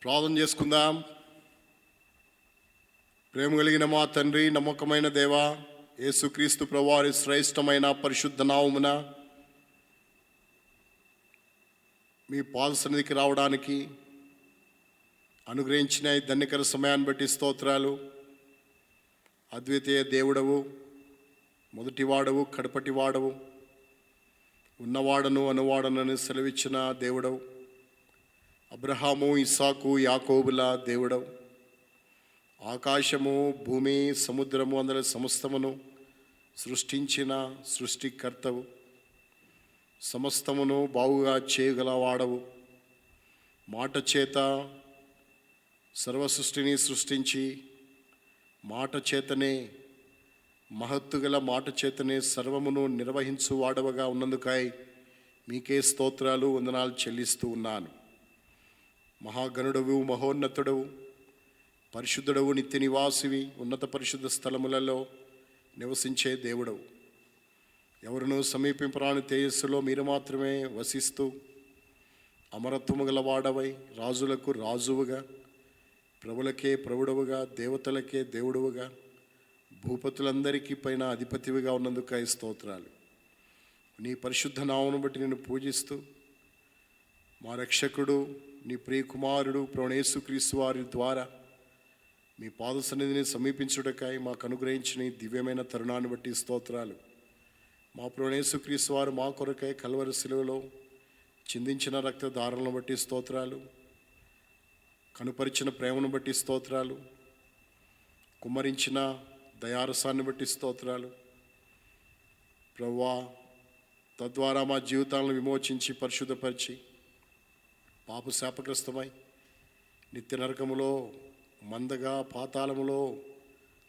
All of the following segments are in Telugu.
ప్రార్థన చేసుకుందాం. ప్రేమ కలిగిన మా తండ్రి, నమ్మకమైన దేవా, యేసుక్రీస్తు ప్రభువారి శ్రేష్టమైన పరిశుద్ధ నామమున మీ పాద సన్నిధికి రావడానికి అనుగ్రహించిన ఈ ధన్యకర సమయాన్ని బట్టి స్తోత్రాలు. అద్వితీయ దేవుడవు, మొదటివాడవు, కడపటివాడవు, ఉన్నవాడను అనువాడనని సెలవిచ్చిన దేవుడవు, అబ్రహాము, ఇస్సాకు, యాకోబుల దేవుడవు, ఆకాశము, భూమి, సముద్రము అందరి సమస్తమును సృష్టించిన సృష్టికర్తవు, సమస్తమును బాగుగా చేయగలవాడవు, మాట చేత సర్వ సృష్టిని సృష్టించి మాట చేతనే, మహత్తుగల మాట చేతనే సర్వమును నిర్వహించు వాడవగా ఉన్నందుకై మీకే స్తోత్రాలు, వందనాలు చెల్లిస్తూ ఉన్నాను. మహాగణుడవు, మహోన్నతుడవు, పరిశుద్ధుడవు, నిత్య నివాసివి, ఉన్నత పరిశుద్ధ స్థలములలో నివసించే దేవుడవు, ఎవరునూ సమీపింపరాని తేజస్సులో మీరు మాత్రమే వసిస్తూ అమరత్వము గల వాడవై, రాజులకు రాజువుగా, ప్రభులకే ప్రభుడవుగా, దేవతలకే దేవుడవుగా, భూపతులందరికీ పైన అధిపతివిగా ఉన్నందుకై స్తోత్రాలు. నీ పరిశుద్ధ నామమును బట్టి నేను పూజిస్తూ, మా రక్షకుడు, నీ ప్రియకుమారుడు ప్రభువైన యేసుక్రీస్తు వారి ద్వారా మీ పాద సన్నిధిని సమీపించుటకై మాకు అనుగ్రహించిన ఈ దివ్యమైన తరుణాన్ని బట్టి స్తోత్రాలు. మా ప్రభువైన యేసుక్రీస్తు వారు మా కొరకై కల్వరి శిలువలో చిందించిన రక్తధారలను బట్టి స్తోత్రాలు, కనుపరిచిన ప్రేమను బట్టి స్తోత్రాలు, కుమ్మరించిన దయారసాన్ని బట్టి స్తోత్రాలు. ప్రభువా, తద్వారా మా జీవితాలను విమోచించి పరిశుద్ధపరిచి పాప శాపగ్రస్తమై నిత్య నరకములో, మందగా పాతాళములో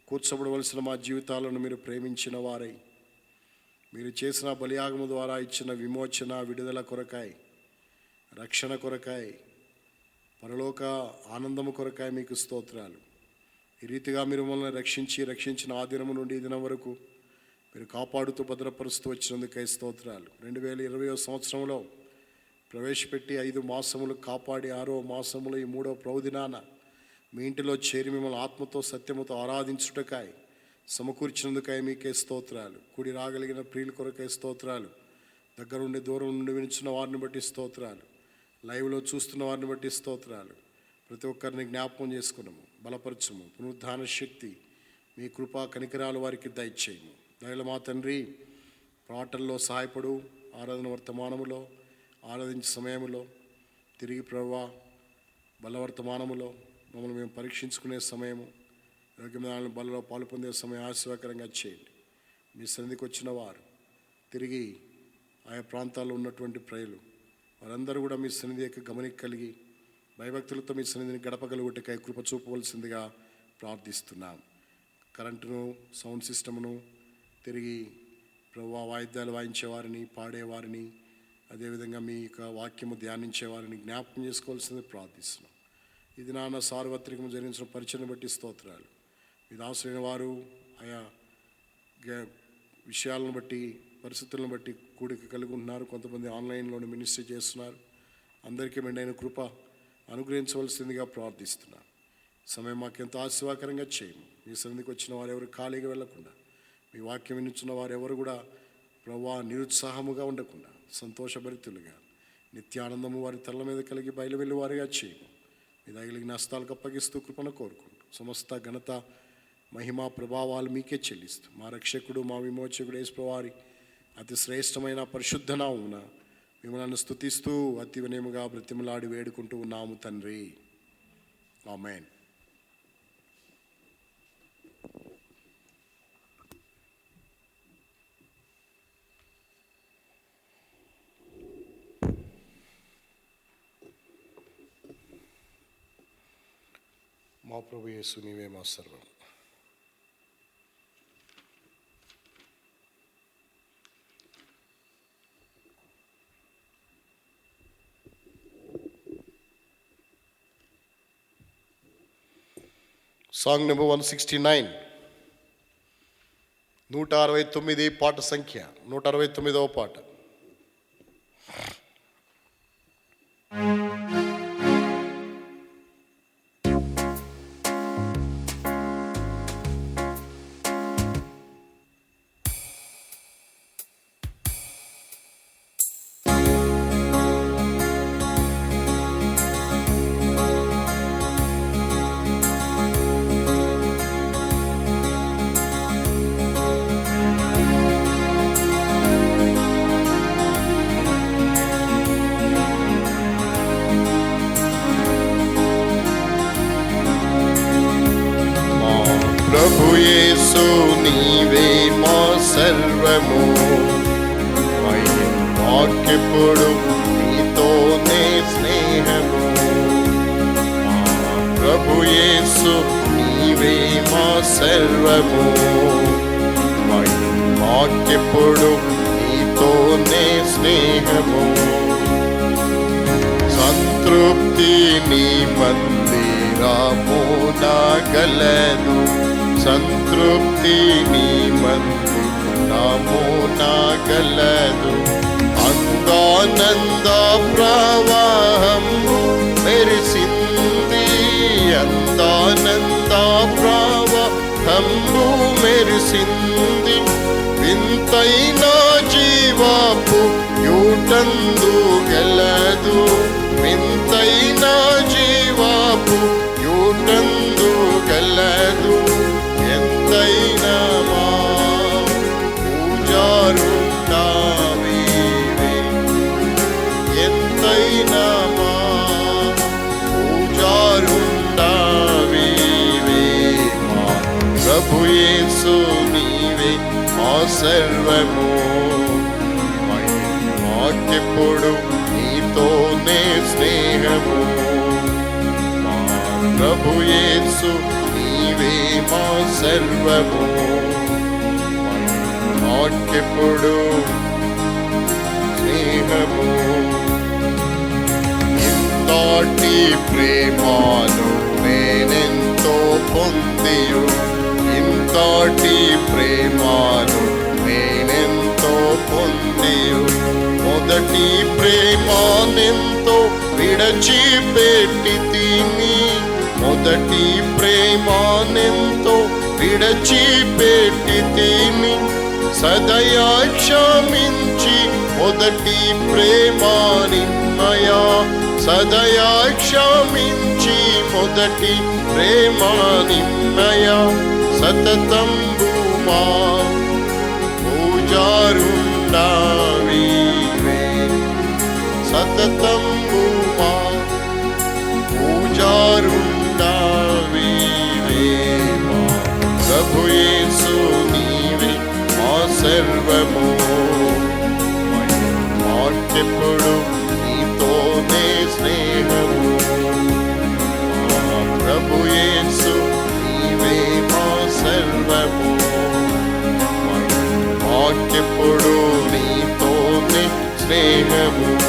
కూర్చోబడవలసిన మా జీవితాలను మీరు ప్రేమించిన వారై, మీరు చేసిన బలియాగము ద్వారా ఇచ్చిన విమోచన, విడుదల కొరకాయ, రక్షణ కొరకాయ, పరలోక ఆనందము కొరకాయ మీకు స్తోత్రాలు. ఈ రీతిగా మీరు మమ్మల్ని రక్షించిన ఆ దినము నుండి ఈ దినం వరకు మీరు కాపాడుతూ భద్రపరుస్తూ వచ్చినందుకై స్తోత్రాలు. 2020 సంవత్సరంలో ప్రవేశపెట్టి 5 మాసములు కాపాడి 6వ మాసములు ఈ 3వ ప్రభుదినాన మీ ఇంటిలో చేరి మిమ్మల్ని ఆత్మతో సత్యముతో ఆరాధించుటకై సమకూర్చినందుకై మీకే స్తోత్రాలు. కూడి రాగలిగిన ప్రియుల కొరకై స్తోత్రాలు. దగ్గరుండి దూరం నుండి వినుచున్న వారిని బట్టి స్తోత్రాలు. లైవ్లో చూస్తున్న వారిని బట్టి స్తోత్రాలు. ప్రతి ఒక్కరిని జ్ఞాపకం చేసుకున్నాము, బలపరచము, పునరుద్ధాన శక్తి మీ కృపా కనికరాలు వారికి దయచేయము. దయల మా తండ్రి, పాటల్లో సహాయపడు, ఆరాధన వర్తమానములో, ఆరాధించే సమయంలో, తిరిగి ప్రభువా బలవర్తమానములో మమ్మల్ని మేము పరీక్షించుకునే సమయము, యోగ్యమైన బలలో పాలు పొందే సమయం ఆశీర్వాదకరంగా చేయండి. మీ సన్నిధికి వచ్చిన వారు, తిరిగి ఆయా ప్రాంతాల్లో ఉన్నటువంటి ప్రజలు వారందరూ కూడా మీ సన్నిధి యొక్క గమనిక కలిగి భయభక్తులతో మీ సన్నిధిని గడపగలుగుటకై కృప చూపవలసిందిగా ప్రార్థిస్తున్నాం. కరెంటును, సౌండ్ సిస్టమ్ను, తిరిగి ప్రభువా వాయిద్యాలు వాయించేవారిని, పాడేవారిని, అదేవిధంగా మీ యొక్క వాక్యము ధ్యానించేవారిని జ్ఞాపకం చేసుకోవాల్సింది ప్రార్థిస్తున్నాం. ఇది నాన్న సార్వత్రికము జరిగించిన పరిచయం బట్టి స్తోత్రాలు. మీ దాసులైన వారు ఆయా విషయాలను బట్టి, పరిస్థితులను బట్టి కూడిక కలిగి ఉంటున్నారు. కొంతమంది ఆన్లైన్లోనే మినిస్ట్రీ చేస్తున్నారు. అందరికీ మెండైన కృప అనుగ్రహించవలసిందిగా ప్రార్థిస్తున్నాను. సమయం మాకెంతో ఆశీర్వాదకరంగా చేయము. మీ సన్నిధికి వచ్చిన వారు ఎవరు ఖాళీగా వెళ్లకుండా, మీ వాక్యం వినిచున్న వారు ఎవరు కూడా ప్రభువా నిరుత్సాహముగా ఉండకుండా సంతోషభరితులుగా, నిత్యానందము వారి తల్ల మీద కలిగి బయలువెళ్ళి వారిగా చేయము. మీ దయగలిగిన హస్తాలకు అప్పగిస్తూ కృపను కోరుకుంటూ సమస్త ఘనత, మహిమ, ప్రభావాలు మీకే చెల్లిస్తూ మా రక్షకుడు, మా విమోచకుడు యేసు వారి అతి శ్రేష్టమైన పరిశుద్ధ నామమున మిమ్మల్ని స్తుతిస్తూ అతి వినయముగా బ్రతిమలాడి వేడుకుంటూ ఉన్నాము తండ్రి. ఆమేన్. మా ప్రభు యేసు నీవే మా సర్వం. సాంగ్ నెంబర్ 169, 169 పాట సంఖ్య 169వ పాట. మాకెప్పుడు నీతోనే స్నేహము. ప్రభు యేసు నీవే మా సర్వము. మాకెప్పుడు నీతోనే స్నేహము. సంతృప్తి నీ మందిరము నాగలదు. సంతృప్తి నీ మందిరము నాగలదు. అందానంద ప్రవాహము మెరిసింది. అందానంద ప్రవాహము మెరిసింది. వింతైన జీవపు యూటందు గలదు. వింతైన జీవపు యూటందు గలదు. ఎంతైనా మా పూజారుండావీవే. ఎంతైనా మా పూజారుండావీవే. మా ప్రభు యేసు నీవే మా సర్వము. మాకెప్పుడు నీతోనే స్నేహము. మా ప్రభు యేసు నీవే మా సర్వము. మాకెప్పుడు స్నేహము. ఇంతటి ప్రేమను నేనెంతో పొందియు. ఇంతటి ప్రేమను నేనెంతో పొందియు. మొదటి ప్రేమనెంతో విడచిపెట్టి తిని. మొదటి ప్రేమనెంతో విడచిపెట్టి తిని. సదయా క్షమించి మొదటి ప్రేమానిమ్మయా. సదయా క్షమించి మొదటి ప్రేమానిమ్మయా. సతతంబు మా పూజారుండావీవే. సతతంబు మా పూజారుండావీవే. మా ప్రభు యేసు నీవే మా సర్వము. మాకెప్పుడు నీతోనే స్నేహము. మా ప్రభు యేసు నీవే మా సర్వము. మాకెప్పుడు నీతోనే స్నేహము.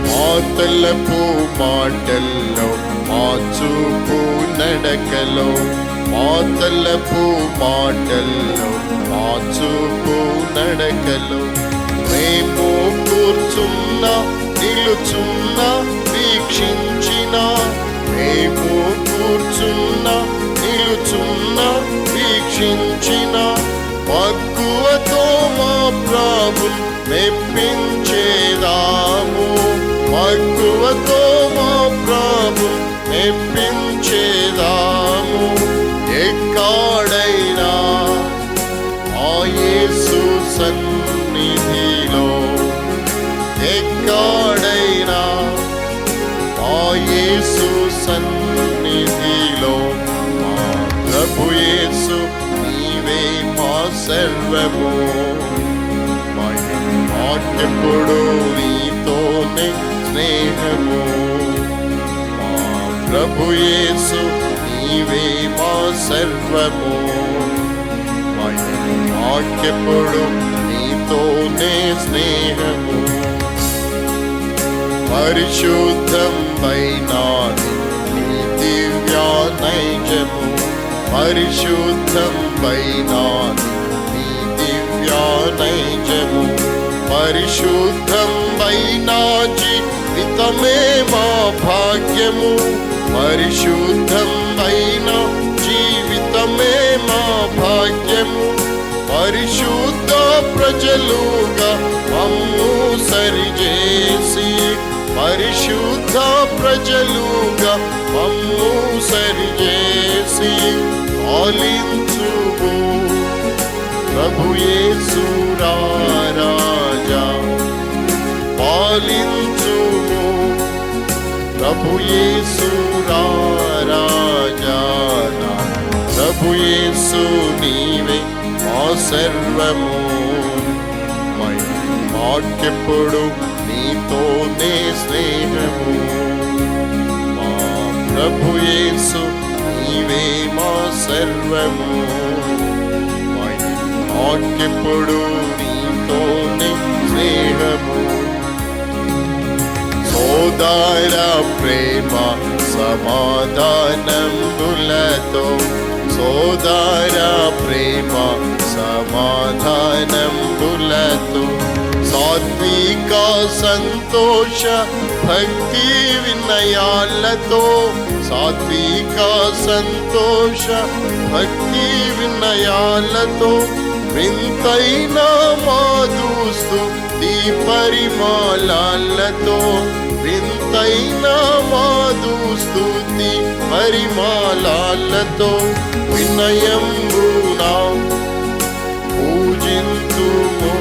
మా తలపు మాటల్లో మా చూపు నడకలో. మా తలపు మాటల్లో మా చూపు నడకలో. మేము కూర్చున్నా నిలుచున్నా వీక్షించిన. మేము కూర్చున్నా నిలుచున్నా వీక్షించిన. మక్కువతో మా ప్రభు మెప్పించేదాము. మక్కువతో మా ప్రభు మెప్పించేదాము. ఎక్కడైనా ఆ యేసు సన్నిధిలో. ఎక్కడైనా ఆ యేసు సన్నిధిలో. మా ప్రభు యేసు నీవే మా సర్వము. మాకెప్పుడు నీతోనే స్నేహము. మా ప్రభు యేసు నీవే మా సర్వము. మాకెప్పుడు నీతోనే స్నేహము. పరిశుద్ధమైన నీ దివ్య నైజము. పరిశుద్ధమైన నీ దివ్య నైజము. పరిశుద్ధమైన జీవితమే మా భాగ్యము. పరిశుద్ధమైన జీవితమే మా భాగ్యము. పరిశుద్ధ ప్రజలుగా మమ్ము సరిచేసి. పరిశుద్ధ ప్రజలుగా మమ్ము సరిచేసి. పాలించుము ప్రభు యేసు రాజా. పాలించుము ప్రభు యేసు రాజా. ప్రభు యేసు నీవే మా సర్వము. నాకెప్పుడు నీతోనే స్నేహము. మా ప్రభు యేసు నీవే మా సర్వము. నాకెప్పుడు నీతోనే స్నేహము. సోదర ప్రేమ సమాధానములతో, సోదర ప్రేమ సమాధానములతో, సాత్విక సంతోష భక్తి వినయాలతో, సాత్విక సంతోష భక్తి వినయాలతో, వింతైన మాధు స్తుతి పరిమళాలతో, వింతైన మాధు స్తుతి పరిమళాలతో, వినయంబునా పూజింతుము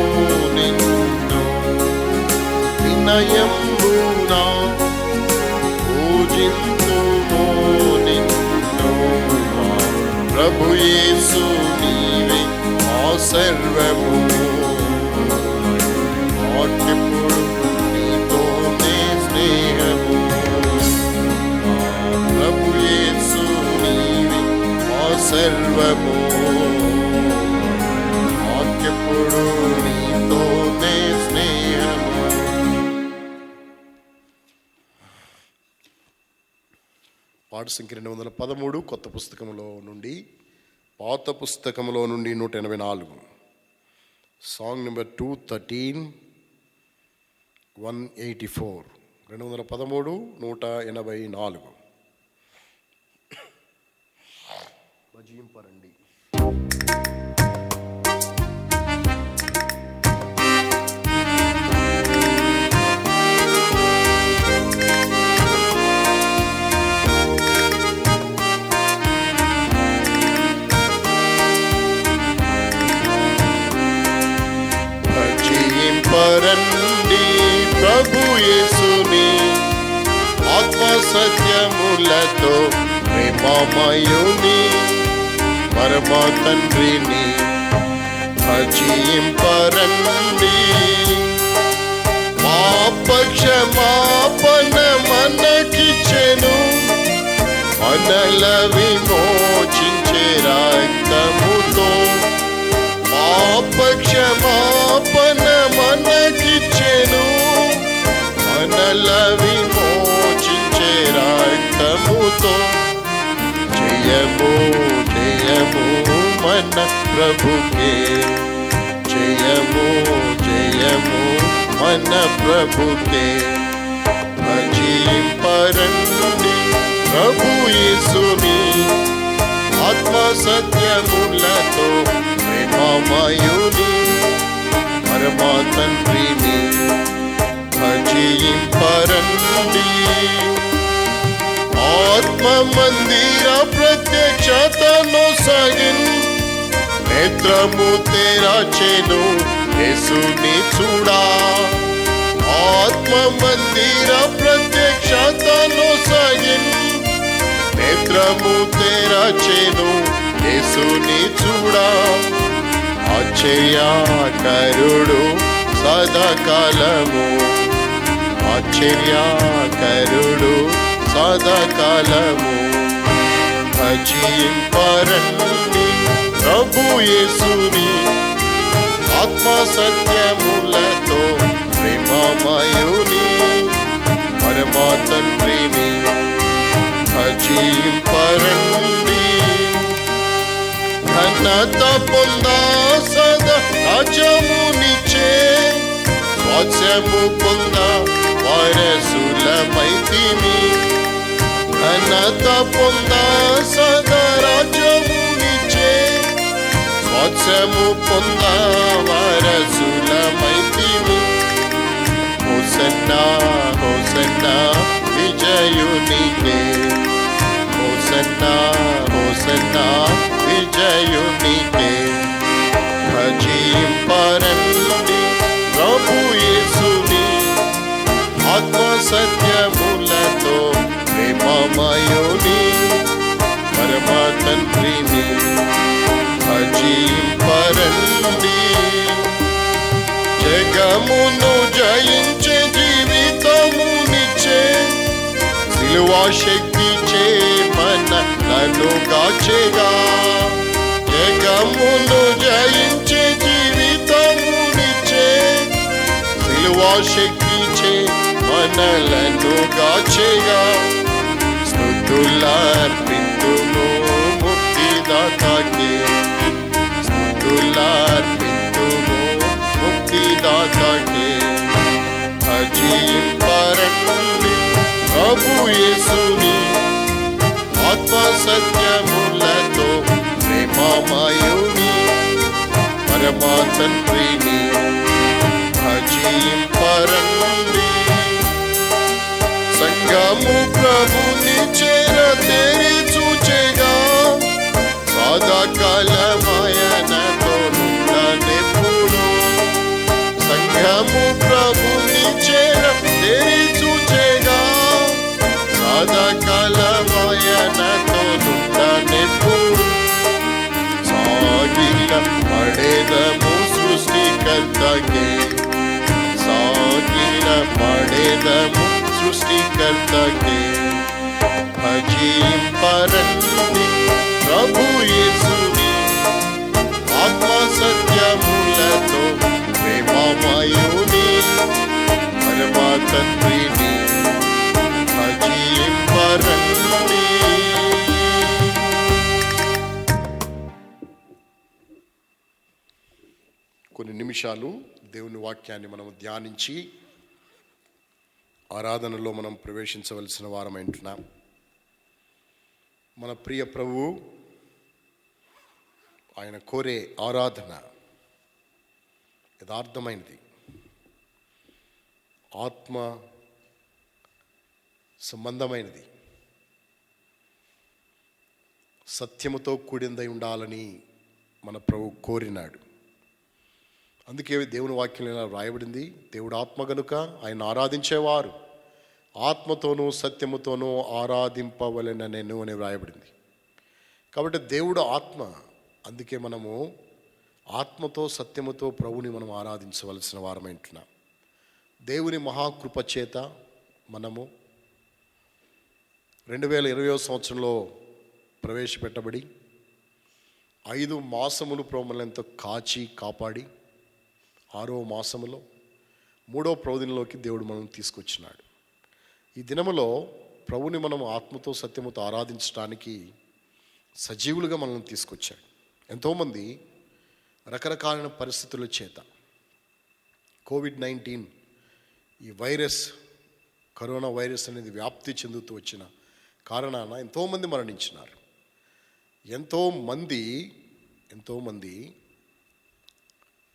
నిన్ను, వినయంబునా పూజింతుము నిన్ను. ప్రభు యేసు నీవే మా సర్వము. నాకెప్పుడు నీతోనే స్నేహము. ప్రభు యేసు నీవే మా సర్వము. నాకెప్పుడు నీతోనే స్నేహము. పాట సంఖ్య 213 కొత్త పుస్తకంలో నుండి, పాత పుస్తకంలో నుండి 184. Song number 213, 184. 213, 184. భజింపరండి. భజింపరండి ప్రభు యేసుని ఆత్మ సత్యములతో, ప్రేమమయుని పరమ తండ్రిని భజింపరండి. పాప క్షమాపణ మనకిచ్చెను, మనల విమోచించే రక్తముతో. పాప క్షమాపణ మనకిచ్చెను, మనల విమోచించే రక్తముతో. జయము జయము మన ప్రభుకే, జయము జయము మన ప్రభుకే. భజింపరండి ప్రభు యేసుని ఆత్మ సత్యములతో, ప్రేమమయుని పరమ తండ్రిని భజింపరండి. ఆత్మ మందిర ప్రత్యక్షతను సాగిన్, నేత్రము తెరచెను యేసుని చూడా. ఆత్మ మందిర ప్రత్యక్షతను సాగిన్, నేత్రము తెరచెను యేసుని చూడా. ఆశ్చర్యకరుడు సదాకాలము, ఆశ్చర్యకరుడు సదాకాలము. భజింపరండి ప్రభు యేసుని ఆత్మ సత్యములతో, ప్రేమమయుని పరమ తండ్రిని భజింపరండి. ఘనత పొందా సదా రాజ్యమునిచ్చే, స్వాస్యము పొందా వారసులమైతిమి. ఘనత పొందా సదా రాజ్యమునిచ్చే, స్వాస్యము పొందా వారసులమైతిమి. హోసన్నా హోసన్నా విజయునికే, హోసన్నా హోసన్నా విజయునికే. భజింపరండి ప్రభు యేసుని ఆత్మ సత్యములతో, ప్రేమమయుని పరమ తండ్రిని భజింపరండి. జగ జగమును జయించే జీవితమునిచ్చే సిలువ శక్తిచే మనలను కాచెగా. జగమును జయించే జీవితమునిచ్చే సిలువ శక్తిచే మనలను కాచెగా. స్తుతులార్పింతుము ముక్తిదాతకే, స్తుతులార్పింతుము ముక్తిదాతకే. అజీంపరండి ప్రభు యేసుని ఆత్మ సత్యములతో ప్రేమమయుని పరమ తండ్రిని అజీంపరండి. సంగము ప్రభుని చేర తేరి చూచెగా, సదాకాలమాయనతో నుండనెప్పుడు. సంగము ప్రభుని చేర తేరి చూచెగా, సదాకాలమాయనతో నుండనెప్పుడు. సాగిల పడేదము సృష్టికర్తకే, సాగిల పడేదము సృష్టికర్తకే. భజింపరండి ప్రభు యేసుని ఆత్మ సత్యములతో ప్రేమమయుని పరమ తండ్రిని భజింపరండి. కొన్ని నిమిషాలు దేవుని వాక్యాన్ని మనం ధ్యానించి ఆరాధనలో మనం ప్రవేశించవలసిన వారమైంటున్నాం. మన ప్రియ ప్రభువు ఆయన కోరే ఆరాధన యథార్థమైనది, ఆత్మ సంబంధమైనది, సత్యముతో కూడిందై ఉండాలని మన ప్రభు కోరినాడు. అందుకే దేవుని వాక్యం ఇలా రాయబడింది, దేవుడు ఆత్మ గనుక ఆయన ఆరాధించేవారు ఆత్మతోనూ సత్యముతోనూ ఆరాధింపవలెననెను అని వ్రాయబడింది. కాబట్టి దేవుడు ఆత్మ, అందుకే మనము ఆత్మతో సత్యముతో ప్రభుని మనం ఆరాధించవలసిన వారమైంటున్నాం. దేవుని మహాకృప చేత మనము 2020 సంవత్సరంలో ప్రవేశపెట్టబడి 5 మాసములు ప్రభువులను ఎంతో కాచి కాపాడి 6వ మాసములో 3వ ప్రవదినలోకి దేవుడు మనం తీసుకొచ్చినాడు. ఈ దినములో ప్రభుని మనం ఆత్మతో సత్యముతో ఆరాధించడానికి సజీవులుగా మనల్ని తీసుకొచ్చాడు. ఎంతోమంది రకరకాలైన పరిస్థితుల చేత కోవిడ్-19 ఈ వైరస్, కరోనా వైరస్ అనేది వ్యాప్తి చెందుతూ వచ్చిన కారణాన ఎంతోమంది మరణించినారు. ఎంతోమంది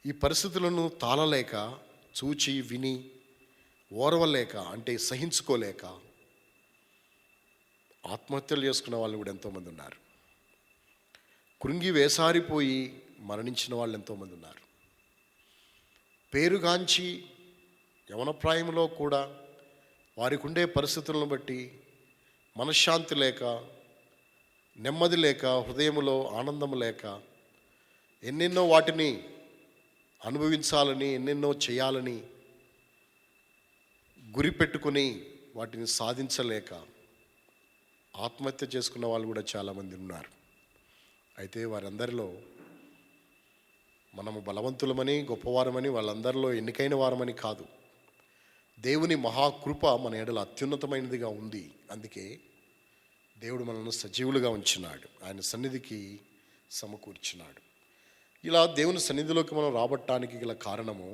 ఈ పరిస్థితులను తాళలేక, చూచి విని ఓర్వలేక, అంటే సహించుకోలేక ఆత్మహత్యలు చేసుకున్న వాళ్ళు కూడా ఎంతోమంది ఉన్నారు. కృంగి వేసారిపోయి మరణించిన వాళ్ళు ఎంతోమంది ఉన్నారు. పేరుగాంచి యవనప్రాయంలో కూడా వారికి ఉండే పరిస్థితులను బట్టి మనశ్శాంతి లేక, నెమ్మది లేక, హృదయంలో ఆనందం లేక ఎన్నెన్నో వాటిని అనుభవించాలని, ఎన్నెన్నో చేయాలని గురి పెట్టుకుని వాటిని సాధించలేక ఆత్మహత్య చేసుకున్న వాళ్ళు కూడా చాలామంది ఉన్నారు. అయితే వారందరిలో మనము బలవంతులమని, గొప్పవారమని, వాళ్ళందరిలో ఎన్నికైన వారమని కాదు. దేవుని మహాకృప మన ఎడల అత్యున్నతమైనదిగా ఉంది. అందుకే దేవుడు మనల్ని సజీవులుగా ఉంచినాడు, ఆయన సన్నిధికి సమకూర్చినాడు. ఇలా దేవుని సన్నిధిలోకి మనం రాబట్టడానికి గల కారణము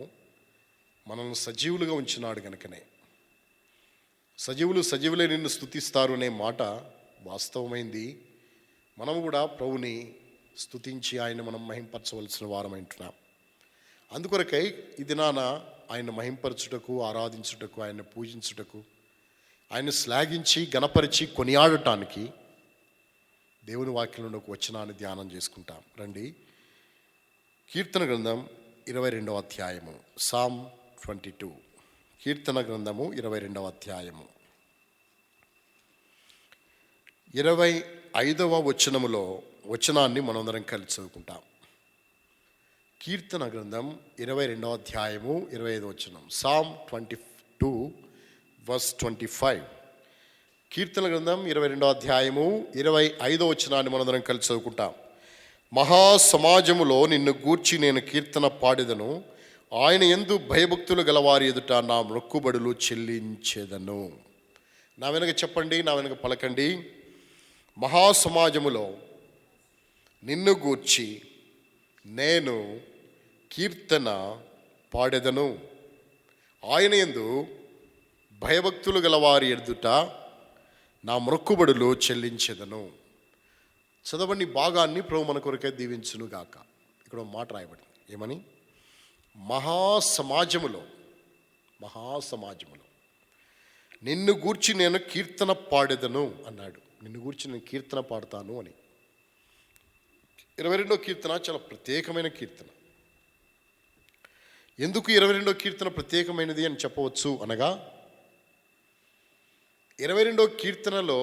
మనల్ని సజీవులుగా ఉంచినాడు కనుకనే. సజీవులే నిన్ను స్తుతిస్తారు అనే మాట వాస్తవమైంది. మనం కూడా ప్రభుని స్తుతించి ఆయన మనం మహింపరచవలసిన వారమైంటున్నాం. అందుకొరకై ఈ దినాన ఆయన మహింపరచుటకు, ఆరాధించుటకు, ఆయన పూజించుటకు, ఆయన శ్లాఘించి గణపరిచి కొనియాడటానికి దేవుని వాక్యంలో ఒక వచనాన్ని ధ్యానం చేసుకుంటాం. రండి, కీర్తన గ్రంథం 22వ అధ్యాయము, సామ్ 22. కీర్తన గ్రంథము 22వ అధ్యాయము 25వ వచనములో వచనాన్ని మనందరం కలిసి చదువుకుంటాం. కీర్తన గ్రంథం 22వ అధ్యాయము 25వ వచనం. Sam 22 verse 25. కీర్తన గ్రంథం 22వ అధ్యాయము 25వ వచనాన్ని మనందరం కలిసి చదువుకుంటాం. మహాసమాజములో నిన్ను గూర్చి నేను కీర్తన పాడెదను, ఆయన యందు భయభక్తులు గలవారి ఎదుట నా మొక్కుబడులు చెల్లించెదను. నా వెనక చెప్పండి, నా వెనక పలకండి. మహాసమాజములో నిన్ను గూర్చి నేను కీర్తన పాడెదను, ఆయన యందు భయభక్తులు గలవారి ఎదుట నా మొక్కుబడులు చెల్లించెదను. చదవండి భాగాన్ని, ప్రభు మన కొరకే దీవించును గాక. ఇక్కడ మాట రాయబడింది, ఏమని? మహాసమాజములో నిన్ను గూర్చి నేను కీర్తన పాడెదను అన్నాడు. నిన్ను గూర్చి నేను కీర్తన పాడతాను అని. 22వ కీర్తన చాలా ప్రత్యేకమైన కీర్తన. ఎందుకు 22వ కీర్తన ప్రత్యేకమైనది అని చెప్పవచ్చు అనగా, 22వ కీర్తనలో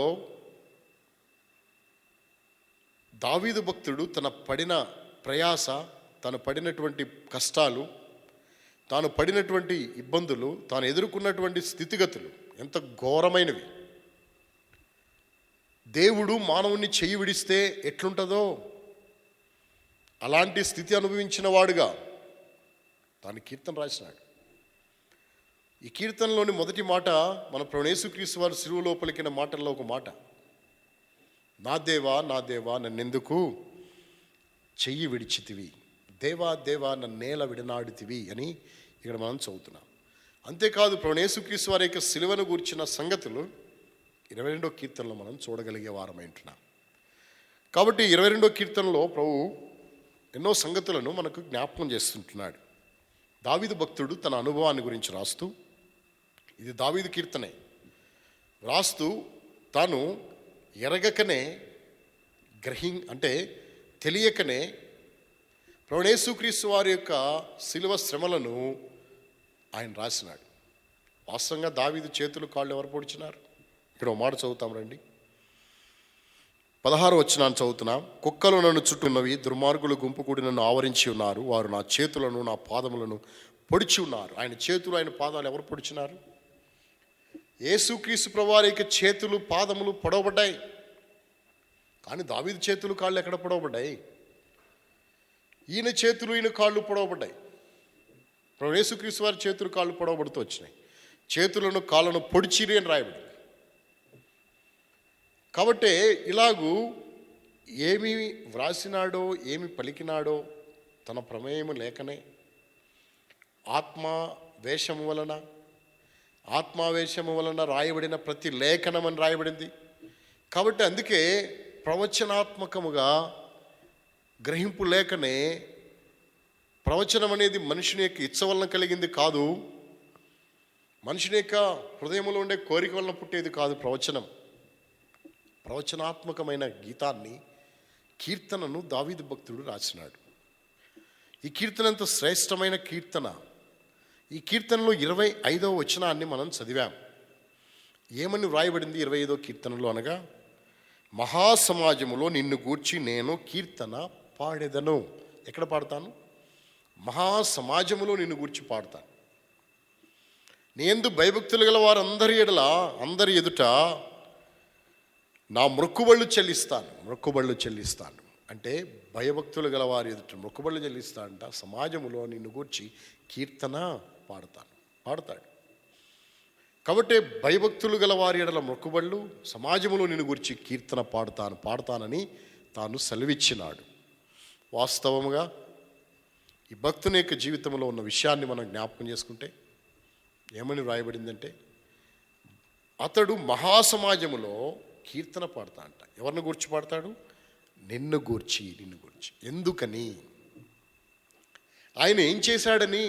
దావీదు భక్తుడు తన పడిన ప్రయాస, తాను పడినటువంటి కష్టాలు, తాను పడినటువంటి ఇబ్బందులు, తాను ఎదుర్కొన్నటువంటి స్థితిగతులు ఎంత ఘోరమైనవి. దేవుడు మానవుని చెయ్యి విడిస్తే ఎట్లుంటుందో అలాంటి స్థితి అనుభవించిన వాడుగా తాను కీర్తన రాసినాడు. ఈ కీర్తనలోని మొదటి మాట మన ప్రభువు యేసుక్రీస్తు వారు శిలువలో పలికిన మాటల్లో ఒక మాట, నా దేవా నా దేవా నన్నెందుకు చెయ్యి విడిచితివి, దేవా దేవా నన్నేల విడనాడితివి అని ఇక్కడ మనం చదువుతున్నాం. అంతేకాదు ప్రభువు యేసుక్రీస్తు వారి యొక్క శిలువను గూర్చిన సంగతులు 22వ కీర్తనలో మనం చూడగలిగే వారమై ఉంటున్నాం. కాబట్టి 22వ కీర్తనలో ప్రభు ఎన్నో సంగతులను మనకు జ్ఞాపకం చేస్తుంటున్నాడు. దావీదు భక్తుడు తన అనుభవాన్ని గురించి రాస్తూ, ఇది దావీదు కీర్తనే, రాస్తూ తాను ఎరగకనే అంటే తెలియకనే ప్రభువు యేసుక్రీస్తు వారి యొక్క శిలువ శ్రమలను ఆయన రాసినాడు. వాస్తవంగా దావీదు చేతులు కాళ్ళు ఎవరు పొడిచినారు? ఇక్కడ ఒక మాట చదువుతాం రండి. 16వ వచనాన్ని చదువుతున్నాం. కుక్కలు నన్ను చుట్టున్నవి, దుర్మార్గులు గుంపు కూడి నన్ను ఆవరించి ఉన్నారు, వారు నా చేతులను నా పాదములను పొడిచి ఉన్నారు. ఆయన చేతులు ఆయన పాదాలు ఎవరు పొడిచినారు? యేసుక్రీస్తు ప్రభువారి యొక్క చేతులు పాదములు పొడవబడ్డాయి. కానీ దావీదు చేతులు కాళ్ళు ఎక్కడ పొడవబడ్డాయి? ఈయన చేతులు ఈయన కాళ్ళు పొడవబడ్డాయి. ప్రభువు యేసుక్రీస్తు వారి చేతులు కాళ్ళు పొడవబడుతూ వచ్చినాయి. చేతులను కాళ్ళను పొడిచిరి అని రాయబడింది. కాబట్టి ఇలాగూ ఏమి వ్రాసినాడో ఏమి పలికినాడో తన ప్రమేయము లేకనే ఆత్మావేశము వలన రాయబడిన ప్రతి లేఖనం అని రాయబడింది. కాబట్టి అందుకే ప్రవచనాత్మకముగా గ్రహింపు లేకనే, ప్రవచనం అనేది మనుషుని యొక్క ఇచ్చ వలన కలిగింది కాదు, మనుషుని యొక్క హృదయంలో ఉండే కోరిక వలన పుట్టేది కాదు. ప్రవచనాత్మకమైన గీతాన్ని, కీర్తనను దావీదు భక్తుడు రాసినాడు. ఈ కీర్తన ఎంత శ్రేష్టమైన కీర్తన. ఈ కీర్తనలో 25వ వచనాన్ని మనం చదివాం. ఏమని వ్రాయబడింది 25వ కీర్తనలో అనగా, మహాసమాజములో నిన్ను గూర్చి నేను కీర్తన పాడెదను. ఎక్కడ పాడతాను? మహాసమాజములో నిన్ను గూర్చి పాడతాను. నీ యందు భయభక్తులు గల వారందరి ఎదుట నా మొక్కుబళ్ళు చెల్లిస్తాను. అంటే భయభక్తులు గల వారి ఎదుట మొక్కుబళ్ళు చెల్లిస్తాడంట. సమాజములో నిన్ను గూర్చి కీర్తన పాడతాడు. కాబట్టి భయభక్తులు గల వారి ఎడల మొక్కుబళ్ళు, సమాజములో నిన్ను గూర్చి కీర్తన పాడతానని తాను సెలవిచ్చినాడు. వాస్తవముగా ఈ భక్తుని యొక్క జీవితంలో ఉన్న విషయాన్ని మనం జ్ఞాపకం చేసుకుంటే ఏమని వ్రాయబడిందంటే, అతడు మహాసమాజములో కీర్తన పాడతా అంట. ఎవరిని గూర్చి పాడతాడు? నిన్ను గూర్చి. ఎందుకని? ఆయన ఏం చేశాడని,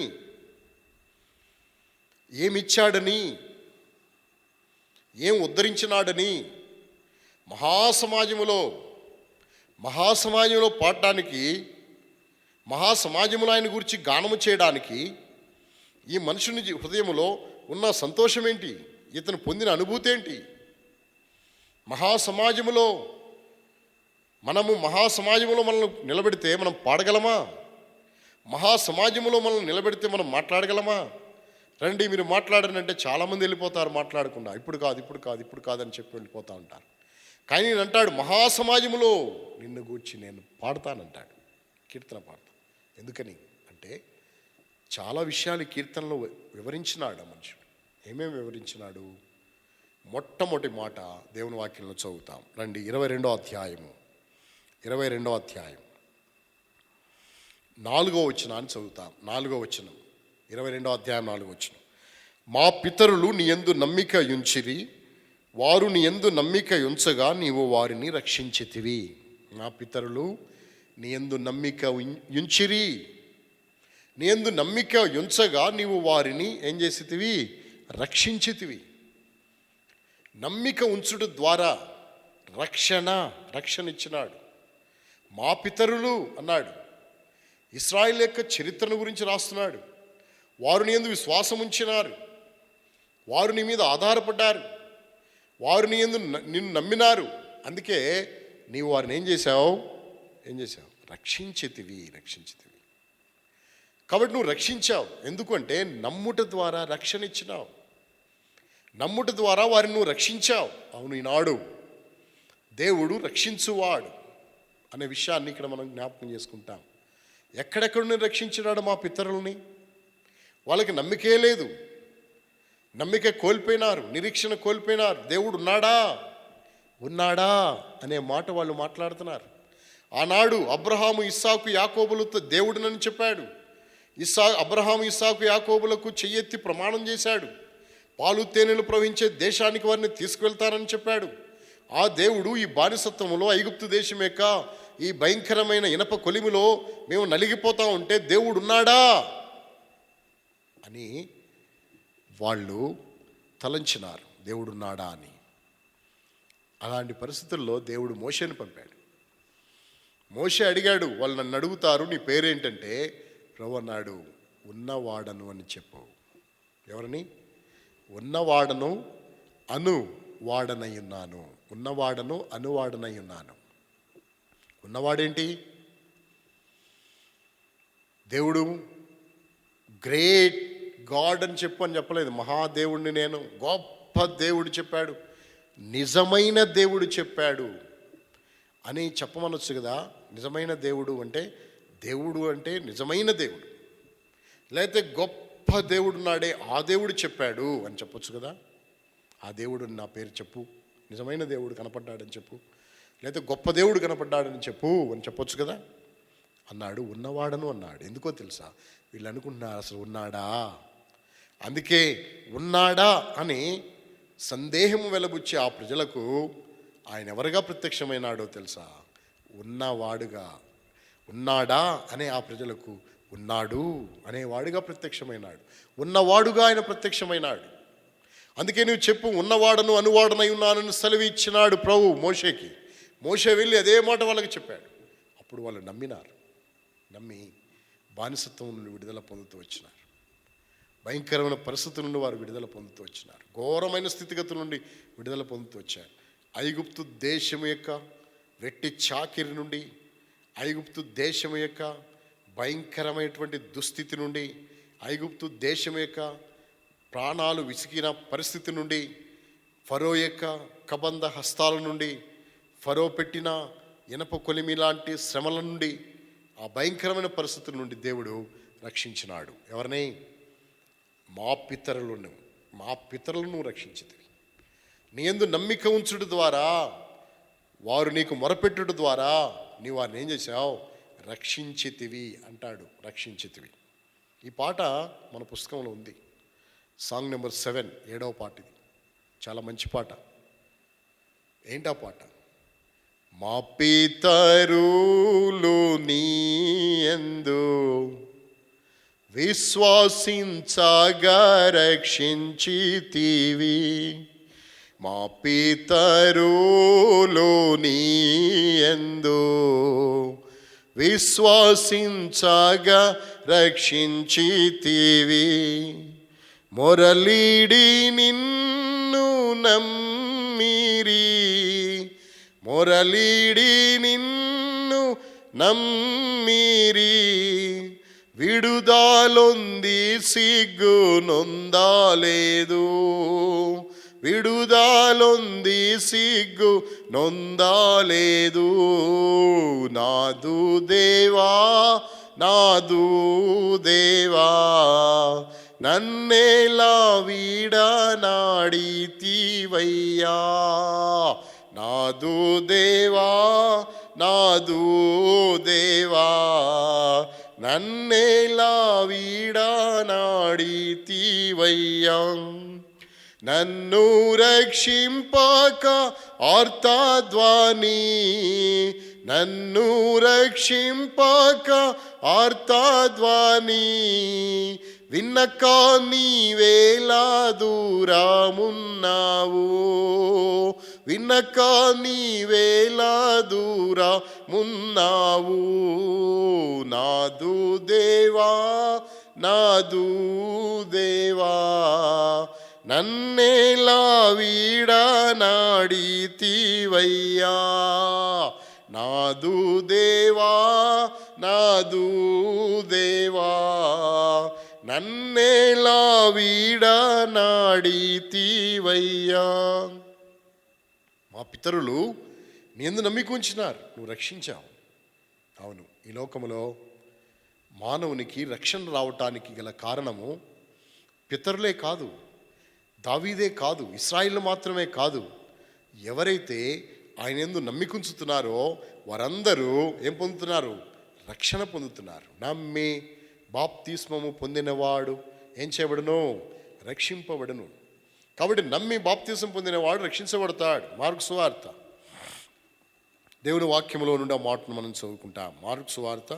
ఏమిచ్చాడని, ఏం ఉద్ధరించినాడని మహాసమాజములో పాడటానికి, మహాసమాజములో ఆయన గురించి గానము చేయడానికి ఈ మనుషుని హృదయములో ఉన్న సంతోషం ఏంటి? ఇతను పొందిన అనుభూతి ఏంటి? మహాసమాజములో మనల్ని నిలబెడితే మనం పాడగలమా? మహాసమాజంలో మనల్ని నిలబెడితే మనం మాట్లాడగలమా? రండి మీరు మాట్లాడండి అంటే చాలామంది వెళ్ళిపోతారు మాట్లాడకుండా. ఇప్పుడు కాదని చెప్పి వెళ్ళిపోతూ ఉంటారు. కానీ నేను అంటాడు, మహాసమాజంలో నిన్ను గూర్చి నేను పాడతానంటాడు, కీర్తన పాడతాను. ఎందుకని అంటే చాలా విషయాలు కీర్తనలో వివరించినాడు ఆ మనుషుడు. ఏమేమి వివరించినాడు? మొట్టమొదటి మాట దేవుని వాక్యంలో చదువుతాం. రండి 22వ అధ్యాయం 4వ వచనాన్ని చదువుతాం. 4వ వచనం, 22వ అధ్యాయం 4వ వచనం. మా పితరులు నీ యందు నమ్మిక యుంచిరి, వారు నీ యందు నమ్మిక యుంచగా నీవు వారిని రక్షించితివి. నా పితరులు నీ యందు నమ్మిక యుంచిరి, నీ యందు నమ్మిక యుంచగా నీవు వారిని ఏం చేసితివి? రక్షించితివి. నమ్మిక ఉంచుట ద్వారా రక్షణ ఇచ్చినాడు. మా పితరులు అన్నాడు. ఇశ్రాయేలు యొక్క చరిత్రను గురించి రాస్తున్నాడు. వారు నీ యందు విశ్వాసం ఉంచినారు, వారు నీ మీద ఆధారపడ్డారు, వారు నీ యందు నిన్ను నమ్మినారు. అందుకే నీవు వారిని ఏం చేశావు? రక్షించితివి. కాబట్టి నువ్వు రక్షించావు. ఎందుకంటే నమ్ముట ద్వారా రక్షణ ఇచ్చినావు, నమ్ముట ద్వారా వారిని నువ్వు రక్షించావు. అవును, ఈనాడు దేవుడు రక్షించువాడు అనే విషయాన్ని ఇక్కడ మనం జ్ఞాపకం చేసుకుంటాం. ఎక్కడెక్కడ నేను రక్షించినాడు మా పితరుల్ని? వాళ్ళకి నమ్మికే లేదు, నమ్మిక కోల్పోయినారు, నిరీక్షణ కోల్పోయినారు. దేవుడు ఉన్నాడా అనే మాట వాళ్ళు మాట్లాడుతున్నారు. ఆనాడు అబ్రహాము, ఇస్సాకు, యాకోబులతో దేవుడునని చెప్పాడు. అబ్రహాము, ఇస్సాకు, యాకోబులకు చెయ్యెత్తి ప్రమాణం చేశాడు. పాలు తేనెలు ప్రవహించే దేశానికి వారిని తీసుకువెళ్తానని చెప్పాడు. ఆ దేవుడు ఈ బానిసత్వంలో, ఐగుప్తు దేశం యొక్క ఈ భయంకరమైన ఇనప కొలిమిలో మేము నలిగిపోతా ఉంటే దేవుడు ఉన్నాడా అని వాళ్ళు తలంచినారు, దేవుడున్నాడా అని. అలాంటి పరిస్థితుల్లో దేవుడు మోషేని పంపాడు. మోషే అడిగాడు, వాళ్ళు నన్ను అడుగుతారు నీ పేరేంటంటే, ప్రభు అన్నాడు, ఉన్నవాడను అని చెప్పు. ఎవరని? ఉన్నవాడను అనువాడనై ఉన్నాను. ఉన్నవాడను అనువాడనై ఉన్నాను. ఉన్నవాడేంటి? దేవుడు గ్రేట్ గాడ్ అని చెప్పు అని చెప్పలేదు. మహాదేవుడిని నేను, గొప్ప దేవుడు చెప్పాడు, నిజమైన దేవుడు చెప్పాడు అని చెప్పమనొచ్చు కదా. నిజమైన దేవుడు అంటే నిజమైన దేవుడు, లేకపోతే గొప్ప దేవుడు నాడే ఆ దేవుడు చెప్పాడు అని చెప్పొచ్చు కదా. ఆ దేవుడు నా పేరు చెప్పు, నిజమైన దేవుడు కనపడ్డాడని చెప్పు, లేకపోతే గొప్ప దేవుడు కనపడ్డాడని చెప్పు అని చెప్పొచ్చు కదా. అన్నాడు, ఉన్నవాడను అన్నాడు. ఎందుకో తెలుసా? వీళ్ళు అనుకుంటున్నారు అసలు ఉన్నాడా. అందుకే ఉన్నాడా అని సందేహం వెలబుచ్చే ఆ ప్రజలకు ఆయన ఎవరుగా ప్రత్యక్షమైనాడో తెలుసా? ఉన్నవాడుగా. ఉన్నాడా అనే ఆ ప్రజలకు ఉన్నాడు అనేవాడుగా ప్రత్యక్షమైనాడు. ఉన్నవాడుగా ఆయన ప్రత్యక్షమైనాడు. అందుకే నువ్వు చెప్పు, ఉన్నవాడను అనువాడనై ఉన్నానని సెలవు ఇచ్చినాడు ప్రభు మోషేకి. మోషే వెళ్ళి అదే మాట వాళ్ళకి చెప్పాడు. అప్పుడు వాళ్ళు నమ్మి బానిసత్వం నుండి విడుదల పొందుతూ వచ్చినారు. భయంకరమైన పరిస్థితుల నుండి వారు విడుదల పొందుతూ వచ్చినారు. ఘోరమైన స్థితిగతుల నుండి విడుదల పొందుతూ వచ్చారు. ఐగుప్తు దేశం యొక్క వెట్టి చాకిరి నుండి, ఐగుప్తు దేశం యొక్క భయంకరమైనటువంటి దుస్థితి నుండి, ఐగుప్తు దేశం యొక్క ప్రాణాలు విసిగిన పరిస్థితి నుండి, ఫరో యొక్క కబంధ హస్తాల నుండి, ఫరో పెట్టిన ఇనప కొలిమి లాంటి శ్రమల నుండి, ఆ భయంకరమైన పరిస్థితుల నుండి దేవుడు రక్షించినాడు. ఎవరిని? మా పితరులను రక్షించితివి. నీ యందు నమ్మిక ఉంచుట ద్వారా, వారు నీకు మొరపెట్టుట ద్వారా నీవు వారిని ఏం చేశావు? రక్షించితివి అంటాడు. రక్షించితివి. ఈ పాట మన పుస్తకంలో ఉంది. సాంగ్ నెంబర్ 7, 7వ పాట. ఇది చాలా మంచి పాట. ఏంటా పాట? మా పితరులు నీ యందు విశ్వాసించగా రక్షించితివి. మా పితరులు నీ యందు విశ్వాసించగా రక్షించితివి. మొరలీడి నిన్ను నమ్మిరి, మొరలీడి నిన్ను నమ్మిరి, విడుదలొంది సిగ్గు నొందాలేదు, విడుదలొంది సిగ్గు నొందాలేదు. నాదు దేవా, నాదు దేవా, నన్నేలా వీడనాడితివయ్యా. నాదు దేవా, నాదు దేవా, నన్నేలా వీడనాడితివయ్యా. నన్ను రక్షింపక ఆర్తధ్వని, నన్ను రక్షింపక ఆర్తధ్వని, విన్నక నీవేలా దూరమున్నావు, విన్నక నీవేలా దూరమున్నావు. నాదు దేవా, నాదు దేవా, నన్నేలా వీడనాడితివయ్యా. నాదు దేవా, నాదు దేవా, నన్నేలా వీడనాడితివయ్యా. మా పితరులు నీ యందు నమ్మిక ఉంచినారు, నువ్వు రక్షించావు. అవును, ఈ లోకములో మానవునికి రక్షణ రావటానికి గల కారణము పితరులే కాదు, దావీదే కాదు, ఇశ్రాయేలు మాత్రమే కాదు. ఎవరైతే ఆయన యందు నమ్మిక ఉంచుతున్నారో వారందరూ ఏం పొందుతున్నారు? రక్షణ పొందుతున్నారు. నమ్మి బాప్తిస్మము పొందినవాడు ఏం చేయబడును? రక్షింపబడును. కాబట్టి నమ్మి బాప్తిస్మం పొందినవాడు రక్షించబడతాడు. మార్కు సువార్త, దేవుని వాక్యములో నుండి ఆ మాటను మనం చదువుకుంటాం. మార్కు సువార్త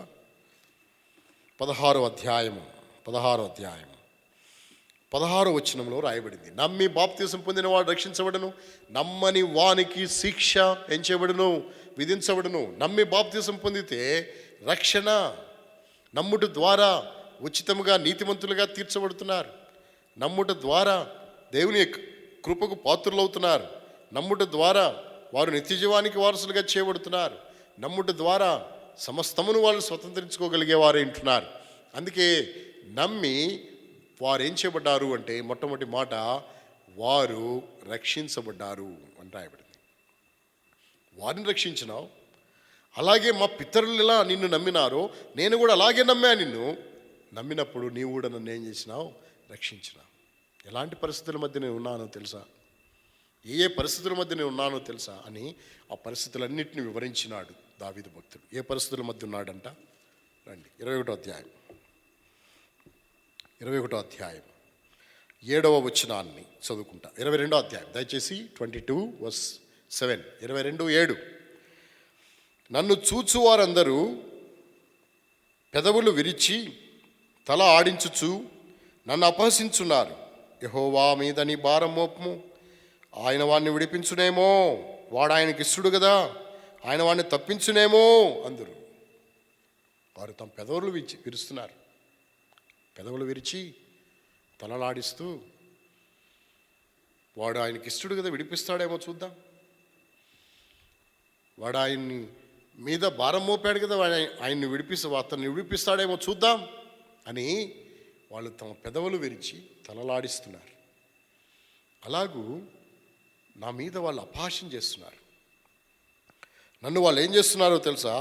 16వ అధ్యాయము 16వ వచనంలో రాయబడింది, నమ్మి బాప్తిసం పొందిన వాడు రక్షించబడును, నమ్మని వానికి శిక్ష ఏం చేయబడును? విధించబడును. నమ్మి బాప్తిసం పొందితే రక్షణ, నమ్ముట ద్వారా ఉచితముగా నీతిమంతులుగా తీర్చబడుతున్నారు, నమ్ముట ద్వారా దేవుని కృపకు పాత్రులవుతున్నారు, నమ్ముట ద్వారా వారు నిత్యజీవానికి వారసులుగా చేయబడుతున్నారు, నమ్ముట ద్వారా సమస్తమును వాళ్ళు స్వతంత్రించుకోగలిగే వారే ఉంటున్నారు. అందుకే నమ్మి వారు ఏం చేయబడ్డారు అంటే మొట్టమొదటి మాట వారు రక్షించబడ్డారు అని రాయబడింది. వారిని రక్షించినావు. అలాగే మా పితరులు ఎలా నిన్ను నమ్మినారో నేను కూడా అలాగే నమ్మా. నిన్ను నమ్మినప్పుడు నీవు కూడా నన్ను ఏం చేసినావు? రక్షించినావు. ఎలాంటి పరిస్థితుల మధ్య నేను ఉన్నానో తెలుసా, ఏ పరిస్థితుల మధ్య నేను ఉన్నానో తెలుసా అని ఆ పరిస్థితులన్నింటినీ వివరించినాడు దావీదు భక్తుడు. ఏ పరిస్థితుల మధ్య ఉన్నాడంట? రండి 21వ అధ్యాయం 7వ వచనాన్ని చదువుకుంటా. 22వ అధ్యాయం దయచేసి 22:7, 22:7. నన్ను చూచువారందరూ పెదవులు విరిచి తల ఆడించుచు నన్ను అపహసించున్నారు. యెహోవా మీద నీ భారం మోపము, ఆయన వాడిని విడిపించునేమో, వాడు ఆయనకి ఇష్టడు కదా, ఆయన వాడిని తప్పించునేమో అందరూ. వారు తమ పెదవులు విరుస్తున్నారు, పెదవులు విరిచి తలలాడిస్తూ వాడు ఆయనకి ఇష్టడు కదా, విడిపిస్తాడేమో చూద్దాం, వాడు ఆయన్ని మీద భారం మోపాడు కదా, ఆయన్ని అతన్ని విడిపిస్తాడేమో చూద్దాం అని వాళ్ళు తమ పెదవులు విరిచి తలలాడిస్తున్నారు. అలాగూ నా మీద వాళ్ళు అపహాస్యం చేస్తున్నారు. నన్ను వాళ్ళు ఏం చేస్తున్నారో తెలుసా?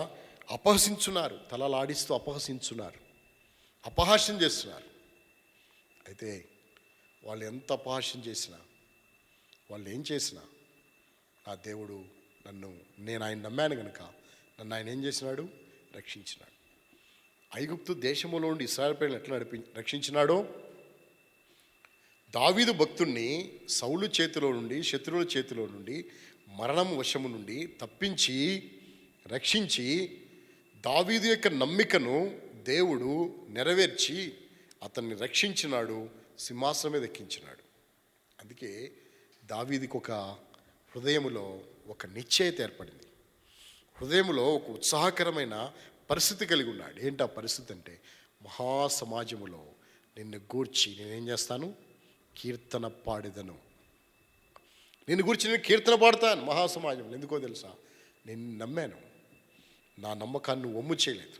అపహసించున్నారు, తలలాడిస్తూ అపహసించున్నారు, అపహాస్యం చేస్తున్నారు. అయితే వాళ్ళు ఎంత అపహాస్యం చేసినా, వాళ్ళు ఏం చేసినా నా దేవుడు నేను ఆయన నమ్మాను కనుక నన్ను ఆయన ఏం చేసినాడు? రక్షించినాడు. ఐగుప్తు దేశములో నుండి ఇశ్రాయేలు ప్రజలను ఎట్లా రక్షించినాడో దావీదు భక్తుణ్ణి సౌలు చేతిలో నుండి, శత్రువుల చేతిలో నుండి, మరణం వశము నుండి తప్పించి రక్షించి దావీదు యొక్క నమ్మికను దేవుడు నెరవేర్చి అతన్ని రక్షించినాడు, సింహాసనం మీద ఎక్కించినాడు. అందుకే దావీదుకి ఒక హృదయములో ఒక నిశ్చయత ఏర్పడింది, హృదయంలో ఒక ఉత్సాహకరమైన పరిస్థితి కలిగి ఉన్నాడు. ఏంటి ఆ పరిస్థితి అంటే, మహాసమాజములో నిన్ను గూర్చి నేనేం చేస్తాను? కీర్తన పాడేదను. నిన్ను గురించి నేను కీర్తన పాడతాను మహాసమాజంలో. ఎందుకో తెలుసా? నేను నమ్మాను, నా నమ్మకాన్ని ఒమ్ము చేయలేదు.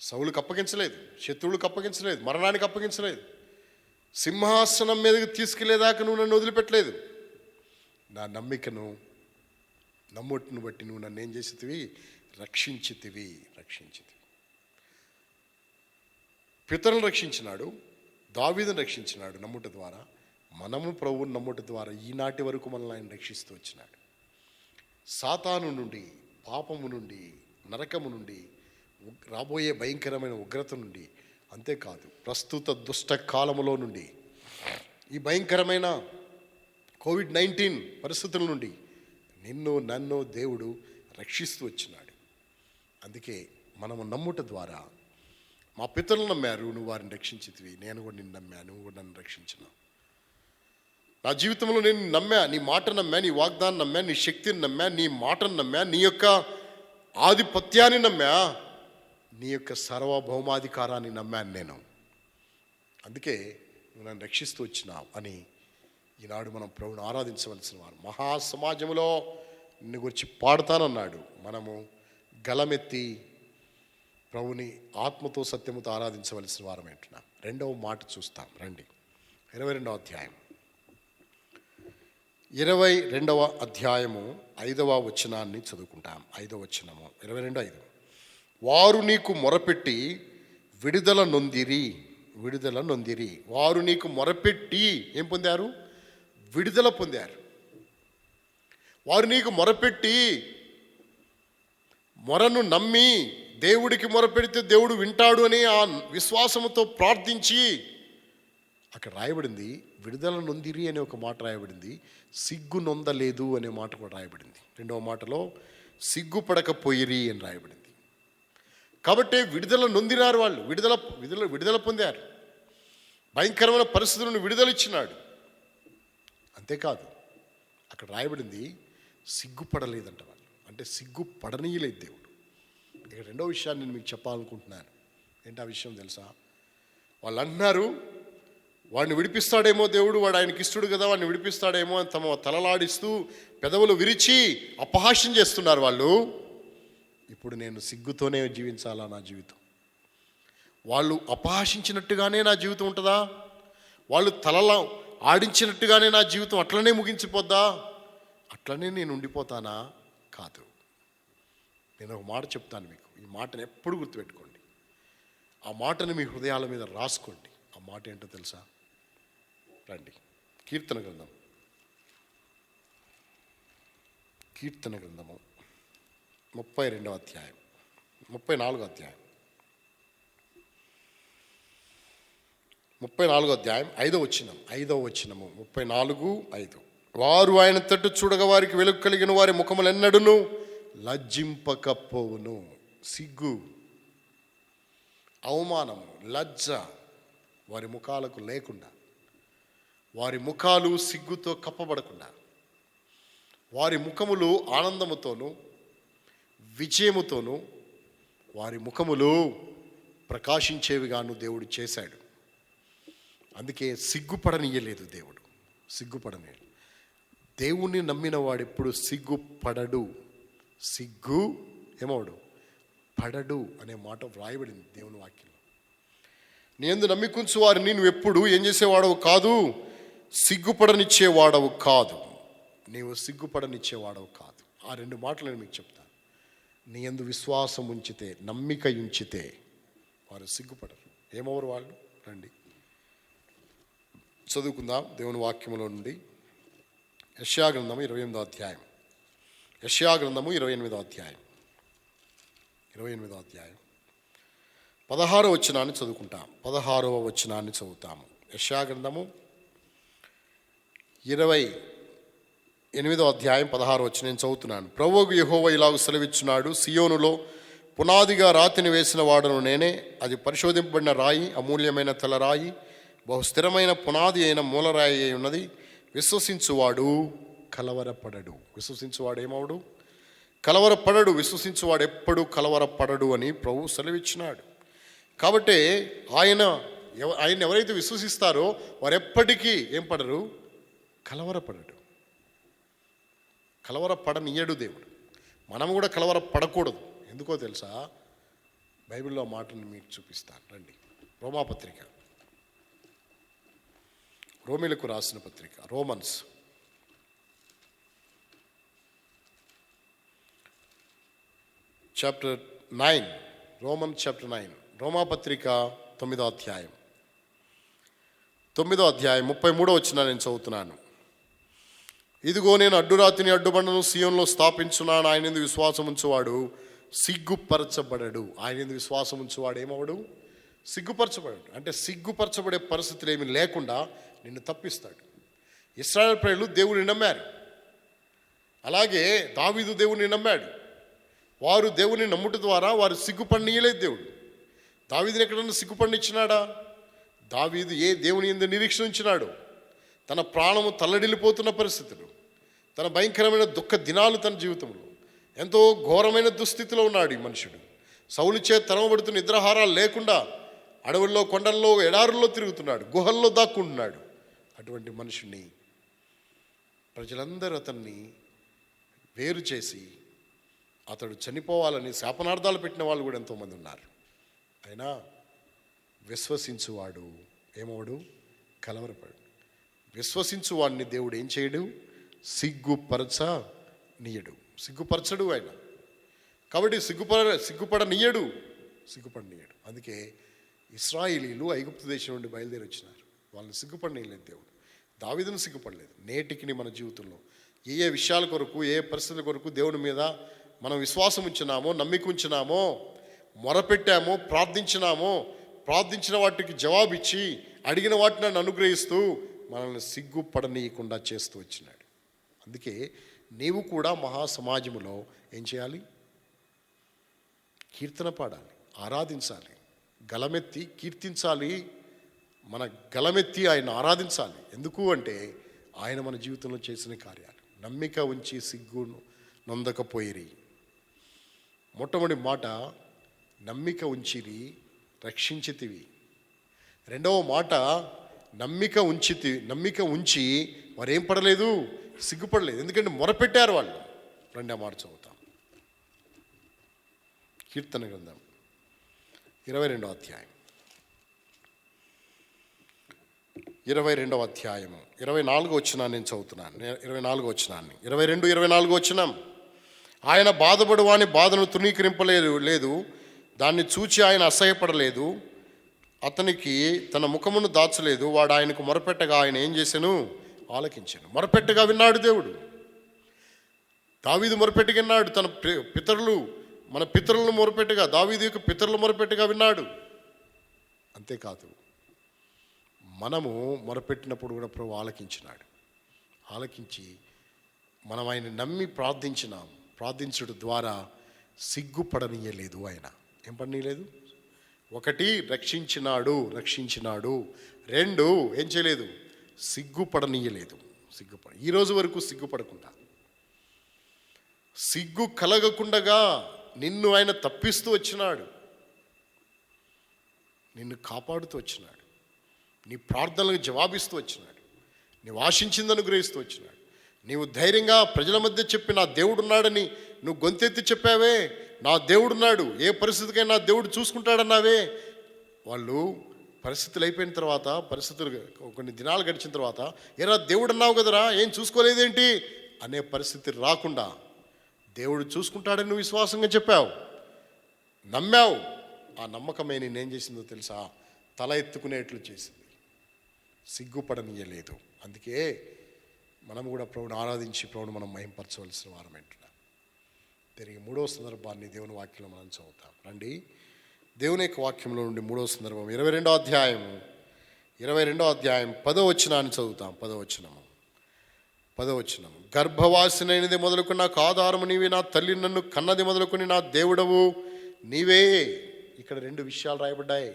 సౌలుకి అప్పగించలేదు, శత్రువులకు అప్పగించలేదు, మరణానికి అప్పగించలేదు, సింహాసనం మీదకి తీసుకెళ్లేదాకా నువ్వు నన్ను వదిలిపెట్టలేదు. నా నమ్మికను నమ్ముట్టును బట్టి నువ్వు నన్ను ఏం చేసేతివి? రక్షించితివి. పితరులను రక్షించినాడు, దావీదును రక్షించినాడు నమ్ముట ద్వారా. మనము ప్రభువుని నమ్ముట ద్వారా ఈనాటి వరకు మనల్ని ఆయన రక్షిస్తూ వచ్చినాడు. సాతాను నుండి, పాపము నుండి, నరకము నుండి, రాబోయే భయంకరమైన ఉగ్రత నుండి, అంతేకాదు ప్రస్తుత దుష్ట కాలములో నుండి, ఈ భయంకరమైన కోవిడ్-19 పరిస్థితుల నుండి నిన్ను నన్ను దేవుడు రక్షిస్తూ వచ్చినాడు. అందుకే మనము నమ్ముట ద్వారా, మా పితరులు నమ్మారు, నువ్వు వారిని రక్షించితివి, నేను కూడా నిన్ను నమ్మాను, నువ్వు కూడా నన్ను రక్షించినావు. నా జీవితంలో నేను నమ్మా, నీ మాట నమ్మా, నీ వాగ్దానం నమ్మా, నీ శక్తిని నమ్మా, నీ మాటను నమ్మా, నీ యొక్క ఆధిపత్యాన్ని నమ్మా, నీ యొక్క సార్వభౌమాధికారాన్ని నమ్మాను నేను. అందుకే నువ్వు నన్ను రక్షిస్తూ వచ్చినావు అని ఈనాడు మనం ప్రభువుని ఆరాధించవలసిన వారు. మహాసమాజంలో నిన్ను గురించి పాడుతానన్నాడు. మనము గలమెత్తి ప్రభుని ఆత్మతో సత్యముతో ఆరాధించవలసిన వారం అంటున్నాం. రెండవ మాట చూస్తాం రండి. 22వ అధ్యాయం 22వ అధ్యాయము 5వ వచనాన్ని చదువుకుంటాం. 5వ వచనము 22:5. వారు నీకు మొరపెట్టి విడుదల నొందిరి. వారు నీకు మొరపెట్టి ఏం పొందారు? విడుదల పొందారు. వారు నీకు మొరపెట్టి, మొరను నమ్మి, దేవుడికి మొరపెడితే దేవుడు వింటాడు అని ఆ విశ్వాసముతో ప్రార్థించి, అక్కడ రాయబడింది విడుదల నొందిరి అనే ఒక మాట రాయబడింది, సిగ్గు నొందలేదు అనే మాట కూడా రాయబడింది. రెండవ మాటలో సిగ్గుపడకపోయిరి అని రాయబడింది. కాబట్టి విడుదల నొందినారు వాళ్ళు, విడుదల పొందారు. భయంకరమైన పరిస్థితులను విడుదల ఇచ్చినాడు. అంతేకాదు అక్కడ రాయబడింది సిగ్గుపడలేదంట వాళ్ళు, అంటే సిగ్గుపడనీయలేదు దేవుడు. ఇక రెండో విషయాన్ని నేను మీకు చెప్పాలనుకుంటున్నాను. ఏంటి ఆ విషయం తెలుసా? వాళ్ళు అంటున్నారు వాడిని విడిపిస్తాడేమో దేవుడు, వాడు ఆయనకి ఇష్టడు కదా, వాడిని విడిపిస్తాడేమో అని తమ తలలాడిస్తూ పెదవులు విరిచి అపహాస్యం చేస్తున్నారు వాళ్ళు. ఇప్పుడు నేను సిగ్గుతోనే జీవించాలా నా జీవితం? వాళ్ళు అపహాసించినట్టుగానే నా జీవితం ఉంటుందా? వాళ్ళు తలలా ఆడించినట్టుగానే నా జీవితం అట్లనే ముగించిపోద్దా? అట్లనే నేను ఉండిపోతానా? కాదు. నేను ఒక మాట చెప్తాను మీకు, ఈ మాటను ఎప్పుడు గుర్తుపెట్టుకోండి, ఆ మాటను మీ హృదయాల మీద రాసుకోండి. ఆ మాట ఏంటో తెలుసా? రండి, కీర్తన గ్రంథము 32వ అధ్యాయం 34వ అధ్యాయం 5వ వచనము 34:5. వారు ఆయన తట్టు చూడగా వారికి వెలుగు కలిగిన వారి ముఖములెన్నడును లజ్జింపకపోవును. సిగ్గు, అవమానము, లజ్జ వారి ముఖాలకు లేకుండా, వారి ముఖాలు సిగ్గుతో కప్పబడకుండా, వారి ముఖములు ఆనందముతోనూ విజయముతోనూ వారి ముఖములు ప్రకాశించేవిగాను దేవుడు చేశాడు. అందుకే సిగ్గుపడనీయలేదు దేవుడు, సిగ్గుపడనీయలేదు. దేవుణ్ణి నమ్మిన వాడు ఎప్పుడు సిగ్గుపడడు. సిగ్గు ఏమవుడు? పడడు అనే మాట వ్రాయబడింది దేవుని వాక్యంలో. నీ యందు నమ్మికుంచు వారిని నువ్వు ఎప్పుడు ఏం చేసేవాడవు కాదు? సిగ్గుపడనిచ్చేవాడవు కాదు. నీవు సిగ్గుపడనిచ్చేవాడవు కాదు. ఆ రెండు మాటలు నేను మీకు చెప్తాను. నీ యందు విశ్వాసం ఉంచితే, నమ్మిక ఉంచితే వారు సిగ్గుపడరు. ఏమవరు వాళ్ళు? రండి చదువుకుందాం దేవుని వాక్యములో నుండి. యెషయా గ్రంథము 28వ అధ్యాయం 28వ అధ్యాయం 16వ వచనాన్ని చదువుకుంటాం. 16వ వచనాన్ని చదువుతాము. యెషయా గ్రంథము 28వ అధ్యాయం 16వ వచనం నేను చదువుతున్నాను. ప్రభువు యెహోవా ఇలాగ సెలవిచ్చున్నాడు, సియోనులో పునాదిగా రాతిని వేసిన వాడును నేనే. అది పరిశోధింపబడిన రాయి, అమూల్యమైన తలరాయి, బహు స్థిరమైన పునాది అయిన మూలరాయి అయి ఉన్నది. విశ్వసించువాడు కలవరపడడు. విశ్వసించువాడు ఏమవుడు? కలవరపడడు. విశ్వసించువాడు ఎప్పుడు కలవరపడడు అని ప్రభు సెలవిచ్చినాడు. కాబట్టి ఆయన ఎవరైతే విశ్వసిస్తారో వారు ఎప్పటికీ ఏం పడరు? కలవరపడడు. కలవరపడనీయడు దేవుడు. మనం కూడా కలవరపడకూడదు. ఎందుకో తెలుసా? బైబిల్లో మాటను మీకు చూపిస్తాను రండి. రోమాపత్రిక, రోమిలకు రాసిన పత్రిక, రోమన్స్ చాప్టర్ 9, రోమన్ చాప్టర్ 9, రోమాపత్రిక 9వ అధ్యాయం 33వ వచనం నేను చదువుతున్నాను. ఇదిగో నేను అడ్డురాతిని అడ్డుబండను సీయోనులో స్థాపించున్నాను, ఆయన యందు విశ్వాసం ఉంచువాడు సిగ్గుపరచబడడు. ఆయన యందు విశ్వాసం ఉంచువాడు ఏమవడు? సిగ్గుపరచబడడు. అంటే సిగ్గుపరచబడే పరిస్థితులు ఏమీ లేకుండా నిన్ను తప్పిస్తాడు. ఇశ్రాయేలు ప్రజలు దేవుని నమ్మారు, అలాగే దావీదు దేవుని నమ్మాడు. వారు దేవుని నమ్ముట ద్వారా వారు సిగ్గుపడనీయలేదు. దేవుడు దావీదుని ఎక్కడన్నా సిగ్గుపడినిచ్చినాడా? దావీదు ఏ దేవుని యందు నిరీక్షణ ఉంచినాడు? తన ప్రాణము తల్లడిల్లిపోతున్న పరిస్థితులు, తన భయంకరమైన దుఃఖ దినాలు, తన జీవితంలో ఎంతో ఘోరమైన దుస్థితిలో ఉన్నాడు ఈ మనుషుడు. సౌలు చేత తరమబడుతున్న నిద్రాహారాలు లేకుండా అడవుల్లో, కొండల్లో, ఎడారుల్లో తిరుగుతున్నాడు, గుహల్లో దాక్కుంటున్నాడు. అటువంటి మనుషుని ప్రజలందరూ అతన్ని వేరు చేసి అతడు చనిపోవాలని శాపనార్థాలు పెట్టిన వాళ్ళు కూడా ఎంతోమంది ఉన్నారు. అయినా విశ్వసించువాడు ఏమవడు? కలవరపడు. విశ్వసించువాడిని దేవుడు ఏం చేయడు? సిగ్గుపరచనీయడు. సిగ్గుపరచడు ఆయన. కాబట్టి సిగ్గుపడనీయడు. అందుకే ఇశ్రాయేలీలు ఐగుప్తు దేశం నుండి బయలుదేరి వచ్చినారు. వాళ్ళని సిగ్గుపడనీయలేదు దేవుడు. దావీదును సిగ్గుపడలేదు. నేటికి మన జీవితంలో ఏ ఏ విషయాల కొరకు, ఏ పరిస్థితుల కొరకు దేవుని మీద మనం విశ్వాసం ఉంచినామో, నమ్మిక ఉంచినామో, మొరపెట్టామో, ప్రార్థించిన వాటికి జవాబిచ్చి అడిగిన వాటిని నన్ను అనుగ్రహిస్తూ మనల్ని సిగ్గుపడనీయకుండా చేస్తూ వచ్చినాడు. అందుకే నీవు కూడా మహాసమాజములో ఏం చేయాలి? కీర్తన పాడాలి, ఆరాధించాలి, గలమెత్తి కీర్తించాలి. మన గలమెత్తి ఆయన ఆరాధించాలి. ఎందుకు అంటే ఆయన మన జీవితంలో చేసిన కార్యాలు. నమ్మిక ఉంచి సిగ్గును నొందకపోయిరి. మొట్టమొదటి మాట నమ్మిక ఉంచిరి రక్షించితివి. రెండవ మాట నమ్మిక ఉంచి వారు ఏం పడలేదు? సిగ్గుపడలేదు. ఎందుకంటే మొరపెట్టారు వాళ్ళు. రెండవ మాట చదువుతాం. కీర్తన గ్రంథం 22వ అధ్యాయం 24వ వచనాన్ని నేను చదువుతున్నాను. 24వ వచనాన్ని 22-24 వచనం. ఆయన బాధపడు వాని బాధను తృణీకరింపలేదు, దాన్ని చూచి ఆయన అసహ్యపడలేదు, అతనికి తన ముఖమును దాచలేదు. వాడు ఆయనకు మొరపెట్టగా ఆయన ఏం చేశాను? ఆలకించాను. మొరపెట్టగా విన్నాడు దేవుడు. దావీదు మొరపెట్టి విన్నాడు. మన పితరులను మొరపెట్టగా, దావీదు యొక్క పితరులు మొరపెట్టగా విన్నాడు. అంతేకాదు, మనము మొరపెట్టినప్పుడు కూడా ప్రభు ఆలకించినాడు. ఆలకించి మనం ఆయన నమ్మి ప్రార్థించడం ద్వారా సిగ్గుపడనీయలేదు. ఆయన ఏం పడనీయలేదు? ఒకటి, రక్షించినాడు. 2, ఏం చేయలేదు? సిగ్గుపడనీయలేదు. ఈ రోజు వరకు సిగ్గుపడకుండా, సిగ్గు కలగకుండగా నిన్ను ఆయన తప్పిస్తూ వచ్చినాడు, నిన్ను కాపాడుతూ వచ్చినాడు, నీ ప్రార్థనలకు జవాబిస్తూ వచ్చినాడు, నీవు ఆశించింది అనుగ్రహిస్తూ వచ్చినాడు. నీవు ధైర్యంగా ప్రజల మధ్య చెప్పి నా దేవుడున్నాడని నువ్వు గొంతెత్తి చెప్పావే, నా దేవుడున్నాడు, ఏ పరిస్థితికైనా నా దేవుడు చూసుకుంటాడన్నావే. వాళ్ళు పరిస్థితులు అయిపోయిన తర్వాత, కొన్ని దినాలు గడిచిన తర్వాత, ఏరా దేవుడు అన్నావు కదరా, ఏం చూసుకోలేదేంటి అనే పరిస్థితి రాకుండా దేవుడు చూసుకుంటాడని నువ్వు విశ్వాసంగా చెప్పావు, నమ్మావు. ఆ నమ్మకమే నేనేం చేసిందో తెలుసా? తల ఎత్తుకునేట్లు చేసింది, సిగ్గుపడనీయలేదు. అందుకే మనం కూడా ప్రభుని ఆరాధించి ప్రభుని మనం మహింపరచవలసిన వారం అంటున్నాం. తిరిగి 3వ సందర్భాన్ని దేవుని వాక్యంలో మనం చదువుతాం. రండి, దేవుని యొక్క వాక్యంలో నుండి 3వ సందర్భం 22వ అధ్యాయం 10వ వచనాన్ని చదువుతాం. 10వ వచనం. గర్భవాసినైనది మొదలుకొని నాకు ఆధారము నీవే, నా తల్లి నన్ను కన్నది మొదలుకొని నా దేవుడవు నీవే. ఇక్కడ 2 విషయాలు రాయబడ్డాయి.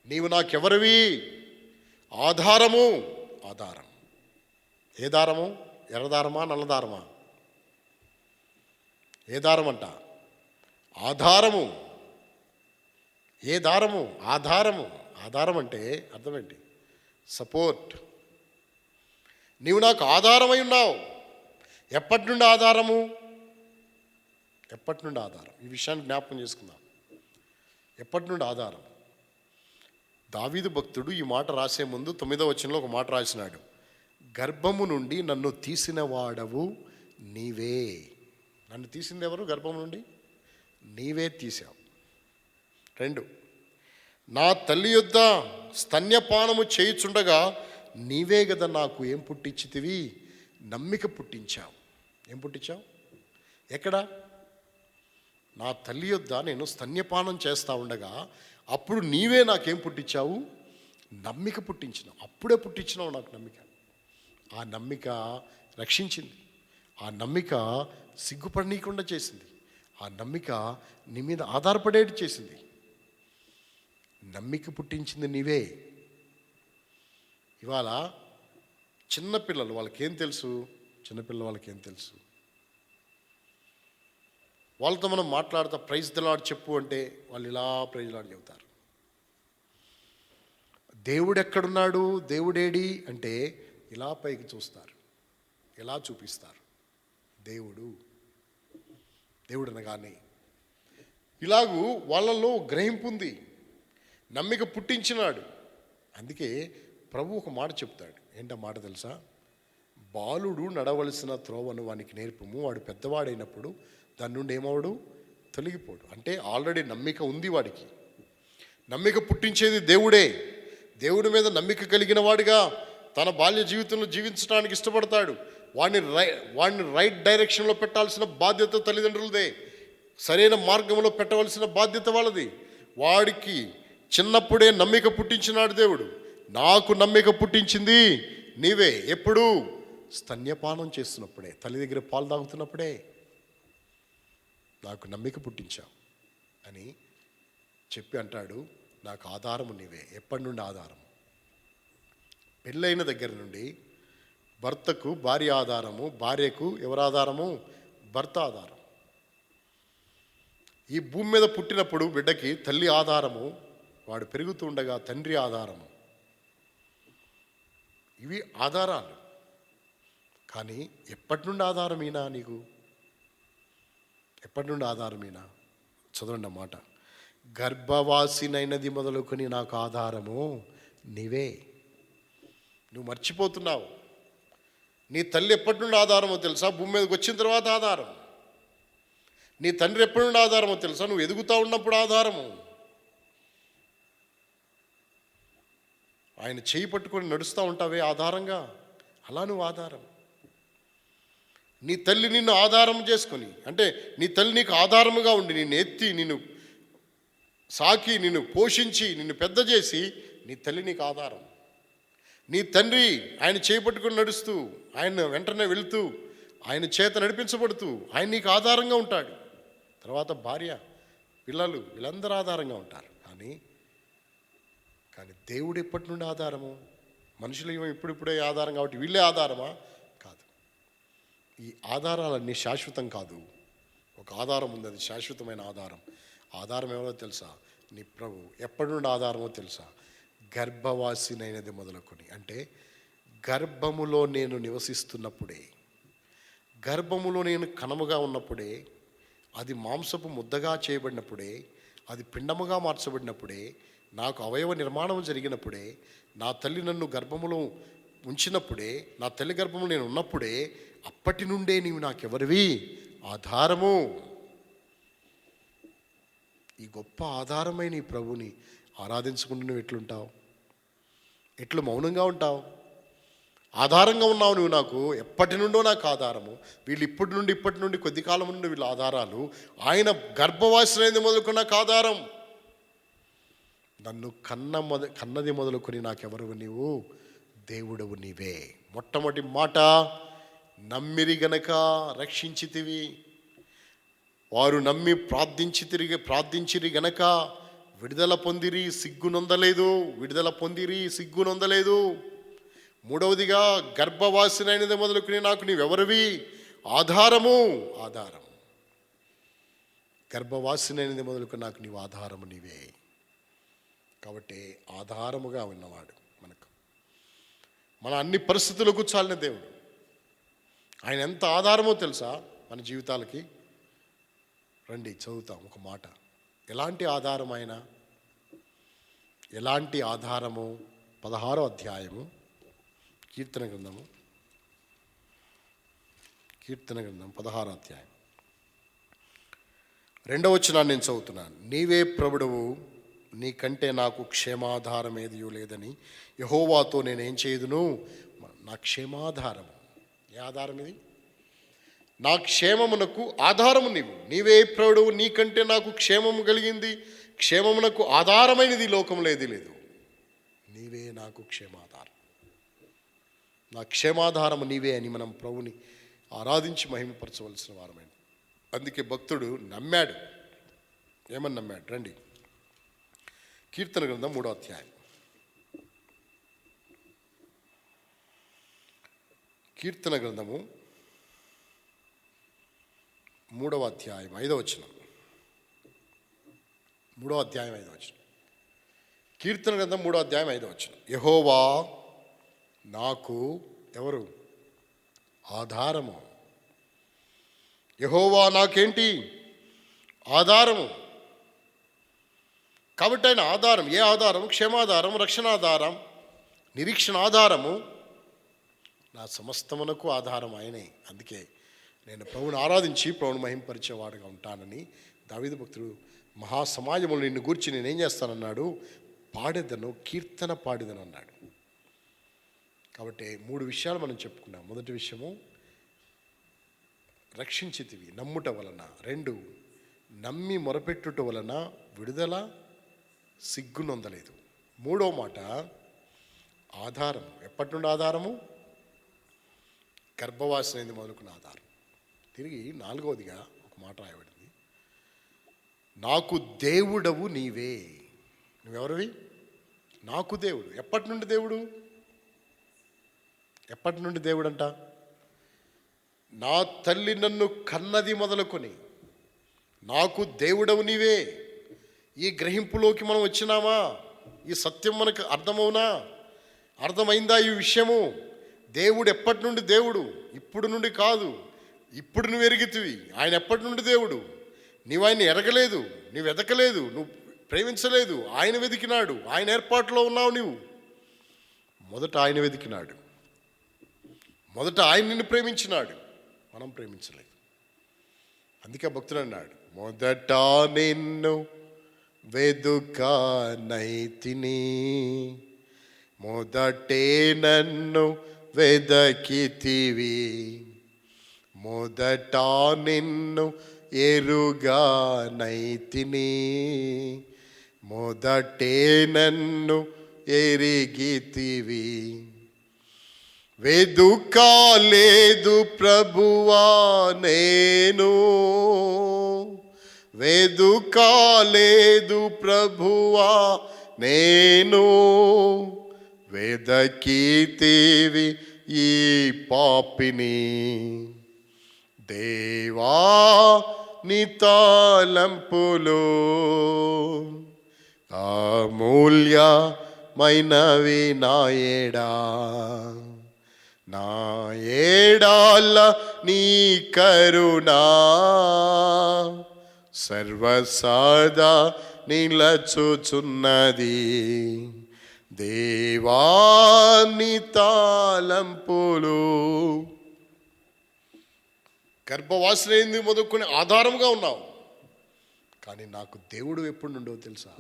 నీవు నాకెవరివి? ఆధారం. ఏ దారము? ఎర్రదారమా, నల్లదారమా? ఏ దారం అంట? ఆధారము. ఏ దారము? ఆధారం అంటే అర్థం ఏంటి? సపోర్ట్. నీవు నాకు ఆధారమై ఉన్నావు. ఎప్పటి నుండి ఆధారం? ఈ విషయాన్ని జ్ఞాపకం చేసుకుందాం. ఎప్పటి నుండి ఆధారం? దావీదు భక్తుడు ఈ మాట రాసే ముందు 9వ వచనంలో ఒక మాట రాసినాడు, గర్భము నుండి నన్ను తీసిన వాడవు నీవే. నన్ను తీసింది ఎవరు? గర్భం నుండి నీవే తీసావు. 2, నా తల్లి యొద్ద స్తన్యపానము చేయుచుండగా నీవే కదా నాకు ఏం పుట్టించితివి? నమ్మిక పుట్టించావు. ఏం పుట్టించావు? ఎక్కడ? నా తల్లి యొద్ద నేను స్తన్యపానం చేస్తూ ఉండగా అప్పుడు నీవే నాకేం పుట్టించావు? నమ్మిక పుట్టించినావు. అప్పుడే పుట్టించినావు నాకు నమ్మిక. ఆ నమ్మిక రక్షించింది. ఆ నమ్మిక సిగ్గుపడనీయకుండా చేసింది. ఆ నమ్మిక నీ మీద ఆధారపడేటి చేసింది. నమ్మిక పుట్టించింది నీవే. ఇవాళ చిన్నపిల్లలు వాళ్ళకేం తెలుసు? చిన్నపిల్లలు వాళ్ళకేం తెలుసు? వాళ్ళతో మనం మాట్లాడుతా ప్రైజ్ ద లార్డ్ చెప్పు అంటే వాళ్ళు ఇలా ప్రైజ్ లార్డ్ చెబుతారు. దేవుడు ఎక్కడున్నాడు, దేవుడేడి అంటే ఇలా పైకి చూస్తారు, ఇలా చూపిస్తారు. దేవుడు దేవుడు అనగానే ఇలాగూ వాళ్ళల్లో గ్రహింపు ఉంది. నమ్మిక పుట్టించినాడు. అందుకే ప్రభు ఒక మాట చెప్తాడు. ఏంటో మాట తెలుసా? బాలుడు నడవలసిన త్రోవను వానికి నేర్పము, వాడు పెద్దవాడైనప్పుడు దాని నుండి ఏమవడు? తొలగిపోడు. అంటే ఆల్రెడీ నమ్మిక ఉంది వాడికి. నమ్మిక పుట్టించేది దేవుడే. దేవుడి మీద నమ్మిక కలిగిన వాడిగా తన బాల్య జీవితంలో జీవించడానికి ఇష్టపడతాడు. వాడిని రైట్ డైరెక్షన్లో పెట్టాల్సిన బాధ్యత తల్లిదండ్రులదే. సరైన మార్గంలో పెట్టవలసిన బాధ్యత వాళ్ళది. వాడికి చిన్నప్పుడే నమ్మిక పుట్టించినాడు దేవుడు. నాకు నమ్మిక పుట్టించింది నీవే. ఎప్పుడు? స్తన్యపానం చేస్తున్నప్పుడే, తల్లి దగ్గర పాలు తాగుతున్నప్పుడే నాకు నమ్మిక పుట్టించావు అని చెప్పి అంటాడు, నాకు ఆధారము నీవే. ఎప్పటి నుండి ఆధారం? పెళ్ళైన దగ్గర నుండి భర్తకు భార్య ఆధారము, భార్యకు ఎవరు ఆధారము? భర్త ఆధారం. ఈ భూమి మీద పుట్టినప్పుడు బిడ్డకి తల్లి ఆధారము, వాడు పెరుగుతూ ఉండగా తండ్రి ఆధారము. ఇవి ఆధారాలు. కానీ ఎప్పటి నుండి ఆధారమేనా నీకు? ఎప్పటి నుండి ఆధారమేనా? చదవండి అన్నమాట. గర్భవాసినైనది మొదలుకొని నాకు ఆధారము నీవే. నువ్వు మర్చిపోతున్నావు. నీ తల్లి ఎప్పటి నుండి ఆధారమో తెలుసా? భూమి మీదకి వచ్చిన తర్వాత ఆధారం. నీ తండ్రి ఎప్పటి నుండి ఆధారమో తెలుసా? నువ్వు ఎదుగుతూ ఉన్నప్పుడు ఆధారము. ఆయన చేయి పట్టుకొని నడుస్తూ ఉంటావే ఆధారంగా, అలా నువ్వు ఆధారం. నీ తల్లి నిన్ను ఆధారం చేసుకొని, అంటే నీ తల్లి నీకు ఆధారముగా ఉండి నిన్ను ఎత్తి, నిన్ను సాకి, నిన్ను పోషించి, నిన్ను పెద్ద చేసి, నీ తల్లి నీకు ఆధారం. నీ తండ్రి ఆయన చేపట్టుకుని నడుస్తూ, ఆయన వెంటనే వెళుతూ, ఆయన చేత నడిపించబడుతూ ఆయన నీకు ఆధారంగా ఉంటాడు. తర్వాత భార్య, పిల్లలు, వీళ్ళందరూ ఆధారంగా ఉంటారు. కానీ దేవుడు ఎప్పటి నుండి ఆధారము? మనుషులు ఏమో ఇప్పుడిప్పుడే ఆధారం కాబట్టి వీళ్ళే ఆధారమా? కాదు. ఈ ఆధారాలన్నీ శాశ్వతం కాదు. ఒక ఆధారం ఉంది, అది శాశ్వతమైన ఆధారం. ఆధారం ఎవరో తెలుసా? నీ ప్రభు. ఎప్పటి నుండి ఆధారమో తెలుసా? గర్భవాసినైనది మొదలుకొని, అంటే గర్భములో నేను నివసిస్తున్నప్పుడే, గర్భములో నేను కణముగా ఉన్నప్పుడే, అది మాంసపు ముద్దగా చేయబడినప్పుడే, అది పిండముగా మార్చబడినప్పుడే, నాకు అవయవ నిర్మాణం జరిగినప్పుడే, నా తల్లి నన్ను గర్భములో ఉంచినప్పుడే, నా తల్లి గర్భములో నేను ఉన్నప్పుడే, అప్పటి నుండే నీవు నాకెవరివి? ఆధారము. ఈ గొప్ప ఆధారమైన ఈ ప్రభుని ఆరాధించుకుంటూ నువ్వు ఎట్లుంటావు? ఎట్లు మౌనంగా ఉంటావు? ఆధారంగా ఉన్నావు నువ్వు. నాకు ఎప్పటి నుండో నాకు ఆధారము. వీళ్ళు ఇప్పటి నుండి కొద్ది కాలం నుండి వీళ్ళ ఆధారాలు. ఆయన గర్భవాసినది మొదలుకొని నాకు ఆధారం. నన్ను కన్నది మొదలుకొని నాకెవరు? నీవు దేవుడవు నీవే. మొట్టమొదటి మాట, నమ్మిరి గనక రక్షించితివి. వారు నమ్మి ప్రార్థించిరి గనక విడుదల పొందిరి, సిగ్గునొందలేదు. విడుదల పొందిరి, సిగ్గునొందలేదు. మూడవదిగా, గర్భవాసినైనది మొదలుకుని నాకు నీవెవరివి? ఆధారము. ఆధారం. గర్భవాసినైనది మొదలుకుని నాకు నీవు ఆధారము నీవే. కాబట్టి ఆధారముగా ఉన్నవాడు మనకు, మన అన్ని పరిస్థితులకు చాలిన దేవుడు. ఆయన ఎంత ఆధారమో తెలుసా మన జీవితాలకి? రండి చదువుతాం ఒక మాట. ఎలాంటి ఆధారం ఆయన? ఎలాంటి ఆధారము? 16వ అధ్యాయము కీర్తన గ్రంథం 16వ అధ్యాయం 2వ వచనాన్ని నేను చదువుతున్నాను. నీవే ప్రభుడవు, నీకంటే నాకు క్షేమాధారం ఏది లేదని యెహోవాతో నేనేం చేయదును? నా క్షేమాధారము. ఏ ఆధారం ఇది? నా క్షేమమునకు ఆధారము నీవే ప్రభుడవు, నీకంటే నాకు క్షేమము కలిగింది, క్షేమమునకు ఆధారమైనది లోకంలో ఏది లేదు. నీవే నాకు క్షేమాధారం, నా క్షేమాధారము నీవే అని మనం ప్రభుని ఆరాధించి మహిమపరచవలసిన వారమైంది. అందుకే భక్తుడు నమ్మాడు. ఏమని నమ్మాడు? రండి, కీర్తన గ్రంథం 3వ అధ్యాయం. కీర్తన గ్రంథము 3వ అధ్యాయం 5వ వచనం. 3వ అధ్యాయం 5వ వచనం. కీర్తన గ్రంథం 3వ అధ్యాయం 5వ వచనం. యెహోవా నాకు ఎవరు? ఆధారము. యెహోవా నాకేంటి? ఆధారము. కాబట్టి ఆయన ఆధారం. ఏ ఆధారం? క్షేమాధారం, రక్షణాధారం, నిరీక్షణ ఆధారము. నా సమస్తమునకు ఆధారం ఆయనే. అందుకే నేను ప్రభువుని ఆరాధించి ప్రభువుని మహింపరిచేవాడుగా ఉంటానని దావీదు భక్తుడు మహాసమాజములు నిన్ను గూర్చి నేనేం చేస్తానన్నాడు? పాడేదను, కీర్తన పాడేదను అన్నాడు. కాబట్టి 3 విషయాలు మనం చెప్పుకున్నాం. మొదటి విషయము రక్షించితివి నమ్ముట వలన. 2 నమ్మి మొరపెట్టుట వలన విడుదల, సిగ్గునొందలేదు. 3వ మాట ఆధారం. ఎప్పటి నుండి ఆధారము? గర్భవాసమైంది మొదలుకున్న ఆధారం. తిరిగి 4వదిగా ఒక మాట రాయబడింది, నాకు దేవుడవు నీవే. నువ్వెవరివి? నాకు దేవుడు. ఎప్పటి నుండి దేవుడు? ఎప్పటి నుండి దేవుడు అంట? నా తల్లి నన్ను కన్నది మొదలుకొని నాకు దేవుడవు నీవే. ఈ గ్రహింపులోకి మనం వచ్చినామా? ఈ సత్యం మనకు అర్థమవునా? అర్థమైందా ఈ విషయము? దేవుడు ఎప్పటి నుండి దేవుడు? ఇప్పుడు నుండి కాదు. ఇప్పుడు నువ్వు ఎరిగితివి. ఆయన ఎప్పటి నుండి దేవుడు? నీవు ఆయన ఎరగలేదు, నువ్వు వెతకలేదు, నువ్వు ప్రేమించలేదు. ఆయన వెతికినాడు. ఆయన ఏర్పాటులో ఉన్నావు నీవు. మొదట ఆయన వెతికినాడు. మొదట ఆయన నిన్ను ప్రేమించినాడు. మనం ప్రేమించలేదు. అందుకే భక్తుడు అన్నాడు, మొదట నిన్ను వెదుకనైతిని, మొదటే నన్ను వెదకితివి, మొదట నిన్ను ఎరుగనైతిని, మొదటే నన్ను ఎరిగితివి. వెదుకాలేదు ప్రభువా నేను, వెదుకాలేదు ప్రభువా నేను, వెదకితివి ఈ పాపిని. దేవా నీ తలంపులు అమూల్యమైనవి నా ఏడా, నా ఏడాల నీ కరుణా సర్వసదా నిలచుచున్నది. దేవా నీ తలంపులు. గర్భవాసనైంది మొదలుకొని ఆధారంగా ఉన్నావు. కానీ నాకు దేవుడు ఎప్పుడు నుండో తెలుసా?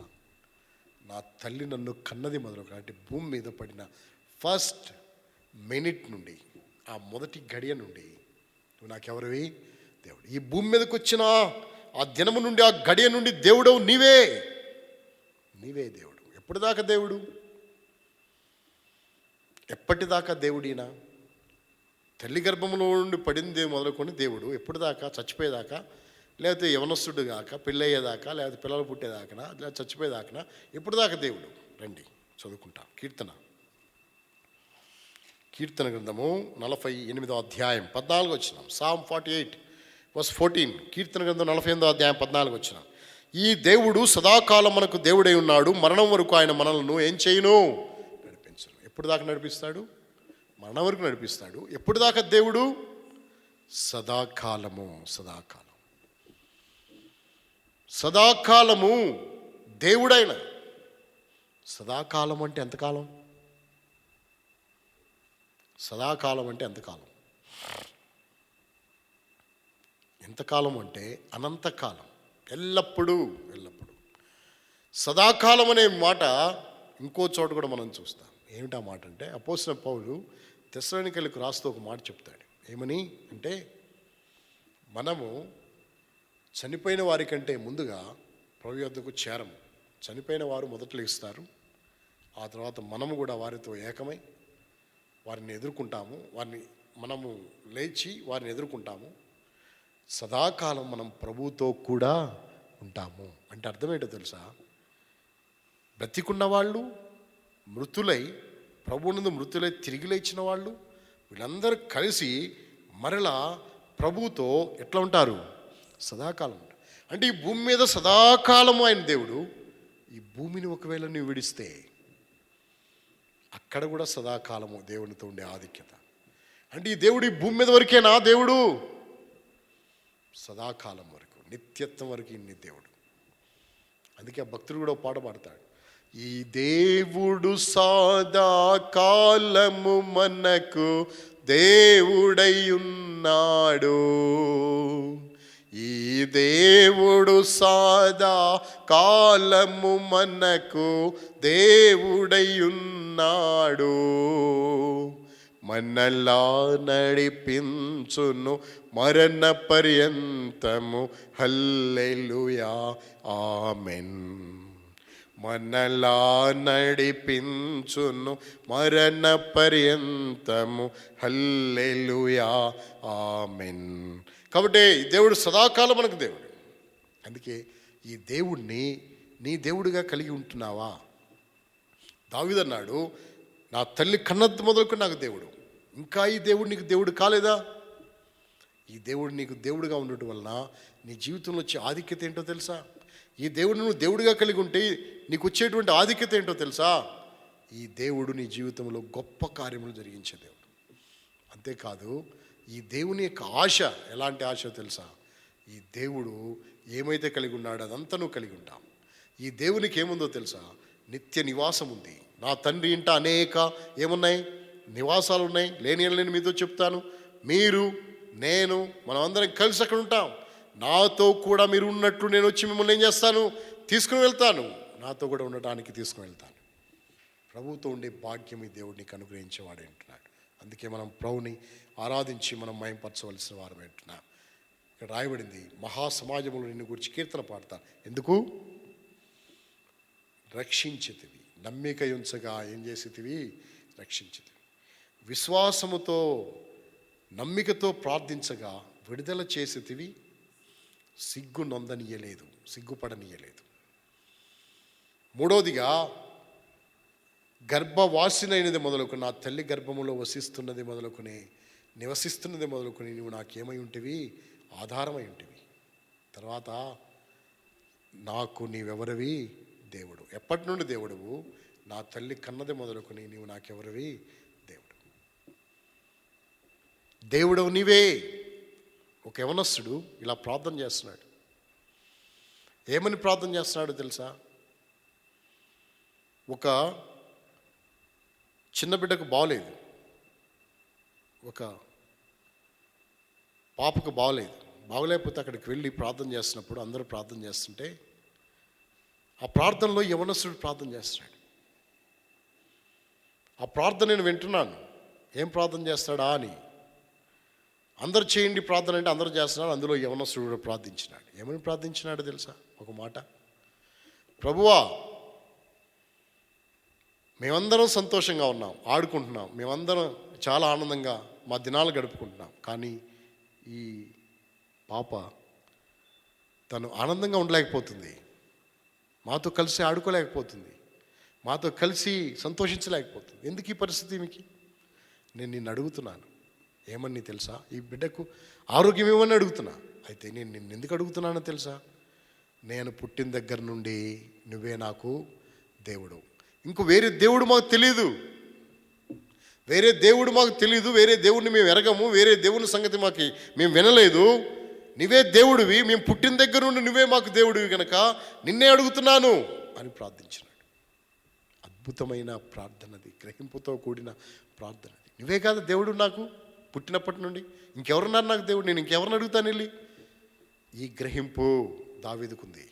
నా తల్లి నన్ను కన్నది మొదలు అంటే భూమి మీద పడిన ఫస్ట్ మినిట్ నుండి, ఆ మొదటి గడియ నుండి నువ్వు నాకెవరివి? దేవుడు. ఈ భూమి మీదకి వచ్చిన ఆ దినము నుండి, ఆ గడియ నుండి దేవుడవు నీవే. నీవే దేవుడు. ఎప్పటిదాకా దేవుడు? ఎప్పటిదాకా దేవుడినా? తల్లి గర్భంలో నుండి పడింది మొదలుకొని దేవుడు ఎప్పటిదాకా? చచ్చిపోయేదాకా, లేకపోతే యవనస్తుడు కాక పెళ్ళయ్యేదాకా, లేకపోతే పిల్లలు పుట్టేదాకనా, లేదా చచ్చిపోయేదాకనా? ఎప్పటిదాకా దేవుడు? రండి చదువుకుంటాం. కీర్తన గ్రంథము 48వ అధ్యాయం 14 వచనం. Psalm 48:14. కీర్తన గ్రంథం 48వ అధ్యాయం 14 వచనం. ఈ దేవుడు సదాకాలం మనకు దేవుడై ఉన్నాడు, మరణం వరకు ఆయన మనల్ని ఏం చేయను? నడిపించను. ఎప్పుడు దాకా నడిపిస్తాడు? మరణం వరకు నడిపిస్తాడు. ఎప్పుడు దాకా దేవుడు? సదాకాలము. సదాకాలం. సదాకాలము దేవుడైన. సదాకాలం అంటే ఎంతకాలం? సదాకాలం అంటే ఎంతకాలం? ఎంతకాలం అంటే అనంతకాలం, ఎల్లప్పుడూ ఎల్లప్పుడూ. సదాకాలం అనే మాట ఇంకో చోట కూడా మనం చూస్తాం. ఏమిటా మాట అంటే, అపోస్తలుడైన పౌలు తెస్సలోనికీయులకు రాస్తూ ఒక మాట చెప్తాడు. ఏమని అంటే, మనము చనిపోయిన వారికంటే ముందుగా ప్రభు యొద్దకు చేరము. చనిపోయిన వారు మొదట లేస్తారు, ఆ తర్వాత మనము కూడా వారితో ఏకమై వారిని ఎదుర్కొంటాము. మనము లేచి వారిని ఎదుర్కొంటాము. సదాకాలం మనం ప్రభువుతో కూడా ఉంటాము. అంటే అర్థమేంటో తెలుసా? బ్రతికున్న వాళ్ళు, మృతులై ప్రభువునందు మృతులై తిరిగి లేచిన వాళ్ళు, వీళ్ళందరూ కలిసి మరలా ప్రభువుతో ఎట్లా ఉంటారు? సదాకాలం ఉంటారు. అంటే ఈ భూమి మీద సదాకాలము ఆయన దేవుడు. ఈ భూమిని ఒకవేళ నువ్వు విడిస్తే అక్కడ కూడా సదాకాలము దేవునితో ఉండే ఆధిక్యత. అంటే ఈ దేవుడు ఈ భూమి మీద వరకేనా దేవుడు? సదాకాలం వరకు, నిత్యత్వం వరకు ఇన్ని దేవుడు. అందుకే ఆ భక్తుడు కూడా పాట పాడతాడు. ఈ దేవుడు సదాకాలము మనకు దేవుడై ఉన్నాడు. ఈ దేవుడు సదాకాలము మనకు దేవుడై ఉన్నాడు. మనలా నడిపించును మరణ పర్యంతము. హల్లెలూయా, ఆమెన్. మనలా నడిపించును మరణ పర్యంతము. హల్లెలూయా, ఆమెన్. కాబట్టి దేవుడు సదాకాలం మనకు దేవుడు. అందుకే ఈ దేవుడిని నీ దేవుడిగా కలిగి ఉంటున్నావా? దావీదు అన్నాడు, నా తల్లి కన్నది మొదలుకొని నాకు దేవుడు. ఇంకా ఈ దేవుడు నీకు దేవుడు కాలేదా? ఈ దేవుడు నీకు దేవుడుగా ఉండటం వలన నీ జీవితంలో వచ్చే ఆధిక్యత ఏంటో తెలుసా? ఈ దేవుడిని నువ్వు దేవుడిగా కలిగి ఉంటే నీకు వచ్చేటువంటి ఆధిక్యత ఏంటో తెలుసా? ఈ దేవుడు నీ జీవితంలో గొప్ప కార్యములు జరిగించే దేవుడు. అంతేకాదు, ఈ దేవుని యొక్క ఆశ ఎలాంటి ఆశ తెలుసా? ఈ దేవుడు ఏమైతే కలిగి ఉన్నాడో అదంతా నువ్వు కలిగి ఉంటావు. ఈ దేవునికి ఏముందో తెలుసా? నిత్య నివాసం ఉంది. నా తండ్రి ఇంట అనేక ఏమున్నాయి? నివాసాలు ఉన్నాయి. లేని మీతో చెప్తాను. మీరు, నేను, మనం అందరం కలిసి అక్కడ ఉంటాం. నాతో కూడా మీరు ఉన్నట్లు నేను వచ్చి మిమ్మల్ని ఏం చేస్తాను? తీసుకుని వెళ్తాను. నాతో కూడా ఉండటానికి తీసుకుని వెళ్తాను. ప్రభువుతో ఉండే భాగ్యం ఈ దేవుడిని అనుగ్రహించేవాడు అంటున్నాడు. అందుకే మనం ప్రభుని ఆరాధించి మనం మహింపరచవలసిన వారు అంటున్నాం. ఇక్కడ రాయబడింది, మహాసమాజంలో నిన్ను గురించి కీర్తన పాడతాను. ఎందుకు? రక్షించితివి, నమ్మిక ఉంచగా ఏం చేసేటివి? రక్షించితివి. విశ్వాసముతో నమ్మికతో ప్రార్థించగా విడుదల చేసేటివి, సిగ్గు నొందనీయలేదు, సిగ్గుపడనీయలేదు. మూడోదిగా, గర్భవాసినైనది మొదలుకొని, నా తల్లి గర్భములో వసిస్తున్నది మొదలుకొని, నివసిస్తున్నది మొదలుకొని నువ్వు నాకేమై ఉంటివి? ఆధారమై ఉంటివి. తర్వాత, నాకు నీవెవరివి? దేవుడు. ఎప్పటి నుండి దేవుడువు? నా తల్లి కన్నది మొదలుకొని నీవు నాకెవరివి? దేవుడు. దేవుడవు నీవే. ఒక యవనస్తుడు ఇలా ప్రార్థన చేస్తున్నాడు. ఏమని ప్రార్థన చేస్తున్నాడు తెలుసా? ఒక చిన్న బిడ్డకు బాగలేదు, ఒక పాపకు బాగలేకపోతే అక్కడికి వెళ్ళి ప్రార్థన చేస్తున్నప్పుడు అందరూ ప్రార్థన చేస్తుంటే ఆ ప్రార్థనలో యవనస్తుడు ప్రార్థన చేస్తున్నాడు. ఆ ప్రార్థన నేను వింటున్నాను. ఏం ప్రార్థన చేస్తాడా అని. అందరు చేయండి ప్రార్థన అంటే అందరూ చేస్తున్నాడు. అందులో యవనస్తుడు కూడా ప్రార్థించినాడు. ఏమని ప్రార్థించినాడు తెలుసా? ఒక మాట, ప్రభువా, మేమందరం సంతోషంగా ఉన్నాం, ఆడుకుంటున్నాం, మేమందరం చాలా ఆనందంగా మా దినాలు గడుపుకుంటున్నాం. కానీ ఈ పాప తను ఆనందంగా ఉండలేకపోతుంది, మాతో కలిసి ఆడుకోలేకపోతుంది, మాతో కలిసి సంతోషించలేకపోతుంది. ఎందుకు ఈ పరిస్థితి మీకు? నేను నిన్ను అడుగుతున్నాను. ఏమని తెలుసా? ఈ బిడ్డకు ఆరోగ్యం ఏమని అడుగుతున్నా. అయితే నేను నిన్ను ఎందుకు అడుగుతున్నానో తెలుసా? నేను పుట్టిన దగ్గర నుండి నువ్వే నాకు దేవుడు. ఇంకో వేరే దేవుడు మాకు తెలియదు. వేరే దేవుడు మాకు తెలియదు. వేరే దేవుడిని మేము ఎరగము. వేరే దేవుని సంగతి మేము వినలేదు. నీవే దేవుడివి, మేము పుట్టిన దగ్గర నుండి నువ్వే మాకు దేవుడివి కనుక నిన్నే అడుగుతున్నాను అని ప్రార్థించినాడు. అద్భుతమైన ప్రార్థనది, గ్రహింపుతో కూడిన ప్రార్థనది. నువ్వే కాదు దేవుడు నాకు పుట్టినప్పటి నుండి, ఇంకెవరున్నారు నాకు దేవుడు, నేను ఇంకెవరిని అడుగుతాను వెళ్ళి? ఈ గ్రహింపు దావీదుకుంది.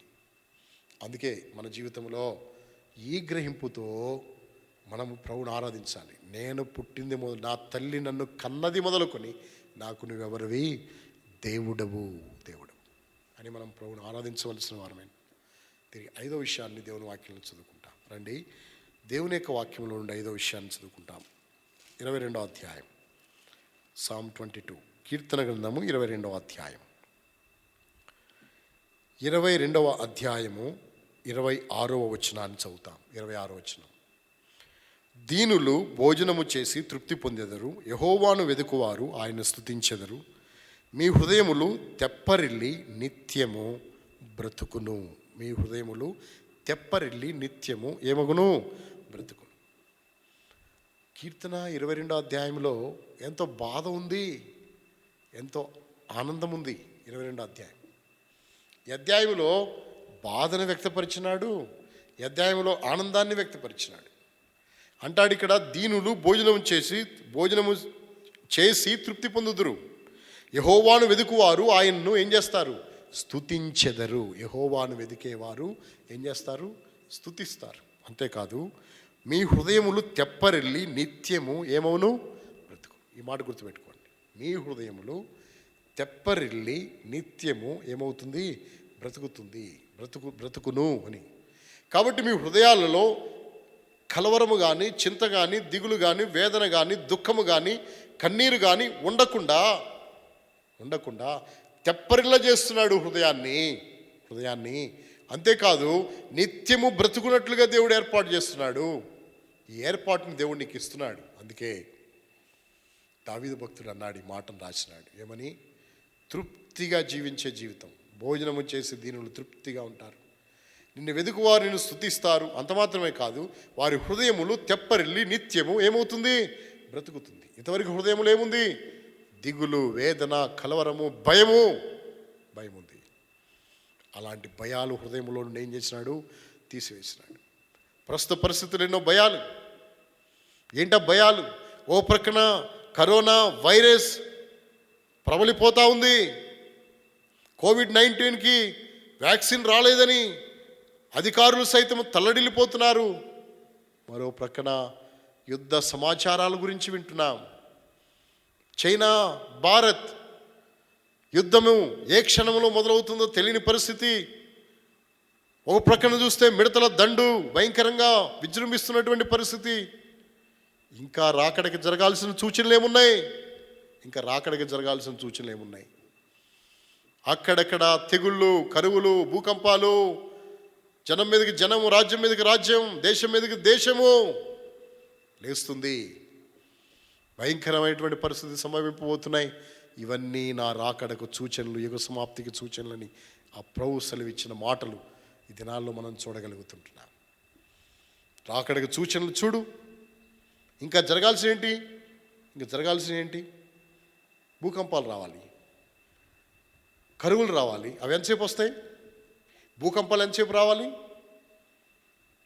అందుకే మన జీవితంలో ఈ గ్రహింపుతో మనము ప్రభువుని ఆరాధించాలి. నేను పుట్టింది మొదలు, నా తల్లి నన్ను కన్నది మొదలుకొని నాకు నువ్వెవరివి? దేవుడవు అని మనం ప్రభువుని ఆరాధించవలసిన వారమే. తిరిగి 5వ విషయాన్ని దేవుని వాక్యంలో చదువుకుంటాం. రండి, దేవుని యొక్క వాక్యంలో నుండి 5వ విషయాన్ని చదువుకుంటాం. 22వ అధ్యాయం, సామ్ 22, కీర్తన గ్రంథము 22వ అధ్యాయం. 22వ అధ్యాయము 26వ వచనాన్ని చదువుతాం. 26వ వచనం. దీనులు భోజనము చేసి తృప్తి పొందెదరు, యెహోవాను వెదుకువారు ఆయన స్తుతించెదరు. మీ హృదయములు తెప్పరిల్లి నిత్యము బ్రతుకును. మీ హృదయములు తెప్పరిల్లి నిత్యము ఏమగును? బ్రతుకును. కీర్తన 22వ అధ్యాయంలో ఎంతో బాధ ఉంది, ఎంతో ఆనందం ఉంది. 22వ అధ్యాయం, ఈ అధ్యాయంలో బాధను వ్యక్తపరిచినాడు, ఈ అధ్యాయంలో ఆనందాన్ని వ్యక్తపరిచినాడు. అంటాడు ఇక్కడ, దీనులు భోజనము చేసి తృప్తి పొందుదురు, యెహోవాను వెదుకువారు ఆయన్ను ఏం చేస్తారు? స్తుతించెదరు. యెహోవాను వెదికేవారు ఏం చేస్తారు? స్తుతిస్తారు. అంతేకాదు, మీ హృదయములు తెప్పరిల్లి నిత్యము ఏమవును? బ్రతుకు. ఈ మాట గుర్తుపెట్టుకోండి. మీ హృదయములు తెప్పరిల్లి నిత్యము ఏమవుతుంది? బ్రతుకుతుంది, బ్రతుకును అని. కాబట్టి మీ హృదయాలలో కలవరము కానీ, చింత కానీ, దిగులు కానీ, వేదన కానీ, దుఃఖము కానీ, కన్నీరు కానీ ఉండకుండా తెప్పరిల్ల చేస్తున్నాడు హృదయాన్ని. అంతేకాదు, నిత్యము బ్రతుకున్నట్లుగా దేవుడు ఏర్పాటు చేస్తున్నాడు. ఈ ఏర్పాటుని దేవుడు నీకు ఇస్తున్నాడు. అందుకే దావీదు భక్తుడు అన్నాడు, ఈ మాటను రాసినాడు. ఏమని? తృప్తిగా జీవించే జీవితం. భోజనము చేసి దీనులు తృప్తిగా ఉంటారు, నిన్ను వెదుకువారు నిన్ను స్తుతిస్తారు. అంత మాత్రమే కాదు, వారి హృదయములు తెప్పరిల్లి నిత్యము ఏమవుతుంది? బ్రతుకుతుంది. ఇంతవరకు హృదయములు ఏముంది? దిగులు, వేదన, కలవరము, భయం ఉంది. అలాంటి భయాలు హృదయంలో నుండి ఏం చేసినాడు? తీసివేసినాడు. ప్రస్తుత పరిస్థితులు ఎన్నో భయాలు. ఏంటా భయాలు? ఓ ప్రక్కన కరోనా వైరస్ ప్రబలిపోతూ ఉంది, కోవిడ్-19కి వ్యాక్సిన్ రాలేదని అధికారులు సైతం తల్లడిల్లిపోతున్నారు. మరో ప్రక్కన యుద్ధ సమాచారాల గురించి వింటున్నాం. చైనా భారత్ యుద్ధము ఏ క్షణంలో మొదలవుతుందో తెలియని పరిస్థితి. ఒక ప్రక్కన చూస్తే మిడతల దండు భయంకరంగా విజృంభిస్తున్నటువంటి పరిస్థితి. ఇంకా రాకడికి జరగాల్సిన సూచనలు ఏమున్నాయి? అక్కడక్కడ తెగుళ్ళు, కరువులు, భూకంపాలు, జనం మీదకి జనము, రాజ్యం మీదకి రాజ్యం, దేశం మీదకి దేశము లేస్తుంది. భయంకరమైనటువంటి పరిస్థితి సంభవింపబోతున్నాయి. ఇవన్నీ నా రాకడకు సూచనలు, యుగ సమాప్తికి సూచనలని ఆ ప్రభు సెలవిచ్చిన మాటలు ఈ దినాల్లో మనం చూడగలుగుతుంటున్నాం. రాకడకు సూచనలు చూడు. ఇంకా జరగాల్సిన ఏంటి? భూకంపాలు రావాలి, కరువులు రావాలి. అవి ఎంతసేపు వస్తాయి? భూకంపాలు ఎంతసేపు రావాలి?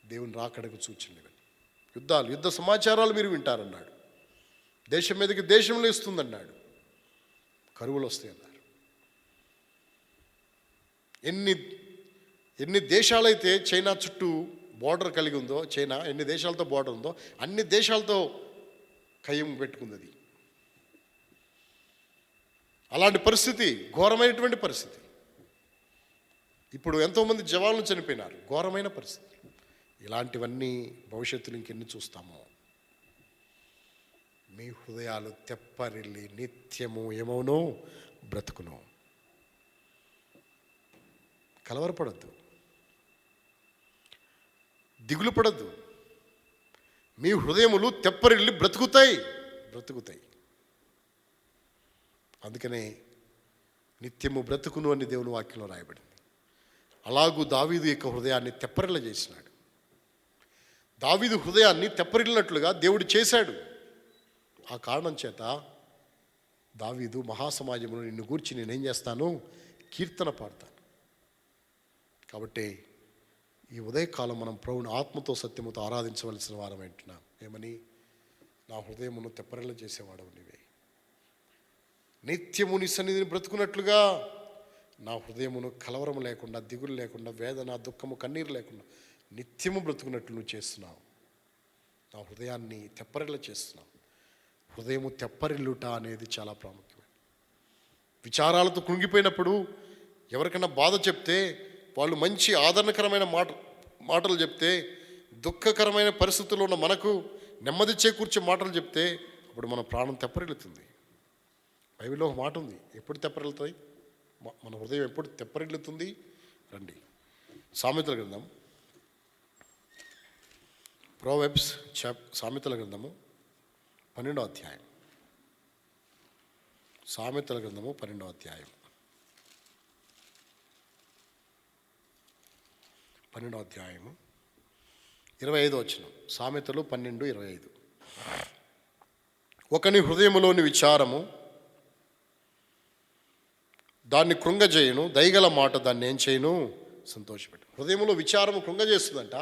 దేవుని రాకడకు సూచనలు ఇవన్నీ. యుద్ధాలు, యుద్ధ సమాచారాలు మీరు వింటారన్నాడు. దేశం మీదకి దేశం లేస్తుందన్నాడు. కరువులు వస్తాయన్నారు. ఎన్ని దేశాలైతే చైనా చుట్టూ బోర్డర్ కలిగి ఉందో, చైనా ఎన్ని దేశాలతో బోర్డర్ ఉందో అన్ని దేశాలతో కయ్యం పెట్టుకుంది అది. అలాంటి పరిస్థితి, ఘోరమైనటువంటి పరిస్థితి. ఇప్పుడు ఎంతోమంది జవాన్లు చనిపోయినారు. ఘోరమైన పరిస్థితి. ఇలాంటివన్నీ భవిష్యత్తులో ఇంకెన్ని చూస్తామో. మీ హృదయాలు తెప్పరిల్లి నిత్యము ఏమవును? బ్రతుకును. కలవరపడద్దు, దిగులు పడద్దు. మీ హృదయములు తెప్పరిల్లి బ్రతుకుతాయి. అందుకనే నిత్యము బ్రతుకును అని దేవుని వాక్యంలో రాయబడింది. అలాగూ దావీదు యొక్క హృదయాన్ని తెప్పరిల్ల చేసినాడు. దావీదు హృదయాన్ని తెప్పరిల్లినట్లుగా దేవుడు చేశాడు. ఆ కారణం చేత దావీదు మహాసమాజంలో నిన్ను గూర్చి నేనేం చేస్తాను? కీర్తన పాడతాను. కాబట్టి ఈ ఉదయకాలం మనం ప్రభువుని ఆత్మతో సత్యముతో ఆరాధించవలసిన వారం అంటున్నాం. ఏమని? నా హృదయమును తెప్పరిల్ల చేసేవాడవు నీవే. నిత్యము నీ సన్నిధిని బ్రతుకున్నట్లుగా నా హృదయమును కలవరం లేకుండా, దిగులు లేకుండా, వేదన, దుఃఖము, కన్నీరు లేకుండా నిత్యము బ్రతుకున్నట్లు నువ్వు చేస్తున్నావు. నా హృదయాన్ని తెప్పరిల్ల చేస్తున్నావు. హృదయము తెప్పరిల్లుట అనేది చాలా ప్రాముఖ్యం. విచారాలతో కృంగిపోయినప్పుడు ఎవరికైనా బాధ చెప్తే, వాళ్ళు మంచి ఆదరణకరమైన మాటలు చెప్తే, దుఃఖకరమైన పరిస్థితుల్లో ఉన్న మనకు నెమ్మది చేకూర్చే మాటలు చెప్తే అప్పుడు మన ప్రాణం తెప్పరిల్లుతుంది. బైబిల్లో ఒక మాట ఉంది, ఎప్పుడు తెప్పరిల్లుతాయి? మన హృదయం ఎప్పుడు తెప్పరిల్లుతుంది? రండి, సామెతల గ్రంథం, ప్రోవెబ్స్ సామెతల గ్రంథము 12వ అధ్యాయం. సామెతల గ్రంథము 12వ అధ్యాయం 12వ అధ్యాయము 25వ వచనం. సామెతలు 12:25. ఒకని హృదయములోని విచారము దాన్ని కృంగజేయును, దయగల మాట దాన్ని ఏం చేయను? సంతోషపెట్టు. హృదయంలో విచారము కృంగజేస్తుందంట,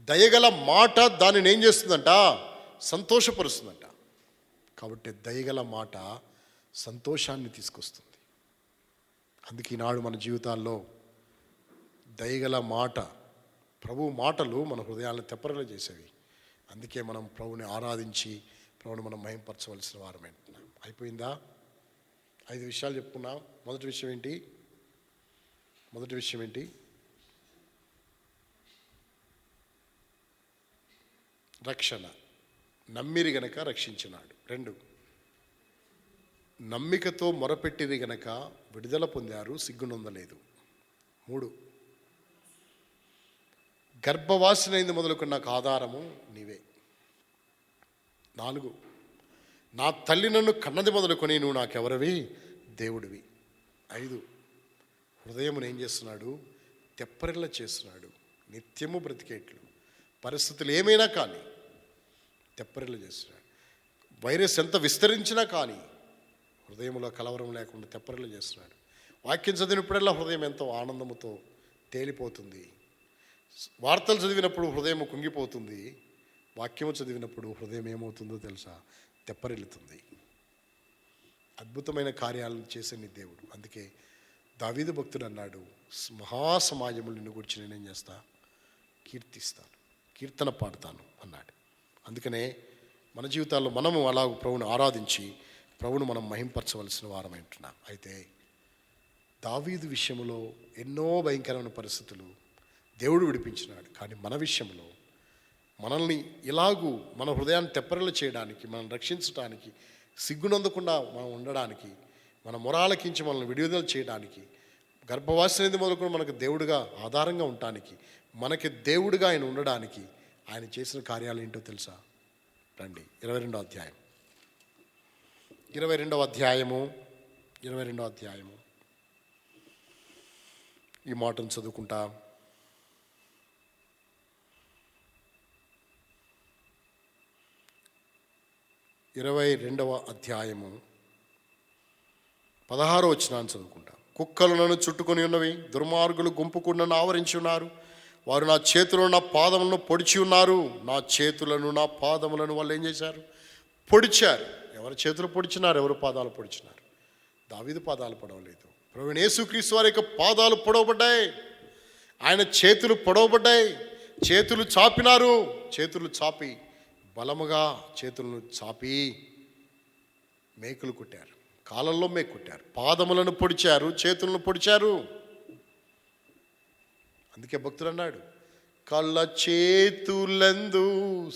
దయగల మాట దానిని ఏం చేస్తుందంట? సంతోషపరుస్తుందంట. కాబట్టి దయగల మాట సంతోషాన్ని తీసుకొస్తుంది. అందుకే ఈనాడు మన జీవితాల్లో దయగల మాట, ప్రభు మాటలు మన హృదయాలను తెప్పరిల్ల చేసేవి. అందుకే మనం ప్రభుని ఆరాధించి ప్రభుని మనం మహింపరచవలసిన వారమే. అయిపోయిందా? 5 విషయాలు చెప్పుకున్నాం. మొదటి విషయం ఏంటి? రక్షణ. నమ్మిరి గనక రక్షించినాడు. 2, నమ్మికతో మొరపెట్టిరి గనక విడుదల పొందారు, సిగ్గునొందలేదు. 3, గర్భవాసినైంది మొదలుకున్న నాకు ఆధారము నీవే. 4, నా తల్లి నన్ను కన్నది మొదలుకొని నువ్వు నాకెవరివి? దేవుడివి. 5, హృదయమును ఏం చేస్తున్నాడు? తెప్పరిల్ల చేస్తున్నాడు. నిత్యము బ్రతికేట్లు, పరిస్థితులు ఏమైనా కానీ తెప్పరిల్ల చేస్తున్నాడు. వైరస్ ఎంత విస్తరించినా కానీ హృదయంలో కలవరం లేకుండా తెప్పరిల్ల చేస్తున్నాడు. వాక్యం చదివినప్పుడల్లా హృదయం ఎంతో ఆనందముతో తేలిపోతుంది. వార్తలు చదివినప్పుడు హృదయం కుంగిపోతుంది. వాక్యము చదివినప్పుడు హృదయం ఏమవుతుందో తెలుసా? తెప్పరిల్లుతుంది. అద్భుతమైన కార్యాలను చేసే నీ దేవుడు. అందుకే దావీదు భక్తుడు అన్నాడు, మహాసమాజములు నిన్ను గురించి నేనేం చేస్తా? కీర్తిస్తాను, కీర్తన పాడతాను అన్నాడు. అందుకనే మన జీవితాల్లో మనము అలాగ ప్రభువును ఆరాధించి ప్రభువును మనం మహింపరచవలసిన వారమై ఉంటున్నాం. అయితే దావీదు విషయంలో ఎన్నో భయంకరమైన పరిస్థితులు దేవుడు విడిపించినాడు. కానీ మన విషయంలో మనల్ని ఇలాగూ మన హృదయాన్ని తెప్పరిల్ల చేయడానికి, మనం రక్షించడానికి, సిగ్గునందకుండా మనం ఉండడానికి, మన మొరాలకించి మనల్ని విడుదల చేయడానికి, గర్భవాసినది మొదలుకొని మనకు దేవుడిగా ఆధారంగా ఉండటానికి, మనకి దేవుడిగా ఆయన ఉండడానికి ఆయన చేసిన కార్యాలు ఏంటో తెలుసా? రండి, 22వ అధ్యాయము ఈ మాటను చదువుకుంటా. 22వ అధ్యాయము 16వ వచనాన్ని చదువుకుంటా. కుక్కలు నన్ను చుట్టుకొని ఉన్నవి, దుర్మార్గులు గుంపుకుండా నన్ను ఆవరించి ఉన్నారు. వారు నా చేతులను నా పాదములను పొడిచి ఉన్నారు. నా చేతులను నా పాదములను వాళ్ళు ఏం చేశారు? పొడిచారు. ఎవరి చేతులు పొడిచినారు? ఎవరు పాదాలు పొడిచినారు? దావీదు పాదాలు పొడవలేదు. ప్రభువైన యేసుక్రీస్తు వారి యొక్క పాదాలు పొడవబడ్డాయి. ఆయన చేతులు పొడవబడ్డాయి. చేతులు చాపినారు. చేతులు చాపి బలముగా చేతులను చాపి మేకులు కుట్టారు, కాళ్ళల్లో మేకు కుట్టారు, పాదములను పొడిచారు, చేతులను పొడిచారు. అందుకే భక్తుడు అన్నాడు, కళ్ళ చేతులందు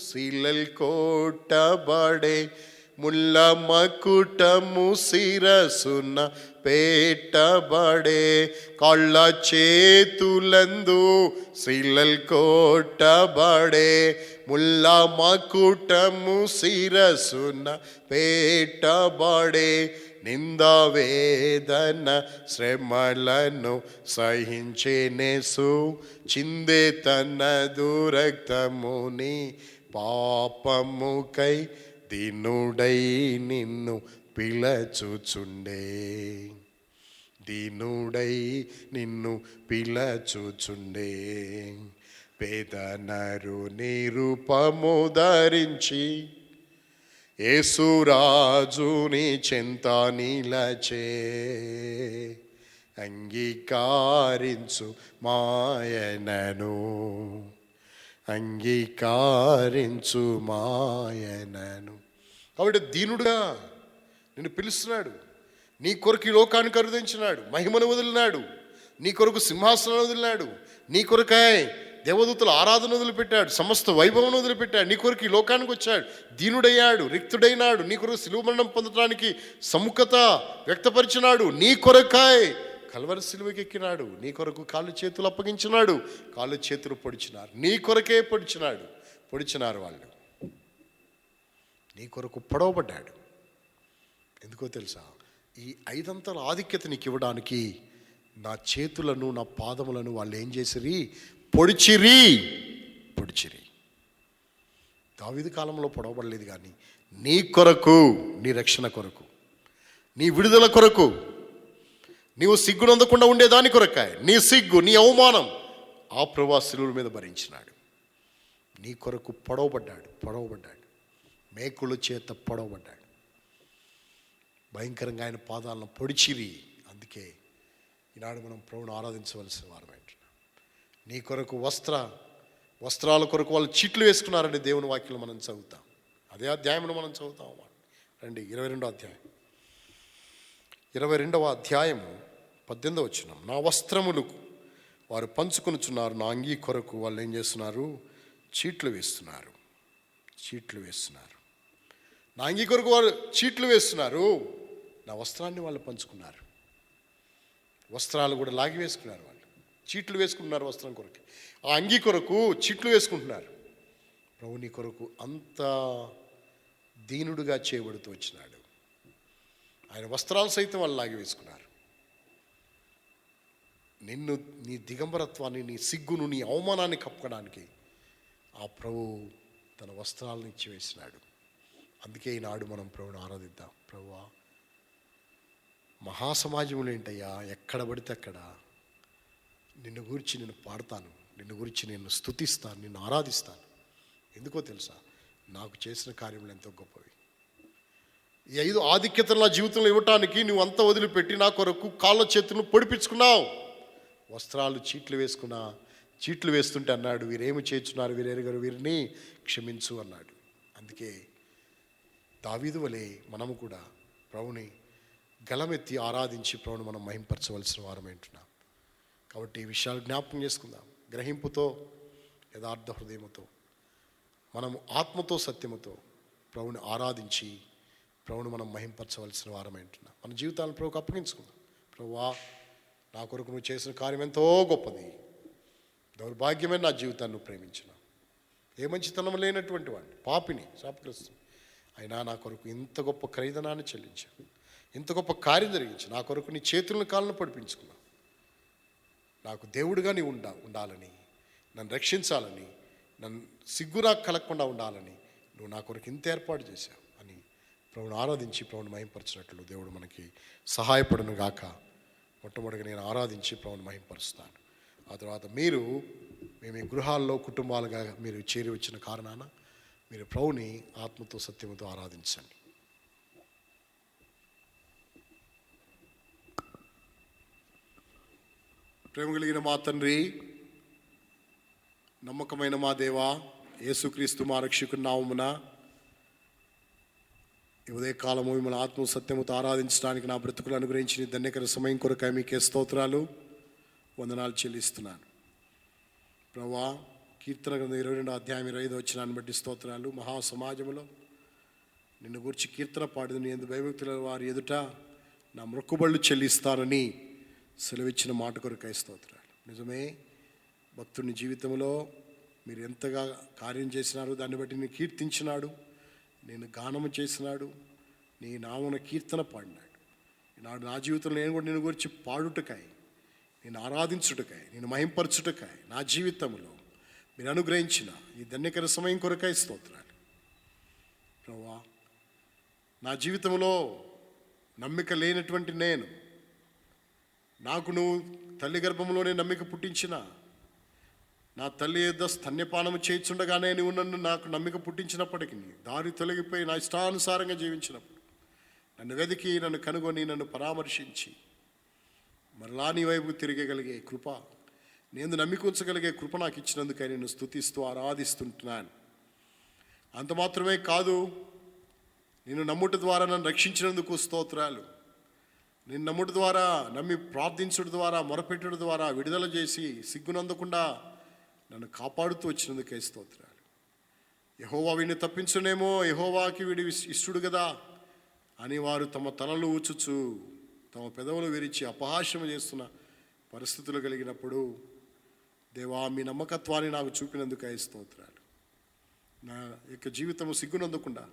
శీలల్ కోటబడే ముల్ల మకుటము శిరసున పెట్టబడే. కళ్ళ చేతులందు శీలల్ కోటబడే ముల్ల మకుటము శిరసున పెట్టబడే. నింద వేదన శ్రమలను సహించేనేసు చిందే తన దురక్తముని పాపముకై దీనుడై నిన్ను పిలచుచుండే. దీనుడై నిన్ను పిలచుచుండే, పేదనరు నిరూపము ధరించి యేసురాజుని చెంత నిలచే, అంగీకారించు మాయనను, అంగీకారించు మాయనను. కాబట్టి దీనుడుగా నిన్ను పిలుస్తున్నాడు. నీ కొరకు ఈ లోకాన్ని కరుదించినాడు, మహిమను వదిలినాడు, నీ కొరకు సింహాసనం వదిలినాడు, నీ కొరకాయ దేవదూతల ఆరాధన వదిలిపెట్టాడు, సమస్త వైభవం వదిలిపెట్టాడు, నీ కొరకు ఈ లోకానికి వచ్చాడు, దీనుడయ్యాడు, రిక్తుడైనాడు, నీ కొరకు శిలువ మరణం పొందడానికి సముఖత వ్యక్తపరిచినాడు, నీ కొరకాయ కల్వరి సిలువకి ఎక్కినాడు, నీ కొరకు కాళ్ళు చేతులు అప్పగించినాడు, కాళ్ళు చేతులు పొడిచినారు, నీ కొరకే పొడిచినారు వాళ్ళు, నీ కొరకు పొడవబడ్డాడు. ఎందుకో తెలుసా? ఈ 5 అంతల ఆధిక్యత నీకు ఇవ్వడానికి నా చేతులను నా పాదములను వాళ్ళు ఏం చేసిరి? పొడిచిరి. దావీదు కాలంలో పొడవబడలేదు, కానీ నీ కొరకు, నీ రక్షణ కొరకు, నీ విడుదల కొరకు, నీవు సిగ్గునందకుండా ఉండేదాని కొరకాయ, నీ సిగ్గు, నీ అవమానం ఆ ప్రభువు శిలువ మీద భరించినాడు. నీ కొరకు పొడవబడ్డాడు. మేకుల చేత పొడవబడ్డాడు. భయంకరంగా ఆయన పాదాలను పొడిచిరి. అందుకే ఈనాడు మనం ప్రభువును ఆరాధించవలసిన వారమేంటి? నీ కొరకు వస్త్రాల కొరకు వాళ్ళు చీట్లు వేసుకున్నారండి. దేవుని వాక్యం మనం చదువుతాం, అదే అధ్యాయంలో మనం చదువుతాం. రండి 22వ అధ్యాయం, 22వ అధ్యాయము 18వ వచనం. నా వస్త్రములు వారు పంచుకొనుచున్నారు, నా అంగీ కొరకు వాళ్ళు ఏం చేస్తున్నారు? చీట్లు వేస్తున్నారు. నా అంగీ కొరకు వారు చీట్లు వేస్తున్నారు, నా వస్త్రాన్ని వాళ్ళు పంచుకున్నారు. వస్త్రాలు కూడా లాగి వేసుకున్నారు, వాళ్ళు చీట్లు వేసుకుంటున్నారు వస్త్రం కొరకు. ఆ అంగీ కొరకు చీట్లు వేసుకుంటున్నారు. ప్రభు నీ కొరకు అంత దీనుడుగా చేయబడుతూ వచ్చినాడు. ఆయన వస్త్రాలు సైతం వాళ్ళు లాగి వేసుకున్నారు. నిన్ను, నీ దిగంబరత్వాన్ని, నీ సిగ్గును, నీ అవమానాన్ని కప్పడానికి ఆ ప్రభు తన వస్త్రాలను ఇచ్చి వేసినాడు. అందుకే ఈనాడు మనం ప్రభువును ఆరాధిద్దాం. ప్రభువా, మహాసమాజంలో ఏంటయ్యా, ఎక్కడ పడితే అక్కడ నిన్ను గురించి నేను పాడతాను, నిన్ను గురించి నేను స్తుతిస్తాను, నిన్ను ఆరాధిస్తాను. ఎందుకో తెలుసా? నాకు చేసిన కార్యములు ఎంతో గొప్పవి. ఈ 5 ఆధిక్యతలు నా జీవితంలో ఇవ్వటానికి నువ్వు అంతా వదిలిపెట్టి నా కొరకు కాళ్ళ చేతులను పొడిపించుకున్నావు. వస్త్రాలు చీట్లు వేస్తుంటే అన్నాడు, వీరేమి చేస్తున్నారు, వీరెరుగరు, వీరిని క్షమించు అన్నాడు. అందుకే దావీదు వలె మనము కూడా ప్రభుని గలమెత్తి ఆరాధించి ప్రభుని మనం మహింపరచవలసిన వారమేంటున్నాం. కాబట్టి ఈ విషయాలు జ్ఞాపకం చేసుకుందాం. గ్రహింపుతో, యథార్థ హృదయముతో, మనము ఆత్మతో, సత్యముతో ప్రభుని ఆరాధించి ప్రభుని మనం మహింపరచవలసిన వారమేంటున్నాం. మన జీవితాలను ప్రభుకు అప్పగించుకుందాం. ప్రభువా, నా కొరకు నువ్వు చేసిన కార్యం ఎంతో గొప్పది, దౌర్భాగ్యమైన నా జీవితాన్ని నువ్వు ప్రేమించినావు. ఏ మంచితనం లేనటువంటి వాడిని, పాపిని, శాపగ్రస్తుని, అయినా నా కొరకు ఇంత గొప్ప ఖరీదనాన్ని చెల్లించావు, ఇంత గొప్ప కార్యం జరిగించి నా కొరకు నీ చేతులను కాళ్ళను పడిపించుకున్నావు. నాకు దేవుడిగా నీ ఉండాలని, నన్ను రక్షించాలని, నన్ను సిగ్గు నాకు కలగకుండా ఉండాలని నువ్వు నా కొరకు ఇంత ఏర్పాటు చేశావు అని ప్రభువును ఆరాధించి ప్రభువును మహింపరచినట్లు దేవుడు మనకి సహాయపడును గాక. మొట్టమొదటిగా నేను ఆరాధించి ప్రభువును మహింపరుస్తాను. ఆ తర్వాత మేము ఈ గృహాల్లో కుటుంబాలుగా మీరు చేరి వచ్చిన కారణాన మీరు ప్రభువుని ఆత్మతో సత్యముతో ఆరాధించండి. ప్రేమ కలిగిన మా తండ్రి, నమ్మకమైన మా దేవా, యేసుక్రీస్తు మా రక్షకుని నామమున ఈ ఉదయకాలము మిమ్మల్ని ఆత్మ సత్యముతో ఆరాధించడానికి నా బ్రతుకులు అనుగ్రహించిన ధన్యకర సమయం కొరకై మీకే స్తోత్రాలు, వందనాలు చెల్లిస్తున్నాను. ప్రభువా, కీర్తన గ్రంథం 22వ అధ్యాయం 25వ వచనాన్ని బట్టి స్తోత్రాలు. మహాసమాజంలో నిన్ను గురించి కీర్తన పాడింది, నీ యందు భయభక్తుల వారి ఎదుట నా మొక్కుబళ్ళు చెల్లిస్తానని సెలవిచ్చిన మాట కొరకై స్తోత్రాలు. నిజమే, భక్తుని జీవితంలో మీరు ఎంతగా కార్యం చేసినారు, దాన్ని బట్టి నేను కీర్తించినాడు, నేను గానము చేసినాడు, నీ నామన కీర్తన పాడినాడు. ఈనాడు నా జీవితంలో నేను కూడా నిన్ను గురించి పాడుటకాయ, నేను ఆరాధించుటకాయ, నేను మహింపరచుటకాయ నా జీవితంలో మీరు అనుగ్రహించిన ఈ ధన్యకర సమయం కొరకై స్తోత్రాలు. ప్రభువా, నా జీవితంలో నమ్మిక లేనటువంటి నేను నాకు నువ్వు తల్లి గర్భంలోనే నమ్మిక పుట్టించిన, నా తల్లి యొద్ద స్తన్యపానము చేయించుండగానే నువ్వు నాకు నమ్మిక పుట్టించినప్పటికీ దారి తొలగిపోయి నా ఇష్టానుసారంగా జీవించినప్పుడు నన్ను వెతికి నన్ను కనుగొని నన్ను పరామర్శించి మరలా నీ వైపు తిరగగలిగే కృప, నేను నమ్మిక ఉంచగలిగే కృప నాకు ఇచ్చినందుకై నేను స్తుతిస్తూ ఆరాధిస్తుంటున్నాను. అంత మాత్రమే కాదు, నేను నమ్ముట ద్వారా నన్ను రక్షించినందుకు స్తోత్రాలు. నేను నమ్ముట ద్వారా, నమ్మి ప్రార్థించుట ద్వారా, మొరపెట్టుట ద్వారా విడుదల చేసి సిగ్గునందకుండా నన్ను కాపాడుతూ వచ్చినందుకే స్తోత్రాలు. యెహోవా వీడిని తప్పించునేమో, యెహోవాకి వీడి ఇష్టడు కదా అని వారు తమ తలలు ఊచుచు తమ పెదవులు విరిచి అపహాస్యం చేస్తున్న పరిస్థితులు కలిగినప్పుడు, దేవా మీ నమ్మకత్వాన్ని నాకు చూపినందుకే స్తోత్రాలు. నా యొక్క జీవితము సిగ్గునందకుండా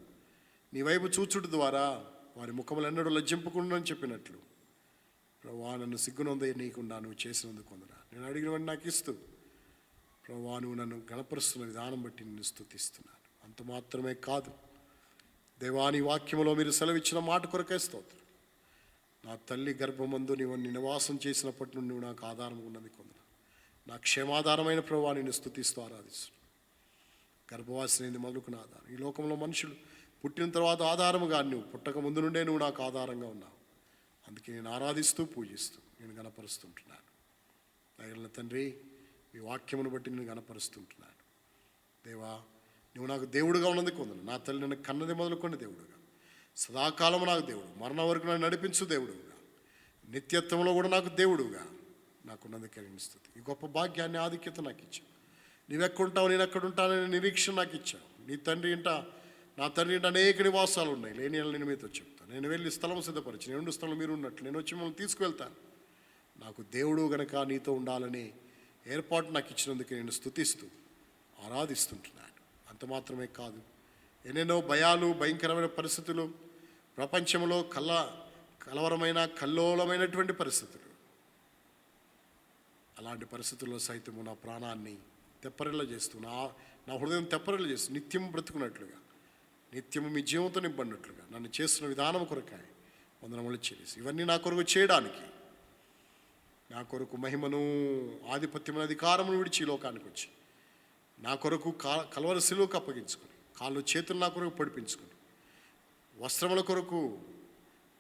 నీ వైపు చూచుట ద్వారా వారి ముఖములు ఎన్నడూ లజ్జింపకుండా చెప్పినట్లు, ప్రభువా నన్ను సిగ్గునంద నీకుండా నువ్వు చేసినందుకు వందనాలు. నేను అడిగినవన్నీ నాకు ఇస్తూ, ప్రభువా నువ్వు నన్ను గణపరుస్తున్న విధానం బట్టి నిన్ను స్తుతిస్తున్నాను. అంత మాత్రమే కాదు, దేవాని వాక్యములో మీరు సెలవిచ్చిన మాట కొరకే స్తోత్రం. నా తల్లి గర్భమందు నీవు నివాసం చేసినప్పటి నుండి నువ్వు నాకు ఆధారం ఉన్నది కొందరు, నా క్షేమాధారమైన ప్రభువా నిన్ను స్తుతిస్తూ ఆరాధిస్తున్నాను. గర్భవాసినది మొదలుకున్న ఆధారం. ఈ లోకంలో మనుషులు పుట్టిన తర్వాత ఆధారముగా, నువ్వు పుట్టక ముందు నుండే నువ్వు నాకు ఆధారంగా ఉన్నావు. అందుకే నేను ఆరాధిస్తూ పూజిస్తూ నేను గణపరుస్తుంటున్నాను. దయగల తండ్రి, మీ వాక్యమును బట్టి నేను గణపరుస్తుంటున్నాను. దేవా నువ్వు నాకు దేవుడుగా ఉన్నది కొందరు, నా తల్లి నన్ను కన్నది మొదలుకొని దేవుడుగా, సదాకాలము నాకు దేవుడు, మరణం వరకు నన్ను నడిపించు దేవుడుగా, నిత్యత్వంలో కూడా నాకు దేవుడుగా నాకున్నది కలిగిస్తుంది. ఈ గొప్ప భాగ్యాన్ని, ఆధిక్యత నాకు ఇచ్చావు. నీవెక్కడుంటావు, నేను ఎక్కడుంటానని నిరీక్షణ నాకు ఇచ్చావు. నీ తండ్రి ఇంట, నా తండ్రి ఇంట అనేక నివాసాలు ఉన్నాయి. లేని నేను మీతో చెప్తాను. నేను వెళ్ళి స్థలం సిద్ధపరిచి, నేను స్థలం మీరు ఉన్నట్లు నేను వచ్చి మిమ్మల్ని తీసుకువెళ్తాను. నాకు దేవుడు గనక నీతో ఉండాలని ఏర్పాటు నాకు ఇచ్చినందుకు నేను స్తుతిస్తూ ఆరాధిస్తుంటున్నాను. అంత మాత్రమే కాదు, ఎన్నెన్నో భయాలు, భయంకరమైన పరిస్థితులు, ప్రపంచంలో కలవరమైన కల్లోలమైనటువంటి పరిస్థితులు, అలాంటి పరిస్థితుల్లో సైతము నా ప్రాణాన్ని తెప్పరిల్ల చేస్తూ, నా హృదయం తెప్పరిల్ల చేస్తూ నిత్యం బ్రతుకున్నట్లుగా, నిత్యము మీ జీవంతో నింపడినట్లుగా నన్ను చేస్తున్న విధానం కొరకాయ వందనములు చెల్లిసి, ఇవన్నీ నా కొరకు చేయడానికి, నా కొరకు మహిమను, ఆధిపత్యమైన అధికారమును విడిచి లోకానికి వచ్చి నా కొరకు కలవరి శిలువకు అప్పగించుకొని, కాళ్ళు చేతులు నా కొరకు పడిపించుకొని, వస్త్రముల కొరకు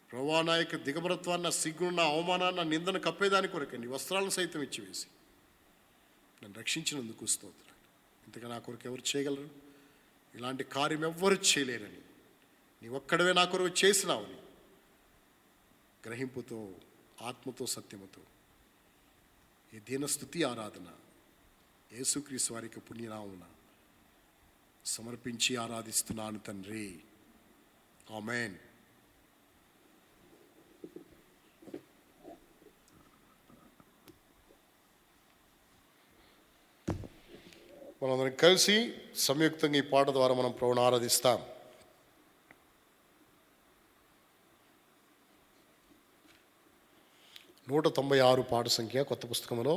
ప్రభువా నా యొక్క దిగమరత్వాన్ని, నా సిగ్గును, నా అవమానాన్ని, నా నిందను కప్పేదాని కొరకే నీ వస్త్రాలను సైతం ఇచ్చివేసి నన్ను రక్షించినందుకు స్తోత్రాలు. ఇంతగా నా కొరకు ఎవరు చేయగలరు? ఇలాంటి కార్యం ఎవ్వరు చేయలేరని, నీ ఒక్కడవే నా కొరకు చేసినావని గ్రహింపుతో, ఆత్మతో, సత్యముతో ఈ దీనస్తుతి ఆరాధన యేసుక్రీస్తు వారికి పుణ్యనామమున సమర్పించి ఆరాధిస్తున్నాను తండ్రి. ఆమేన్. మనందరం కలిసి సంయుక్తంగా ఈ పాట ద్వారా మనం ప్రభువుని ఆరాధిస్తాం. 196 పాట సంఖ్య కొత్త పుస్తకంలో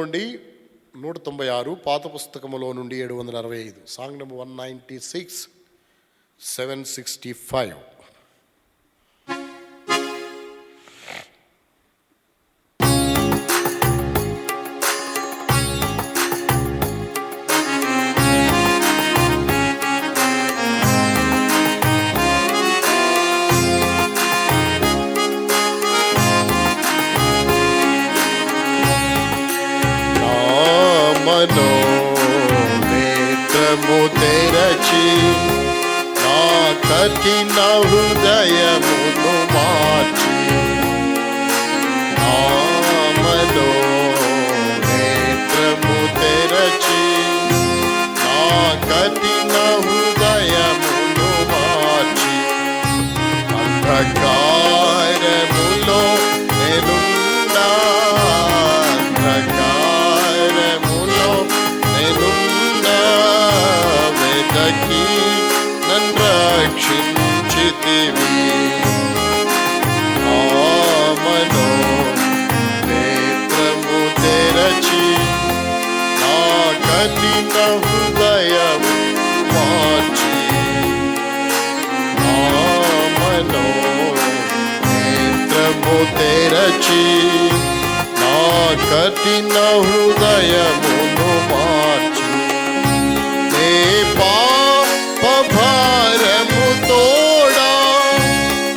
నుండి 196, పాత పుస్తకంలో నుండి 765, సాంగ్ నెంబర్ 196, 765. నేత్రము తెరచి నా కఠిన హృదయమును మార్చి, నామలో నేత్రము తెరచి నా కఠిన హృదయమును మార్చి, అంధకారములో నేనున్నా, వెదకి నన్ను రక్షించితివి. ఆమలో నేత్రము తెరచి నా కఠిన హృదయము మార్చి, ఆమలో నేత్రము తెరచి నా కఠిన హృదయమును మార్చి నే పాప భారము తోడా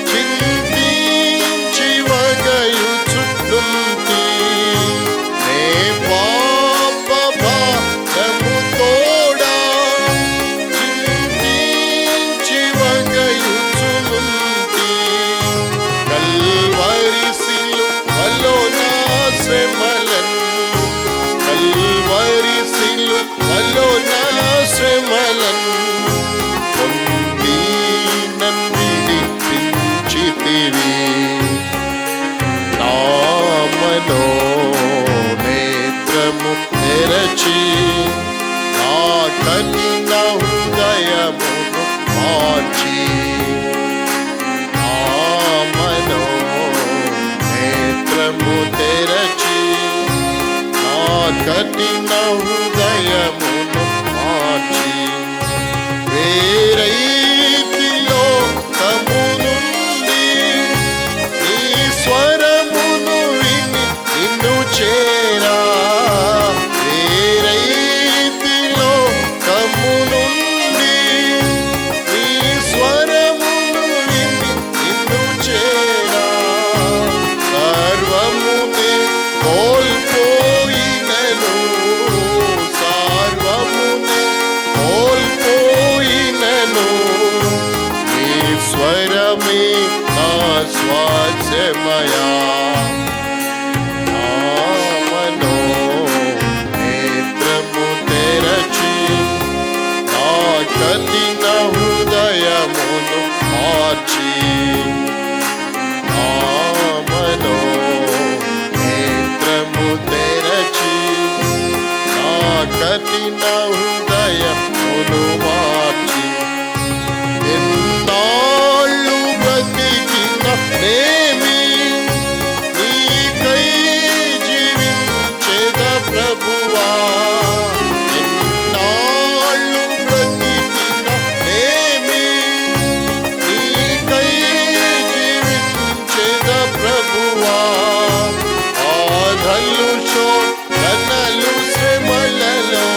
చింతించి వగయుచుంటి నే పాప భారము తోడా చింతించి వగయుచుంటి కల్వరి సిలువలో నా శ్రమలను కల్వరి సిలువలో నా శ్రమలను పొంది నన్ను విడిపించితివి నా మనోనేత్రము తెరచి నా కఠిన హృదయమును మార్చి నా మనోనేత్రము తెరచి నా కఠిన హృదయమును మార్చి వేరైతిలో తము నుండి నీ స్వరమును విని నిన్ను చేరా వేరైతిలో తము నుండి నీ స్వరమును విని నిన్ను చేరా సర్వమునే కోల్పోయినను సర్వమునే కోల్పోయినను నీ స్వరమే నా స్వాస్యమయా నా మనోనేత్రము తెరచి నా కఠిన హృదయమును మార్చి నా మనోనేత్రము తెరచి నా కఠిన హృదయమును మార్చి ఎన్నాళ్ళు బ్రతికిన నేమి నీకై జీవించెద ప్రభువా ఎన్నాళ్ళు బ్రతికిన నేమి నీకై జీవించెద ప్రభువా ఆధలు శోధనలు శ్రమలలో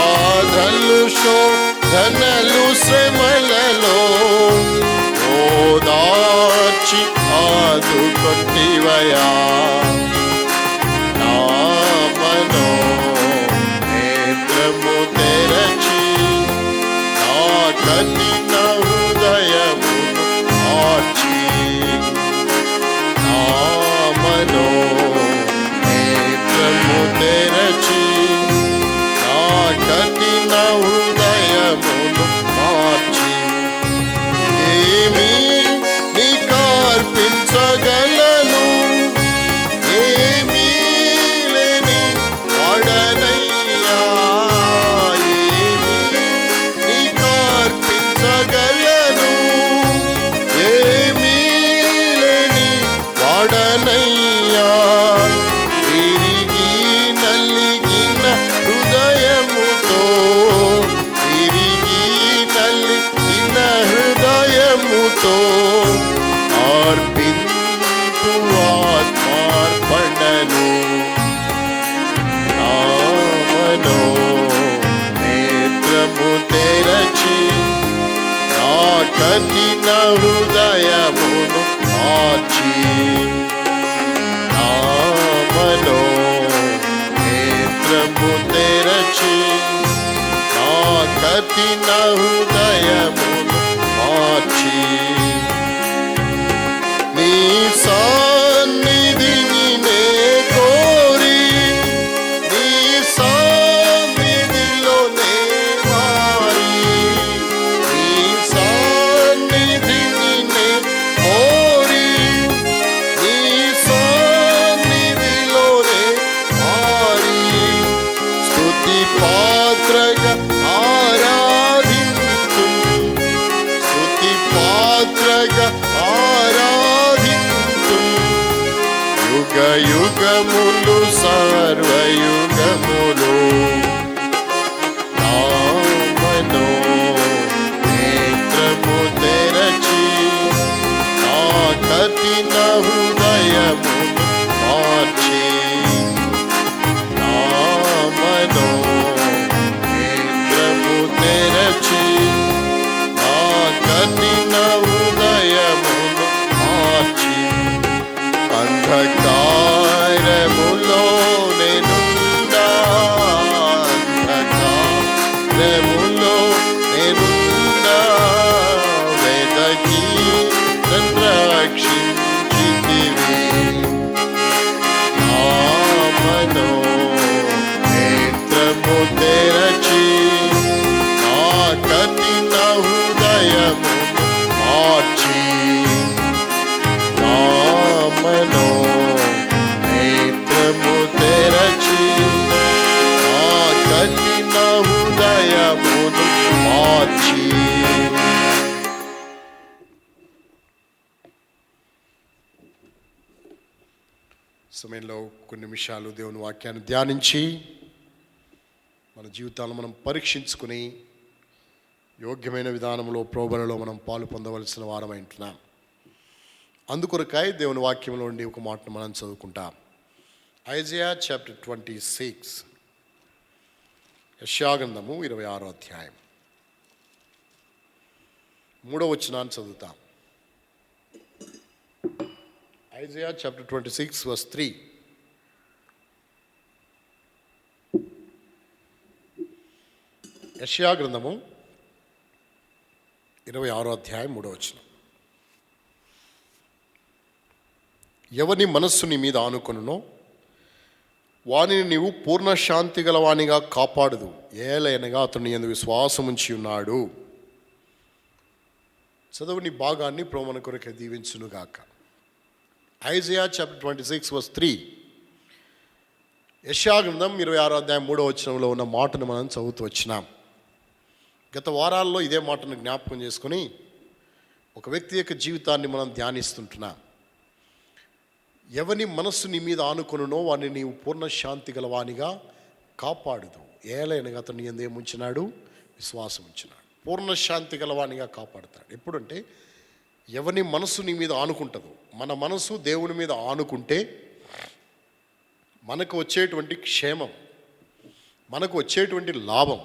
ఆధలు శోధనలు శ్రమలలో ఓదార్చి ఆదుకొంటివయా నా మనోనేత్రము తెరచి నా కఠిన హృదయమును మార్చి నా మనోనేత్రము తెరచి నా కఠిన హృదయమును మార్చి ఏమి నీకర్పించగలను ఏమీ లేని వాడనయ్యా ఏమి నీకర్పించగలను ఏమీ లేని వాడనయ్యా తిరిగి నలిగిన హృదయముతో తిరిగి నలిగిన హృదయముతో అర్పింతు ఆత్మార్పణను నా మనోనేత్రము తెరచి నా కఠిన హృదయమును మార్చి నా మనోనేత్రము తెరచి నా కఠిన హృదయమును మార్చి నీ సన్నిధిని నే కోరి నీ సన్నిధిలో నే వారి నీ సన్నిధిని నే కోరి నీ సన్నిధిలో నే వారి స్తుతి పాత్రగా ఆరాధింతు స్తుతి పాత్రగా ఆరాధింతు యుగ యుగములు సర్వయుగములు నా మనోనేత్రము తెరచి నా కఠిన సమయంలో కొన్ని నిమిషాలు దేవుని వాక్యాన్ని ధ్యానించి మన జీవితాలను మనం పరీక్షించుకుని యోగ్యమైన విధానంలో ప్రోబలలో మనం పాలు పొందవలసిన వారమై ఉంటున్నాం. అందుకొరకై దేవుని వాక్యంలో ఉండి ఒక మాటను మనం చదువుకుంటాం. ఐజయా చాప్టర్ 26, యెషయా గ్రంథము 26వ అధ్యాయం 3వ వచనాన్ని చదువుతాం. Isaiah chapter 26 verse 3. యెషయా గ్రంథము 26వ అధ్యాయం 3వ వచనం. ఎవని మనస్సు నీ మీద ఆనుకొనునో వానిని నీవు పూర్ణ శాంతి గలవానిగా కాపాడదు, ఏలయనగా అతను నీ యందు విశ్వాసం ఉంచి ఉన్నాడు. చదువుని భాగాన్ని ప్రోమన కొరకు దీవించునుగాక. Isaiah chapter 26 verse 3. యెషయా గ్రంథం 26వ అధ్యాయం 3వ వచనంలో ఉన్న మాటను మనం చదువుతూ వచ్చినాం. గత వారాల్లో ఇదే మాటను జ్ఞాపకం చేసుకుని ఒక వ్యక్తి యొక్క జీవితాన్ని మనం ధ్యానిస్తుంటున్నాం. ఎవని మనస్సు నీ మీద ఆనుకొనునో వాడిని నీవు పూర్ణ శాంతి గలవానిగా కాపాడుదు, ఏలైనగా అతను నీ యందు ఏముంచినాడు? విశ్వాసం ఉంచినాడు. పూర్ణ శాంతి గలవానిగా కాపాడుతాడు. ఎప్పుడంటే ఎవని మనస్సు నీ మీద ఆనుకుంటుందో, మన మనసు దేవుని మీద ఆనుకుంటే మనకు వచ్చేటువంటి క్షేమం, మనకు వచ్చేటువంటి లాభం,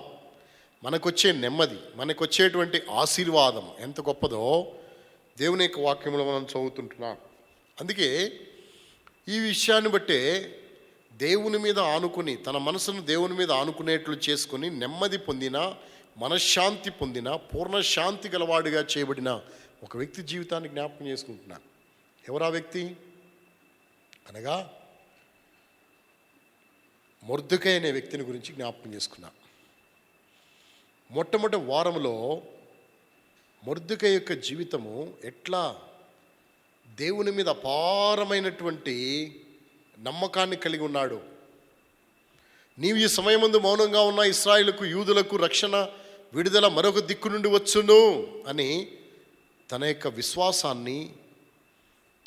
మనకు వచ్చే నెమ్మది, మనకు వచ్చేటువంటి ఆశీర్వాదం ఎంత గొప్పదో దేవుని యొక్క వాక్యంలో మనం చదువుతుంటున్నాం. అందుకే ఈ విషయాన్ని బట్టే దేవుని మీద ఆనుకుని, తన మనసును దేవుని మీద ఆనుకునేట్లు చేసుకుని నెమ్మది పొందిన, మనశ్శాంతి పొందిన, పూర్ణ శాంతి గలవాడిగా చేయబడిన ఒక వ్యక్తి జీవితాన్ని జ్ఞాపకం చేసుకుంటున్నాను. ఎవరా వ్యక్తి అనగా మొర్దెకై అనే వ్యక్తిని గురించి జ్ఞాపకం చేసుకున్నా. మొట్టమొదటి వారంలో మొర్దెకై యొక్క జీవితము ఎట్లా దేవుని మీద అపారమైనటువంటి నమ్మకాన్ని కలిగి ఉన్నాడు. నీవు ఈ సమయమందు మౌనంగా ఉన్న ఇశ్రాయేలుకు, యూదులకు రక్షణ, విడుదల మరొక దిక్కు నుండి వచ్చును అని తన యొక్క విశ్వాసాన్ని,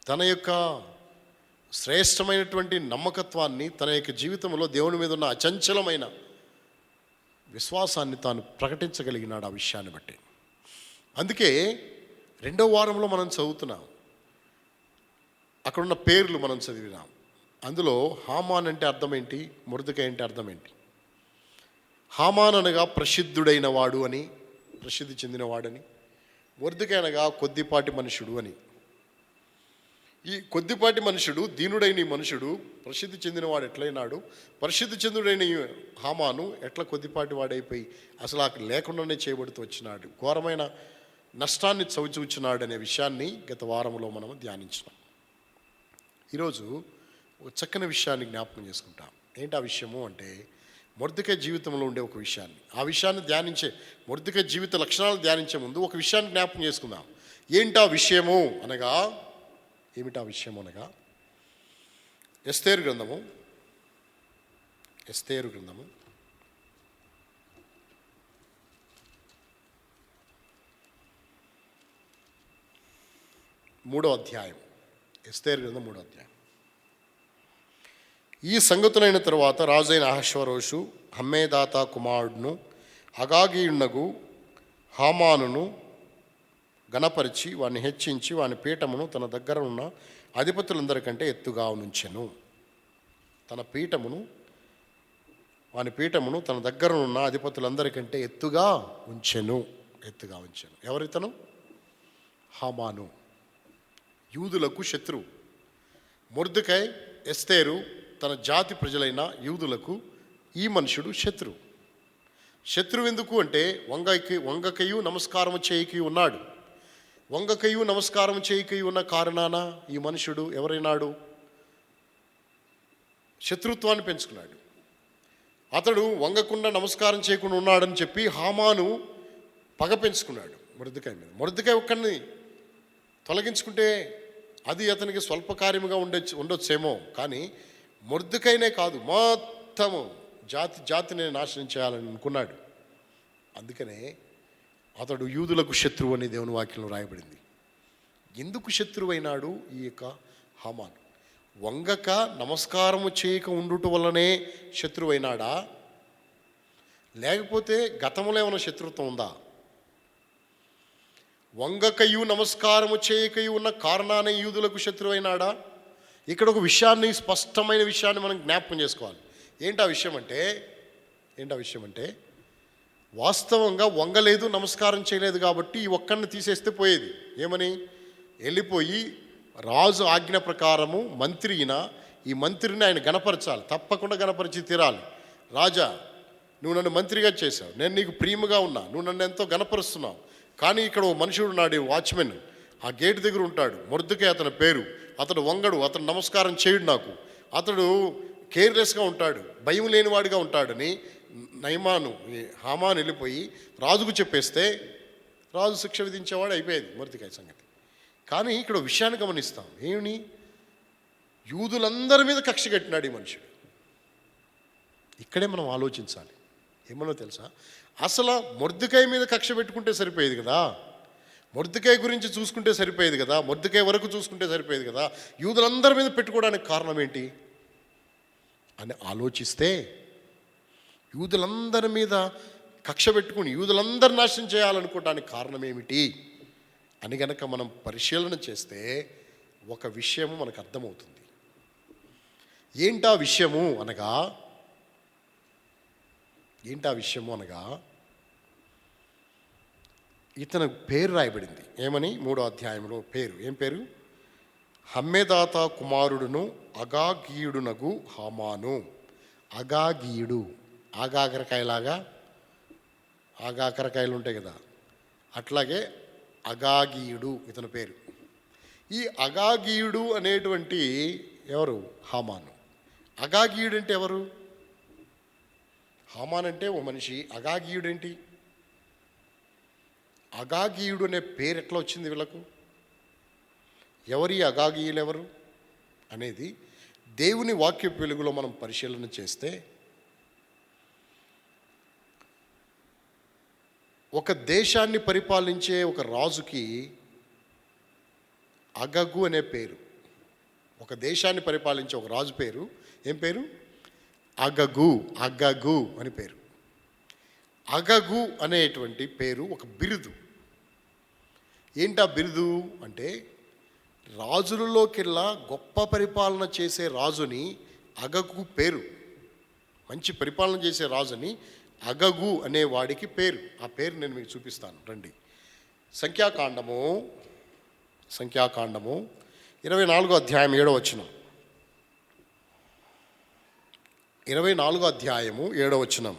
తన యొక్క శ్రేష్టమైనటువంటి నమ్మకత్వాన్ని, తన యొక్క జీవితంలో దేవుని మీద ఉన్న అచంచలమైన విశ్వాసాన్ని తాను ప్రకటించగలిగినాడు ఆ విషయాన్ని బట్టి. అందుకే 2వ వారంలో మనం చదువుతున్నాం, అక్కడున్న పేర్లు మనం చదివినాం. అందులో హామాన్ అంటే అర్థం ఏంటి, మొర్దెకై అంటే అర్థం ఏంటి? హామాన్ అనగా ప్రసిద్ధుడైన వాడు అని, ప్రసిద్ధి చెందినవాడని. మొర్దెకై అనగా కొద్దిపాటి మనుషుడు అని. ఈ కొద్దిపాటి మనుషుడు, దీనుడైన ఈ మనుషుడు ప్రసిద్ధి చెందినవాడు ఎట్లయినాడు? ప్రసిద్ధి చెందుడైన హామాను ఎట్లా కొద్దిపాటి వాడైపోయి అసలు అక్కడ లేకుండానే చేయబడుతూ వచ్చినాడు, ఘోరమైన నష్టాన్ని చవిచూచినాడు అనే విషయాన్ని గత వారంలో మనం ధ్యానించినాం. ఈరోజు ఒక చక్కని విషయాన్ని జ్ఞాపకం చేసుకుంటాం. ఏంటి ఆ విషయము అంటే, మొర్దెకై జీవితంలో ఉండే ఒక విషయాన్ని, ఆ విషయాన్ని ధ్యానించే, మొర్దెకై జీవిత లక్షణాలు ధ్యానించే ముందు ఒక విషయాన్ని జ్ఞాపకం చేసుకుందాం. ఏంటా విషయము అనగా, ఏమిటా విషయం అనగా, ఎస్తేరు గ్రంథము 3వ అధ్యాయం. ఎస్తేరు గ్రంథం 3వ అధ్యాయం. ఈ సంగతులైన తరువాత రాజైన అహష్వేరోషు హమ్మేదాతా కుమారుడును అగాగీయునగు హామానును గణపరిచి వాని హెచ్చించి వాని పీఠమును తన దగ్గర ఉన్న అధిపతులందరికంటే ఎత్తుగా ఉంచెను. వాని పీఠమును తన దగ్గర ఉన్న అధిపతులందరికంటే ఎత్తుగా ఉంచెను. ఎవరితను? హామాను, యూదులకు శత్రువు. మొర్దెకై, ఎస్తేరు తన జాతి ప్రజలైన యూదులకు ఈ మనుషుడు శత్రువు ఎందుకు అంటే, వంగకయు నమస్కారం చేయకి ఉన్నాడు. వంగకయు నమస్కారం చేయకి ఉన్న కారణాన ఈ మనుషుడు ఎవరైనాడు? శత్రుత్వాన్ని పెంచుకున్నాడు. అతడు వంగకుండా నమస్కారం చేయకుండా ఉన్నాడని చెప్పి హామాను పగ పెంచుకున్నాడు మొర్దెకై మీద. మొర్దెకై ఒక్కడిని తొలగించుకుంటే అది అతనికి స్వల్పకార్యముగా ఉండొచ్చేమో, కానీ మొర్దెకైనే కాదు, మొత్తము జాతిని నాశనం చేయాలని అనుకున్నాడు. అందుకనే అతడు యూదులకు శత్రువు అని దేవుని వాక్యంలో రాయబడింది. ఎందుకు శత్రువు అయినాడు ఈ యొక్క హామాను? వంగక నమస్కారము చేయక ఉండుట వల్లనే శత్రువైనాడా, లేకపోతే గతంలో ఏమైనా శత్రుత్వం ఉందా? వంగకయు నమస్కారము చేయకయు ఉన్న కారణాన్ని యూదులకు శత్రువైనాడా? ఇక్కడ ఒక విషయాన్ని, స్పష్టమైన విషయాన్ని మనం జ్ఞాపకం చేసుకోవాలి. ఏంటి ఆ విషయం అంటే వాస్తవంగా వంగలేదు, నమస్కారం చేయలేదు కాబట్టి ఈ ఒక్కడిని తీసేస్తే పోయేది. ఏమని? వెళ్ళిపోయి రాజు ఆజ్ఞ ప్రకారము మంత్రి అయినా ఈ మంత్రిని ఆయన గణపరచాలి, తప్పకుండా గణపరిచి తీరాలి. రాజా, నువ్వు నన్ను మంత్రిగా చేశావు, నేను నీకు ప్రియముగా ఉన్నా, నువ్వు నన్ను ఎంతో గణపరుస్తున్నావు. కానీ ఇక్కడ ఓ మనుషుడు ఉన్నాడు, వాచ్మెన్, ఆ గేట్ దగ్గర ఉంటాడు, మొర్దెకై అతని పేరు. అతడు వంగడు, అతడు నమస్కారం చేయడు నాకు, అతడు కేర్లెస్గా ఉంటాడు, భయం లేనివాడిగా ఉంటాడని హామాను వెళ్ళిపోయి రాజుకు చెప్పేస్తే రాజు శిక్ష విధించేవాడు, అయిపోయేది మొర్దెకై సంగతి. కానీ ఇక్కడ విషయాన్ని గమనిస్తాం. ఏమి? యూదులందరి మీద కక్ష కట్టినాడు ఈ మనుషుడు. ఇక్కడే మనం ఆలోచించాలి. ఏమన్నా తెలుసా, అసలు మొర్దెకై మీద కక్ష పెట్టుకుంటే సరిపోయేది కదా, మొర్దెకై గురించి చూసుకుంటే సరిపోయేది కదా, మొర్దెకై వరకు చూసుకుంటే సరిపోయేది కదా, యూదులందరి మీద పెట్టుకోవడానికి కారణం ఏంటి అని ఆలోచిస్తే, యూదులందరి మీద కక్ష పెట్టుకుని యూదులందరి నాశనం చేయాలనుకోవడానికి కారణం ఏమిటి అని గనక మనం పరిశీలన చేస్తే ఒక విషయము మనకు అర్థమవుతుంది. ఏంటా విషయము అనగా ఇతని పేరు రాయబడింది. ఏమని? 3వ అధ్యాయంలో పేరు. ఏం పేరు? హమ్మెదాత కుమారుడును అగాగీయుడునగు హామాను. అగాగీయుడు, ఆగాకరకాయలాగా ఆగాకరకాయలు ఉంటాయి కదా, అట్లాగే అగాగీయుడు ఇతని పేరు. ఈ అగాగీయుడు అనేటువంటి ఎవరు? హామాను. అగాగీయుడు అంటే ఎవరు? హామాన్ అంటే ఓ మనిషి. అగాగీయుడు ఏంటి? అగాగీయుడు అనే పేరు ఎట్లా వచ్చింది వీళ్ళకు? ఎవరి అగాగీయులు ఎవరు అనేది దేవుని వాక్య వెలుగులో మనం పరిశీలన చేస్తే, ఒక దేశాన్ని పరిపాలించే ఒక రాజుకి అగగు అనే పేరు. ఒక దేశాన్ని పరిపాలించే ఒక రాజు పేరు ఏం పేరు? అగగు. అగగు అని పేరు. అగగు అనేటువంటి పేరు ఒక బిరుదు. ఏంటా బిరుదు అంటే, రాజులలోకెల్లా గొప్ప పరిపాలన చేసే రాజుని అగగు పేరు. మంచి పరిపాలన చేసే రాజుని అగగు అనే వాడికి పేరు. ఆ పేరు నేను మీకు చూపిస్తాను, రండి. సంఖ్యాకాండము 24వ అధ్యాయం 7వ వచనం. 24వ అధ్యాయము 7వ వచనం.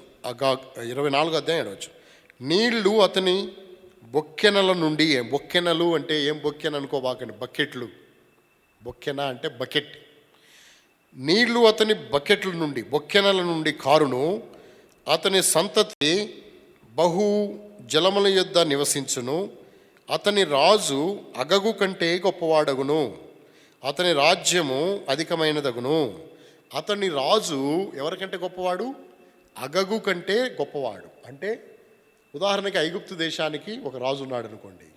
24వ అధ్యాయం 7వ వచనం. నీళ్లు అతని బొక్కెనల నుండి, బొక్కెనలు అంటే ఏం బొక్కెన అనుకోబాకండి, బకెట్లు. బొక్కెన అంటే బకెట్. నీళ్లు అతని బకెట్ల నుండి, బొక్కెనల నుండి కారును. అతని సంతతి బహు జలముల యొద్ద నివసించును. అతని రాజు అగగు కంటే గొప్పవాడగును. అతని రాజ్యము అధికమైనదగును. అతని రాజు ఎవరికంటే గొప్పవాడు? అగగు కంటే గొప్పవాడు. అంటే ఉదాహరణకి ఐగుప్తు దేశానికి ఒక రాజు ఉన్నాడు అనుకోండి.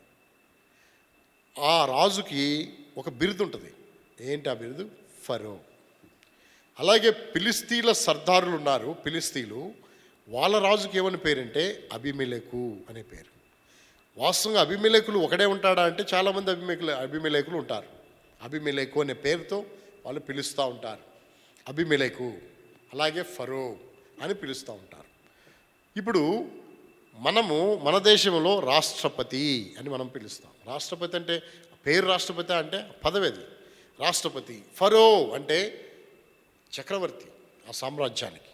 ఆ రాజుకి ఒక బిరుదు ఉంటుంది. ఏంటి ఆ బిరుదు? ఫరో. అలాగే ఫిలిస్తీన్ల సర్దారులు ఉన్నారు, ఫిలిస్తీన్లు. వాళ్ళ రాజుకి ఏమని పేరంటే అబీమెలెకు అనే పేరు. వాస్తవంగా అబీమెలెకులు ఒకడే ఉంటాడా అంటే చాలామంది అబీమెలెకులు ఉంటారు. అబీమెలెకు అనే పేరుతో వాళ్ళు పిలుస్తూ ఉంటారు. అబీమెలెకు, అలాగే ఫరో అని పిలుస్తూ ఉంటారు. ఇప్పుడు మనము మన దేశంలో రాష్ట్రపతి అని మనం పిలుస్తాం. రాష్ట్రపతి అంటే పేరు, రాష్ట్రపతి అంటే పదవి అది. రాష్ట్రపతి. ఫరో అంటే చక్రవర్తి ఆ సామ్రాజ్యానికి.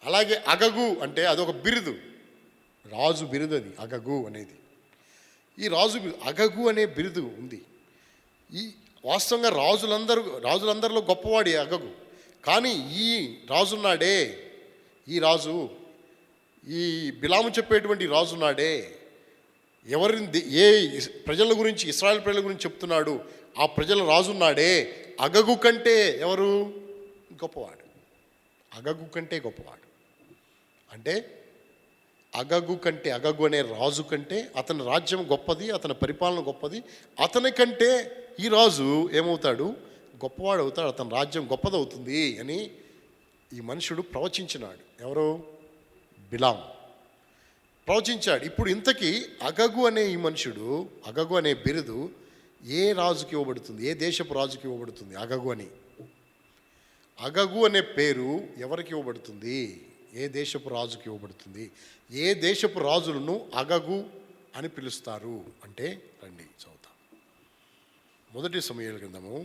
అలాగే అగగు అంటే అదొక బిరుదు, రాజు బిరుదు అది అగగు అనేది. ఈ అగగు అనే బిరుదు ఉంది. ఈ వాస్తవంగా రాజులందరిలో గొప్పవాడి అగగు. కానీ ఈ రాజున్నాడే, ఈ రాజు, ఈ బిలాము చెప్పేటువంటి రాజున్నాడే, ఏ ప్రజల గురించి, ఇశ్రాయేల్ ప్రజల గురించి చెప్తున్నాడు, ఆ ప్రజల రాజున్నాడే, అగగు కంటే ఎవరు గొప్పవాడు? అగగు కంటే గొప్పవాడు. అంటే అగగు అనే రాజు కంటే అతని రాజ్యం గొప్పది, అతని పరిపాలన గొప్పది. అతని కంటే ఈ రాజు ఏమవుతాడు? గొప్పవాడు అవుతాడు, అతని రాజ్యం గొప్పదవుతుంది అని ఈ మనుషుడు ప్రవచించినాడు. ఎవరు? బిలాం ప్రవచించాడు. ఇప్పుడు ఇంతకీ అగగు అనే ఈ మనుషుడు, అగగు అనే బిరుదు ఏ రాజుకి ఇవ్వబడుతుంది? ఏ దేశపు రాజుకి ఇవ్వబడుతుంది? అగగు అని. అగగు అనే పేరు ఎవరికి ఇవ్వబడుతుంది? ఏ దేశపు రాజుకి ఇవ్వబడుతుంది? ఏ దేశపు రాజులను అగగు అని పిలుస్తారు అంటే, రండి చదువుతాం. మొదటి సమూయేలు గ్రంథము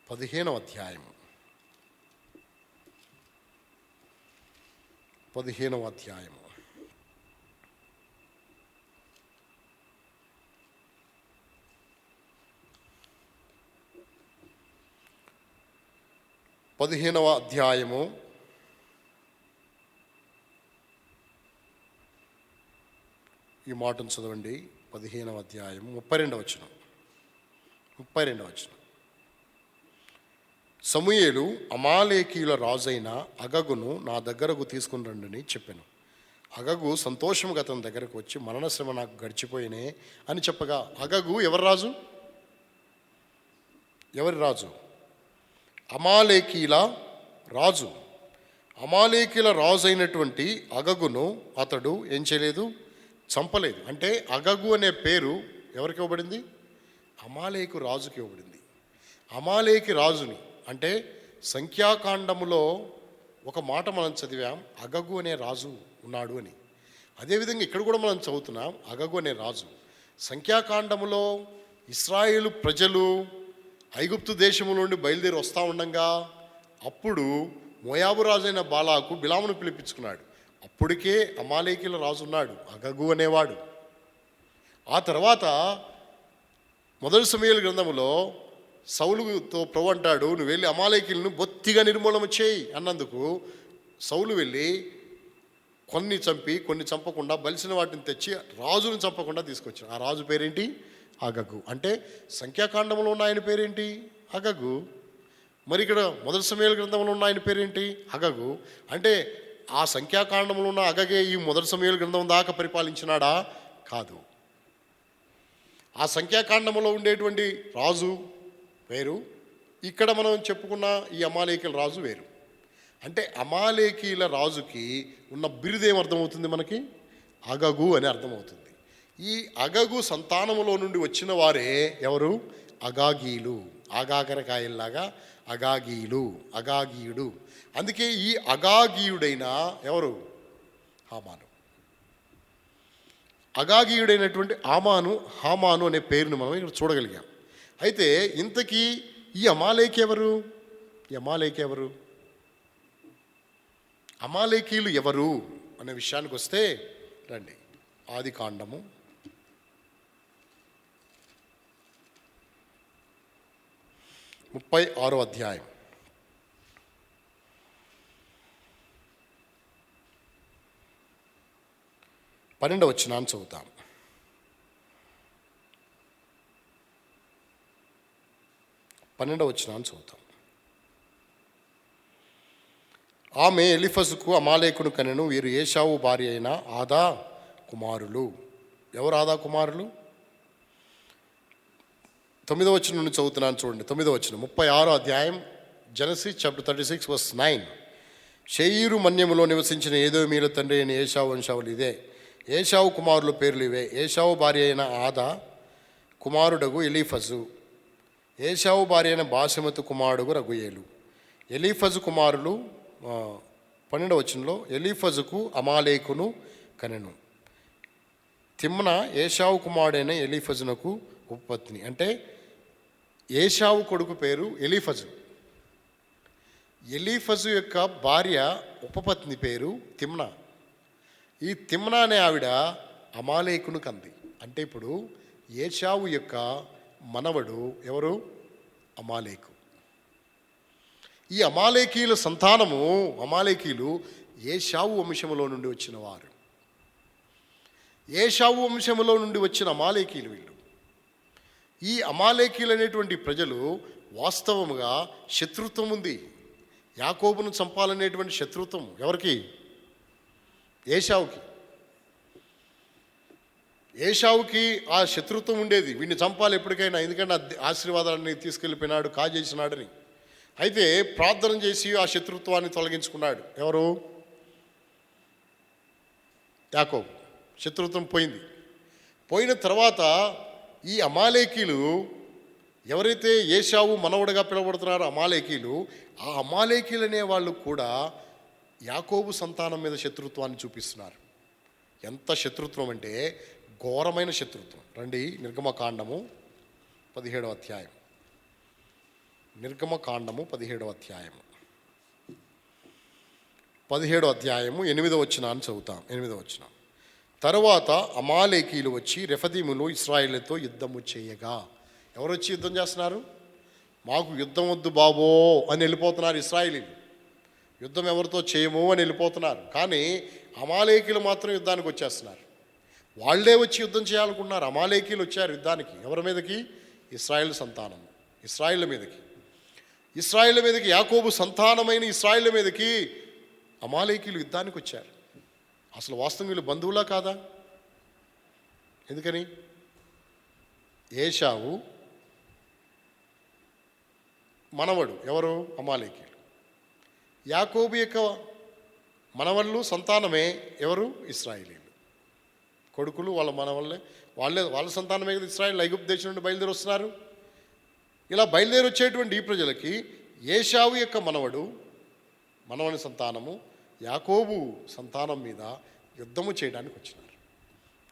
15వ అధ్యాయము 15వ అధ్యాయము 15వ అధ్యాయము ఈ మాటను చదవండి. 15వ అధ్యాయము 32వ వచనం. సమూయేలు అమాలేకీయుల రాజైన అగగును నా దగ్గరకు తీసుకుని రండి చెప్పాను. అగగు సంతోషంగా అతని దగ్గరకు వచ్చి, మరణశ్రమ నాకు గడిచిపోయినే అని చెప్పగా, అగగు ఎవరి రాజు? ఎవరి రాజు? అమాలేకీల రాజు. అమాలేకీల రాజు అయినటువంటి అగగును అతడు ఏం చేయలేదు? చంపలేదు. అంటే అగగు అనే పేరు ఎవరికి ఇవ్వబడింది? అమాలేకు రాజుకి ఇవ్వబడింది. అమాలేకి రాజుని అంటే సంఖ్యాకాండములో ఒక మాట మనం చదివాం, అగగు అనే రాజు ఉన్నాడు అని. అదేవిధంగా ఇక్కడ కూడా మనం చదువుతున్నాం, అగగు అనే రాజు. సంఖ్యాకాండములో ఇశ్రాయేలు ప్రజలు ఐగుప్తు దేశము నుండి బయలుదేరి వస్తూ ఉండగా అప్పుడు మోయాబు రాజైన బాలాకు బిలామును పిలిపించుకున్నాడు. అప్పటికే అమాలేకీల రాజు ఉన్నాడు, అగగు అనేవాడు. ఆ తర్వాత మొదటి సమూయేలు గ్రంథములో సౌలుతో ప్రభు అంటాడు, నువ్వు వెళ్ళి అమాలేకీలను బొత్తిగా నిర్మూలన చేయి అన్నందుకు సౌలు వెళ్ళి కొన్ని చంపి కొన్ని చంపకుండా బలిసిన వాటిని తెచ్చి రాజును చంపకుండా తీసుకొచ్చాడు. ఆ రాజు పేరేంటి? అగగు. అంటే సంఖ్యాకాండంలో ఉన్న ఆయన పేరేంటి? అగగు. మరి ఇక్కడ మొదటి సమూయేలు గ్రంథంలో ఉన్న ఆయన పేరేంటి? అగగు. అంటే ఆ సంఖ్యాకాండంలో ఉన్న అగగే ఈ మొదటి సమూయేలు గ్రంథం దాకా పరిపాలించినాడా? కాదు. ఆ సంఖ్యాకాండంలో ఉండేటువంటి రాజు వేరు, ఇక్కడ మనం చెప్పుకున్న ఈ అమాలేకీల రాజు వేరు. అంటే అమాలేకీల రాజుకి ఉన్న బిరుదేం అర్థమవుతుంది మనకి? అగగు అని అర్థమవుతుంది. ఈ అగగు సంతానములో నుండి వచ్చిన వారే ఎవరు? అగాగీలు. ఆగాకరకాయల్లాగా అగాగీలు, అగాగీయుడు. అందుకే ఈ అగాగీయుడైన ఎవరు? హామాను. అగాగీయుడైనటువంటి హామాను అనే పేరును మనం ఇక్కడ చూడగలిగాం. అయితే ఇంతకీ ఈ అమాలేకి ఎవరు? అమాలేకీలు ఎవరు అనే విషయానికి వస్తే రండి. ఆది కాండము 36వ అధ్యాయం 12వ వచనాన్ని చదువుతాం. ఆమె ఎలీఫజుకు అమాలేకును కనెను. వీరు ఏశావు భార్య అయిన ఆదా కుమారులు. ఎవరు ఆదా కుమారులు? 9వ వచనం నుండి చదువుతున్నాను చూడండి. 9వ వచనం 36వ అధ్యాయం జెనసిస్ చాప్టర్ 36 verse 9. షేయీరు మన్యములో నివసించిన ఏదోమీల తండ్రి అయిన ఏశావు వంశావళి ఇదే. ఏశావు కుమారుల పేర్లు ఇవే. ఏశావు భార్య అయిన ఆదా కుమారుడగు ఎలీఫజు. ఏశావు భార్య అయిన బాసెమతు కుమారుడుగు రగుయేలు. ఎలీఫజు కుమారులు 12వ వచనంలో ఎలీఫజుకు అమాలేకును కనెను. తిమ్నా ఏశావు కుమారుడైన ఎలీఫజునకు ఉపపత్ని. అంటే ఏశావు కొడుకు పేరు ఎలీఫజు. ఎలీఫజు యొక్క భార్య ఉపపత్ని పేరు తిమ్నా. ఈ తిమ్నా అనే ఆవిడ అమాలేకును కంది. అంటే ఇప్పుడు ఏశావు యొక్క మనవడు ఎవరు? అమాలేకు. ఈ అమాలేకీల సంతానము, అమాలేకీలు ఏశావు వంశములో నుండి వచ్చిన వారు. ఏశావు వంశములో నుండి వచ్చిన అమాలేకీలు వీళ్ళు. ఈ అమాలేకీలు అనేటువంటి ప్రజలు వాస్తవముగా శత్రుత్వం ఉంది. యాకోబును చంపాలనేటువంటి శత్రుత్వం ఎవరికి? ఏశావుకి. ఏశావుకి ఆ శత్రుత్వం ఉండేది, వీడిని చంపాలి ఎప్పటికైనా, ఎందుకంటే ఆశీర్వాదాన్ని తీసుకెళ్ళిపోయినాడు, కాజేసినాడని. అయితే ప్రార్థన చేసి ఆ శత్రుత్వాన్ని తొలగించుకున్నాడు. ఎవరు? యాకోబు. శత్రుత్వం పోయింది. పోయిన తర్వాత ఈ అమాలేకీలు, ఎవరైతే ఏశావు మనవడుగా పిలువబడుతున్నారో అమాలేకీలు, ఆ అమాలేకీలు అనే వాళ్ళు కూడా యాకోబు సంతానం మీద శత్రుత్వాన్ని చూపిస్తున్నారు. ఎంత శత్రుత్వం అంటే ఘోరమైన శత్రుత్వం. రండి, నిర్గమకాండము 17వ అధ్యాయం. నిర్గమకాండము 17వ అధ్యాయము 17వ అధ్యాయము 8వ వచనాన్ని చదువుతాం. 8వ వచనం. తరువాత అమాలేకీలు వచ్చి రెఫదీములో ఇశ్రాయేలుతో యుద్ధము చేయగా. ఎవరు వచ్చి యుద్ధం చేస్తున్నారు? మాకు యుద్ధం వద్దు బాబో అని వెళ్ళిపోతున్నారు ఇశ్రాయేలీలు. యుద్ధం ఎవరితో చేయము అని వెళ్ళిపోతున్నారు. కానీ అమాలేకీలు మాత్రం యుద్ధానికి వచ్చేస్తున్నారు. వాళ్ళే వచ్చి యుద్ధం చేయాలనుకున్నారు. అమాలేకీలు వచ్చారు యుద్ధానికి. ఎవరి మీదకి? ఇశ్రాయేలు సంతానం, ఇశ్రాయేల్ మీదకి. ఇశ్రాయేల్ మీదకి, యాకోబు సంతానమైన ఇశ్రాయేల్ మీదకి అమాలేకీలు యుద్ధానికి వచ్చారు. అసలు వాస్తవం వీళ్ళు బంధువులా కాదా? ఎందుకని? ఏశావు మనవడు ఎవరు? అమాలేకీలు. యాకోబు యొక్క మనవళ్ళు సంతానమే ఎవరు? ఇశ్రాయేలీలు. కొడుకులు వాళ్ళ మనవళ్ళే, వాళ్ళ సంతానమే కదా ఇశ్రాయేల్ ఐగుప్తు దేశం నుండి బయలుదేరి వస్తున్నారు. ఇలా బయలుదేరి వచ్చేటువంటి ఈ ప్రజలకి ఏశావు యొక్క మనవని సంతానము యాకోబు సంతానం మీద యుద్ధము చేయడానికి వచ్చినారు.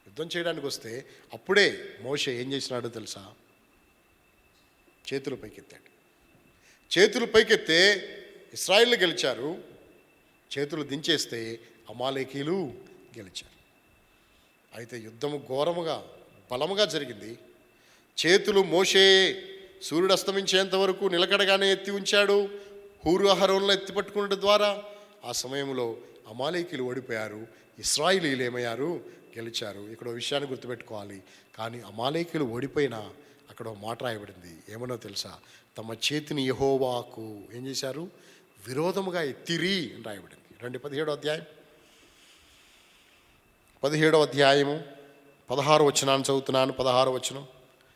యుద్ధం చేయడానికి వస్తే అప్పుడే మోషే ఏం చేసినాడో తెలుసా? చేతులు పైకెత్తాడు. చేతులు పైకెత్తే ఇశ్రాయేలు గెలిచారు. చేతులు దించేస్తే అమాలేకీలు గెలిచారు. అయితే యుద్ధము ఘోరముగా బలముగా జరిగింది. చేతులు మోషే సూర్యుడు అస్తమించేంత వరకు నిలకడగానే ఎత్తి ఉంచాడు. హూరు అహరోన్లో ఎత్తి పట్టుకున్నట్టు ద్వారా ఆ సమయంలో అమాలేకీలు ఓడిపోయారు. ఇశ్రాయేలీలు ఏమయ్యారు? గెలిచారు. ఇక్కడ విషయాన్ని గుర్తుపెట్టుకోవాలి. కానీ అమాలేకీలు ఓడిపోయినా అక్కడ మాట రాయబడింది. ఏమనో తెలుసా? తమ చేతిని యెహోవాకు ఏం చేశారు? విరోధముగా ఎత్తిరి అని రాయబడింది. రండి, 17వ అధ్యాయం 17వ అధ్యాయము 16వ వచనాన్ని చదువుతున్నాను. 16వ వచనం.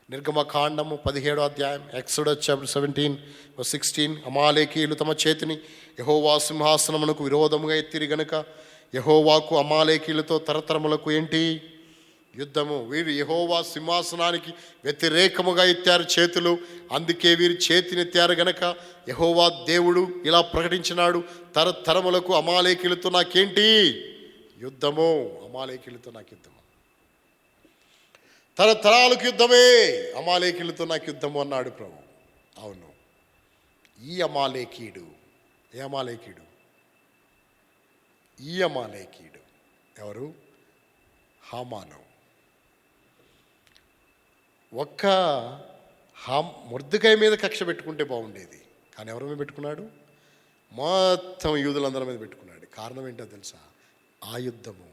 నిర్గమకాండము 17వ అధ్యాయం, ఎక్సోడస్ చాప్టర్ 17:16. అమాలేకీయులు తమ చేతిని యెహోవా సింహాసనమునకు విరోధముగా ఎత్తిరి గనుక యెహోవాకు అమాలేకీయులతో తరతరములకు ఏంటి? యుద్ధము. వీరు యెహోవా సింహాసనానికి వ్యతిరేకముగా ఎత్తారు చేతులు. అందుకే వీరు చేతినెత్తారు గనక యెహోవా దేవుడు ఇలా ప్రకటించినాడు, తరతరములకు అమాలేకీయులతో నాకేంటి? యుద్ధము. అమాలేకీయులతో నాకు యుద్ధము. తరతరాలకు యుద్ధమే, అమాలేకీయులతో నాకు యుద్ధము అన్నాడు ప్రభు. అవును, ఈ అమాలేకీయుడు ఎవరు? హామాను. మొర్దెకై మీద కక్ష పెట్టుకుంటే బాగుండేది, కానీ ఎవరి మీద పెట్టుకున్నాడు? మొత్తం యూదులందరి మీద పెట్టుకున్నాడు. కారణం ఏంటో తెలుసా? ఆ యుద్ధము,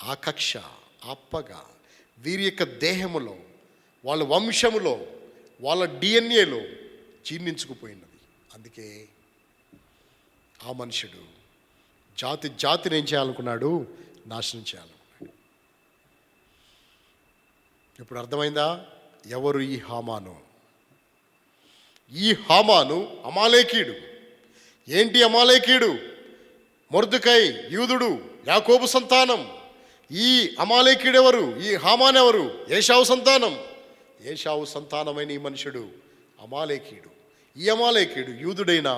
ఆ కక్ష, ఆ పగ వీరి యొక్క దేహములో, వాళ్ళ వంశములో, వాళ్ళ డిఎన్ఏలో జీర్ణించుకుపోయినది. అందుకే ఆ మనుషుడు జాతిని ఏం చేయాలనుకున్నాడు? నాశనం చేయాలనుకున్నాడు. ఇప్పుడు అర్థమైందా ఎవరు ఈ హామాను? ఈ హామాను అమాలేకీయుడు. ఏంటి అమాలేకీయుడు? మొర్దెకై యూదుడు, యాకోబు సంతానం. ఈ అమాలేకీయుడు ఎవరు? ఈ హామాన్ ఎవరు? ఏశావు సంతానం. ఏశావు సంతానమైన ఈ మనుషుడు అమాలేకీయుడు. ఈ అమాలేకీయుడు యూదుడైన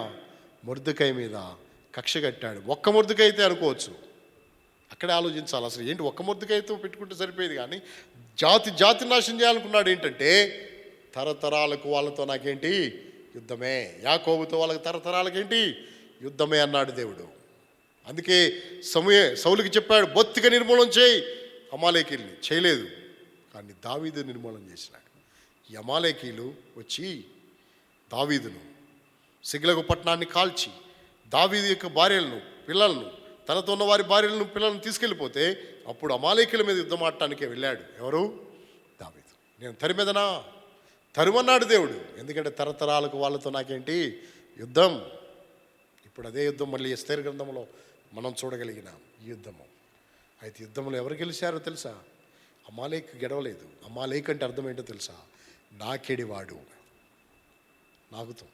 మొర్దెకై మీద కక్ష కట్టాడు. ఒక్క మొర్దెకై అయితే అనుకోవచ్చు, అక్కడే ఆలోచించాలి. అసలు ఏంటి ఒక్క మొర్దెకైతో పెట్టుకుంటే సరిపోయేది, కానీ జాతి నాశనం చేయాలనుకున్నాడు. ఏంటంటే తరతరాలకు వాళ్ళతో నాకేంటి? యుద్ధమే. యాకోబుతో వాళ్ళకి తరతరాలకేంటి? యుద్ధమే అన్నాడు దేవుడు. అందుకే సౌలుకి చెప్పాడు, బొత్తిగా నిర్మూలన చేయి అమాలేకీల్ని. చేయలేదు, కానీ దావీదు నిర్మూలన చేసినాడు. ఈ అమాలేకీలు వచ్చి దావీదును, సిగ్లగు పట్టణాన్ని కాల్చి దావీదు యొక్క భార్యలను, పిల్లలను, తనతో ఉన్న వారి భార్యలను, పిల్లలను తీసుకెళ్ళిపోతే అప్పుడు అమాలేకీల మీద యుద్ధం ఆడటానికే వెళ్ళాడు. ఎవరు? దావీదు. నేను తరిమెదనా? తరుమన్నాడు దేవుడు. ఎందుకంటే తరతరాలకు వాళ్ళతో నాకేంటి? యుద్ధం. ఇప్పుడు అదే యుద్ధం మళ్ళీ ఎస్తేరు గ్రంథంలో మనం చూడగలిగినాం. ఈ యుద్ధము. అయితే యుద్ధంలో ఎవరు గెలిచారో తెలుసా? అమాలేకు గెడవలేదు. అమాలేకు అంటే అర్థం ఏంటో తెలుసా? నాకెడివాడు, నాకుతో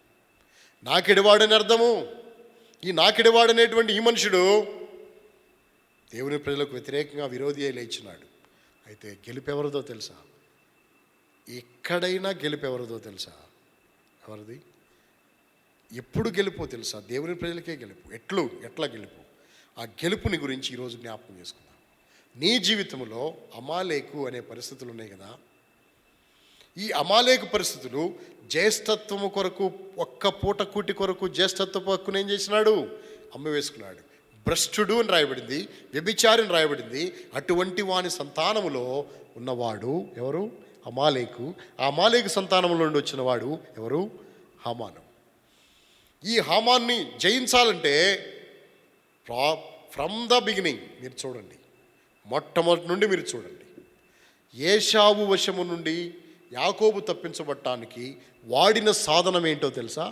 నాకెడివాడు అని అర్థము. ఈ నాకెడివాడు అనేటువంటి ఈ మనుషుడు దేవుని ప్రజలకు వ్యతిరేకంగా విరోధి అయి లేచినాడు. అయితే గెలుపెవరిదో తెలుసా? ఎక్కడైనా గెలుపెవరిదో తెలుసా? ఎవరిది? ఎప్పుడు గెలుపో తెలుసా? దేవుని ప్రజలకే గెలుపు. ఎట్లా గెలుపు? ఆ గెలుపుని గురించి ఈరోజు జ్ఞాపకం చేసుకుందాం. నీ జీవితంలో అమాలేకు అనే పరిస్థితులు ఉన్నాయి కదా. ఈ అమాలేకు పరిస్థితులు జ్యేష్ఠత్వము కొరకు, ఒక్క పూట కూటి కొరకు జ్యేష్ఠత్వపు హక్కును ఏం చేసినాడు? అమ్మివేసుకున్నాడు. భ్రష్టుడు అని రాయబడింది, వ్యభిచారి అని రాయబడింది. అటువంటి వాని సంతానములో ఉన్నవాడు ఎవరు? అమాలేకు. ఆ అమాలేకు సంతానంలో నుండి వచ్చిన వాడు ఎవరు? హామాను. ఈ హామాన్ని జయించాలంటే ఫ్రమ్ ద బిగినింగ్ మీరు చూడండి, మొట్టమొదటి నుండి మీరు చూడండి. ఏశావు వశము నుండి యాకోబు తప్పించబడటానికి వాడిన సాధనం ఏంటో తెలుసా?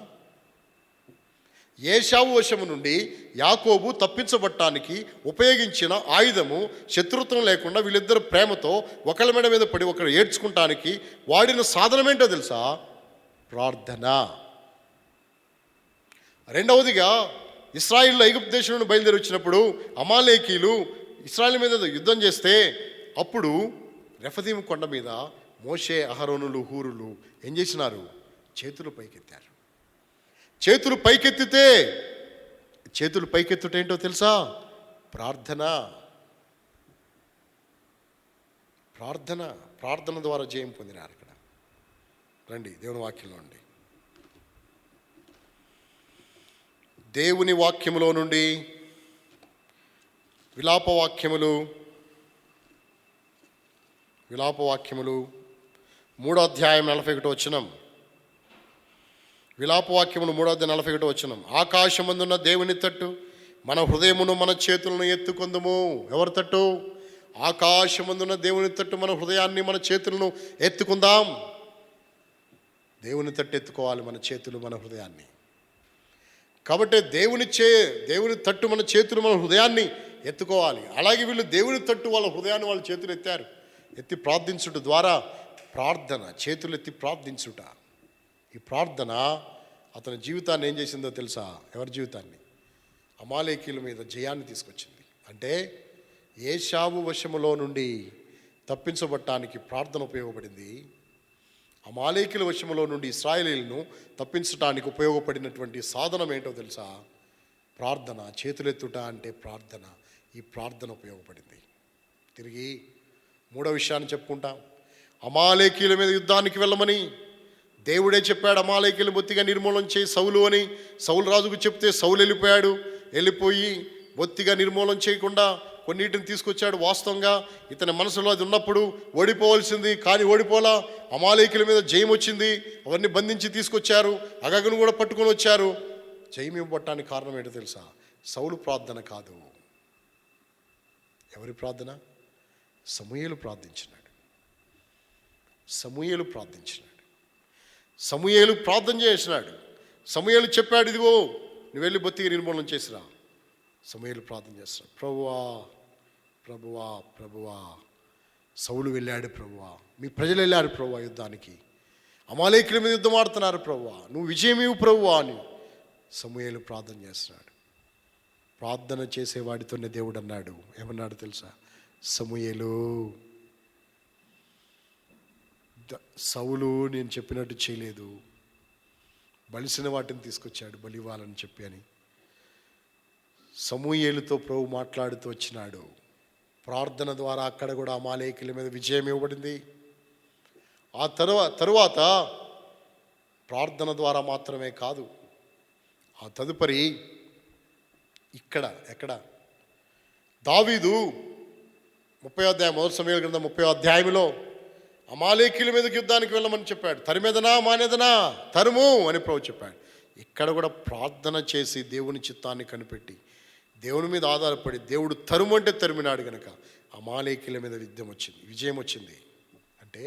ఏశావు వశము నుండి యాకోబు తప్పించబడటానికి ఉపయోగించిన ఆయుధము, శత్రుత్వం లేకుండా వీళ్ళిద్దరు ప్రేమతో ఒకళ్ళ మెడ మీద పడి ఒకరు ఏడ్చుకుంటానికి వాడిన సాధనం ఏంటో తెలుసా? ప్రార్థన. రెండవదిగా, ఇశ్రాయేలు ఐగుప్తు దేశం నుండి బయలుదేరి వచ్చినప్పుడు అమాలేకీలు ఇశ్రాయేలు మీద యుద్ధం చేస్తే అప్పుడు రెఫదీము కొండ మీద మోషే, అహరోనులు, హూరులు ఏం చేసినారు? చేతులు పైకెత్తారు. చేతులు పైకెత్తుట ఏంటో తెలుసా? ప్రార్థన. ప్రార్థన ద్వారా జయం పొందినారు. అక్కడ రండి, దేవుని వాక్యంలో ఉండి, దేవుని వాక్యములో నుండి విలాపవాక్యములు 3వ అధ్యాయం 41 వచనం. విలాపవాక్యములు 3వ అధ్యాయం 41 వచనం. ఆకాశమందున్న దేవుని తట్టు మన హృదయమును మన చేతులను ఎత్తుకొందుము. ఎవరి తట్టు? ఆకాశమందున్న దేవుని తట్టు మన హృదయాన్ని మన చేతులను ఎత్తుకుందాం. దేవుని తట్టు ఎత్తుకోవాలి, మన చేతులు మన హృదయాన్ని. కాబట్టి దేవుని తట్టు మన చేతులు మన హృదయాన్ని ఎత్తుకోవాలి. అలాగే వీళ్ళు దేవుని తట్టు వాళ్ళ హృదయాన్ని వాళ్ళ చేతులు ఎత్తారు. ఎత్తి ప్రార్థించుట ద్వారా ప్రార్థన, చేతులు ఎత్తి ప్రార్థించుట. ఈ ప్రార్థన అతని జీవితాన్ని ఏం చేసిందో తెలుసా? ఎవరి జీవితాన్ని? అమాలేకీల మీద జయాన్ని తీసుకొచ్చింది. అంటే ఏశావు వశములో నుండి తప్పించబడటానికి ప్రార్థన ఉపయోగపడింది. అమాలేకీల వశములో నుండి ఇశ్రాయేలీయులను తప్పించడానికి ఉపయోగపడినటువంటి సాధనం ఏంటో తెలుసా? ప్రార్థన. చేతులెత్తుట అంటే ప్రార్థన. ఈ ప్రార్థన ఉపయోగపడింది. తిరిగి 3వ విషయాన్ని చెప్పుకుంటాం. అమాలేకీల మీద యుద్ధానికి వెళ్ళమని దేవుడే చెప్పాడు. అమాలేకీలను బొత్తిగా నిర్మూలన చేయి సౌలు అని సౌలు రాజుకు చెప్తే సౌలు వెళ్ళిపోయి బొత్తిగా నిర్మూలన చేయకుండా కొన్నిటిని తీసుకొచ్చాడు. వాస్తవంగా ఇతని మనసులో అది ఉన్నప్పుడు ఓడిపోవాల్సింది, కానీ ఓడిపోలా. అమాలేకీల మీద జయం వచ్చింది. అవన్నీ బంధించి తీసుకొచ్చారు. అగగను కూడా పట్టుకొని వచ్చారు. జయం ఇవ్వబట్టడానికి కారణం ఏంటో తెలుసా? సౌలు ప్రార్థన కాదు. ఎవరి ప్రార్థన? సమూయేలు ప్రార్థించినాడు. సమూయేలు ప్రార్థన చేసినాడు. సమూయేలు చెప్పాడు, ఇదిగో నువ్వు వెళ్ళి బొత్తిగా నిర్మూలన చేసిరా. సమూయేలు ప్రార్థన చేస్తున్నాడు. ప్రభువా సౌలు వెళ్ళాడు ప్రభువా, మీ ప్రజలు వెళ్ళారు ప్రభువా యుద్ధానికి, అమాలేకీల మీద యుద్ధం ఆడుతున్నారు ప్రభువా, నువ్వు విజయం ఇవ్వు ప్రభువా అని సమూయేలు ప్రార్థన చేస్తున్నాడు. ప్రార్థన చేసేవాడితోనే దేవుడు అన్నాడు. ఏమన్నాడు తెలుసా? సమూయేలు, సౌలు నేను చెప్పినట్టు చేయలేదు, బలిసిన వాటిని తీసుకొచ్చాడు బలి ఇవ్వాలని చెప్పి అని సమూయేలుతో ప్రభు మాట్లాడుతూ వచ్చినాడు. ప్రార్థన ద్వారా అక్కడ కూడా అమాలేకీల మీద విజయం ఇవ్వబడింది. ఆ తరువాత ప్రార్థన ద్వారా మాత్రమే కాదు, ఆ తదుపరి ఎక్కడ దావీదు 30వ అధ్యాయం, 1 సమూయేలు గ్రంథం 30వ అధ్యాయంలో అమాలేకీల మీదకి యుద్ధానికి వెళ్ళమని చెప్పాడు. తరిమేదనా మానేదనా, తరుము అని ప్రభు చెప్పాడు. ఇక్కడ కూడా ప్రార్థన చేసి దేవుని చిత్తాన్ని కనిపెట్టి దేవుని మీద ఆధారపడి దేవుడు తరుము అంటే తరిమినాడు కనుక అమాలేకీల మీద విజయం వచ్చింది. అంటే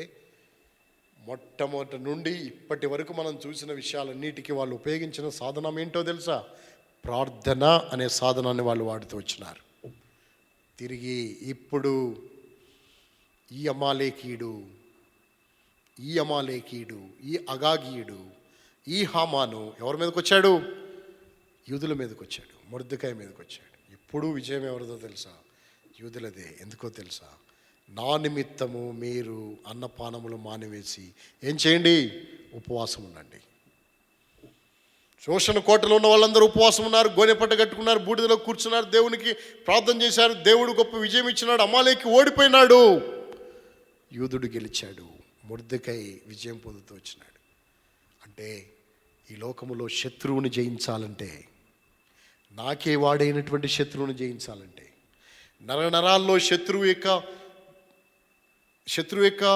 మొట్టమొదటి నుండి ఇప్పటి వరకు మనం చూసిన విషయాలన్నిటికీ వాళ్ళు ఉపయోగించిన సాధనం ఏంటో తెలుసా? ప్రార్థన అనే సాధనాన్ని వాళ్ళు వాడుతూ వచ్చినారు. తిరిగి ఇప్పుడు ఈ అమాలేకీయుడు, ఈ అగాగీయుడు, ఈ హామాను ఎవరి మీదకి వచ్చాడు? యూదుల మీదకి వచ్చాడు, మొర్దెకాయి మీదకి వచ్చాడు. ఎప్పుడూ విజయం ఎవరిదో తెలుసా? యూదులదే. ఎందుకో తెలుసా? నా నిమిత్తము మీరు అన్నపానములు మానివేసి ఏం చేయండి? ఉపవాసం ఉండండి. శోషణ కోటలో ఉన్న వాళ్ళందరూ ఉపవాసం ఉన్నారు, గోనెపట్ట కట్టుకున్నారు, బూడిదలో కూర్చున్నారు, దేవునికి ప్రార్థన చేశారు. దేవుడు గొప్ప విజయం ఇచ్చినాడు. అమాలేకి ఓడిపోయినాడు, యూదుడు గెలిచాడు. మొర్దెకాయి విజయం పొందుతూ వచ్చినాడు. అంటే ఈ లోకములో శత్రువుని జయించాలంటే, నాకే వాడైనటువంటి శత్రువుని జయించాలంటే, నరనరాల్లో శత్రువు యొక్క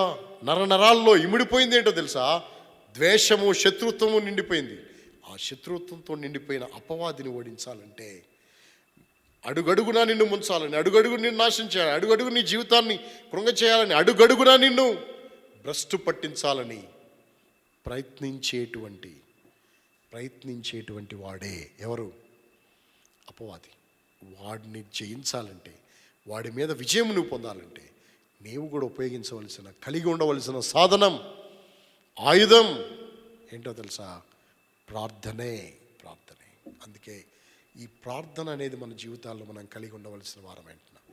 నరనరాల్లో ఇమిడిపోయింది ఏంటో తెలుసా? ద్వేషము, శత్రుత్వము నిండిపోయింది. ఆ శత్రుత్వంతో నిండిపోయిన అపవాదిని ఓడించాలంటే, అడుగడుగునా నిన్ను ముంచాలని, అడుగడుగు నిన్ను నాశనం చేయాలి, అడుగడుగు నీ జీవితాన్ని కృంగ చేయాలని, అడుగడుగునా నిన్ను భ్రష్టు పట్టించాలని ప్రయత్నించేటువంటి వాడే ఎవరు? అపవాది. వాడిని జయించాలంటే, వాడి మీద విజయం నువ్వు పొందాలంటే, నీవు కూడా ఉపయోగించవలసిన, కలిగి ఉండవలసిన సాధనం, ఆయుధం ఏంటో తెలుసా? ప్రార్థనే. అందుకే ఈ ప్రార్థన అనేది మన జీవితాల్లో మనం కలిగి ఉండవలసిన వారం అంటున్నాం.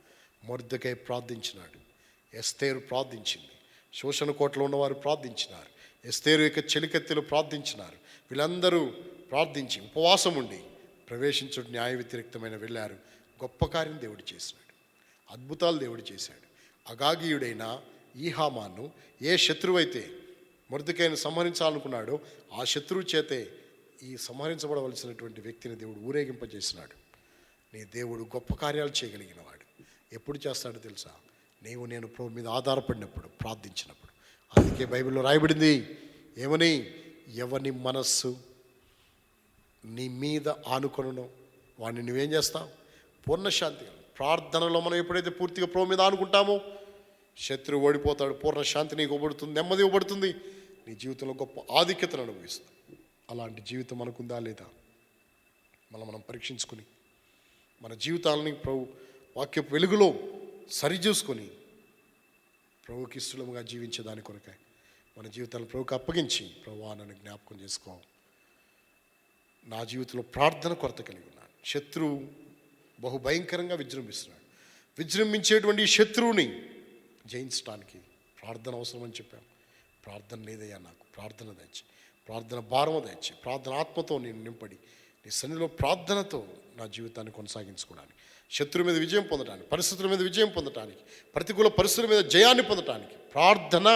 మొర్దెకాయి ప్రార్థించినాడు, ఎస్తేరు ప్రార్థించింది, శోషణ కోటలో ఉన్నవారు ప్రార్థించినారు, ఎస్తేరు యొక్క చెలికత్తెలు ప్రార్థించినారు. వీళ్ళందరూ ప్రార్థించి ఉపవాసం ఉండి ప్రవేశించుడు న్యాయ వ్యతిరేక్తమైన వెళ్ళారు. గొప్ప కార్యం దేవుడు చేసినాడు, అద్భుతాలు దేవుడు చేశాడు. అగాగీయుడైన ఈ హామాను ఏ శత్రువు అయితే మొర్దెకాయిని సంహరించాలనుకున్నాడో ఆ శత్రువు చేతే ఈ సంహరించబడవలసినటువంటి వ్యక్తిని దేవుడు ఊరేగింపజేసినాడు. నీ దేవుడు గొప్ప కార్యాలు చేయగలిగిన వాడు. ఎప్పుడు చేస్తాడో తెలుసా? నేను ప్రభు మీద ఆధారపడినప్పుడు, ప్రార్థించినప్పుడు. అందుకే బైబిల్లో రాయబడింది ఏమని? ఎవని మనస్సు నీ మీద ఆనుకొనునో వాడిని నువ్వేం చేస్తావు? పూర్ణశాంతి. ప్రార్థనలో మనం ఎప్పుడైతే పూర్తిగా ప్రభు మీద ఆనుకుంటామో శత్రువు ఓడిపోతాడు, పూర్ణశాంతి నీకు ఇవ్వబడుతుంది, నెమ్మది ఇవ్వబడుతుంది, నీ జీవితంలో గొప్ప ఆధిక్యతను అనుభవిస్తావు. అలాంటి జీవితం మనకుందా లేదా? మనం పరీక్షించుకొని మన జీవితాలని ప్రభు వాక్యపు వెలుగులో సరిచూసుకొని ప్రభుకి ఇష్టముగా జీవించేదాని కొరకాయ మన జీవితాలను ప్రభుకి అప్పగించి, ప్రభువా నన్ను జ్ఞాపకం చేసుకో, నా జీవితంలో ప్రార్థన కొరత కలిగి ఉన్నాను, శత్రువు బహుభయంకరంగా విజృంభిస్తున్నాడు, విజృంభించేటువంటి ఈ శత్రువుని జయించడానికి ప్రార్థన అవసరం అని చెప్పాం. ప్రార్థన లేదయ్యా, నాకు ప్రార్థన దయచి, ప్రార్థన భారము దయచి, ప్రార్థన ఆత్మతో నేను నింపడి నీ సన్నిధిలో ప్రార్థనతో నా జీవితాన్ని కొనసాగించుకోవడానికి, శత్రువు మీద విజయం పొందడానికి, పరిస్థితుల మీద విజయం పొందడానికి, ప్రతికూల పరిస్థితుల మీద జయాన్ని పొందడానికి ప్రార్థన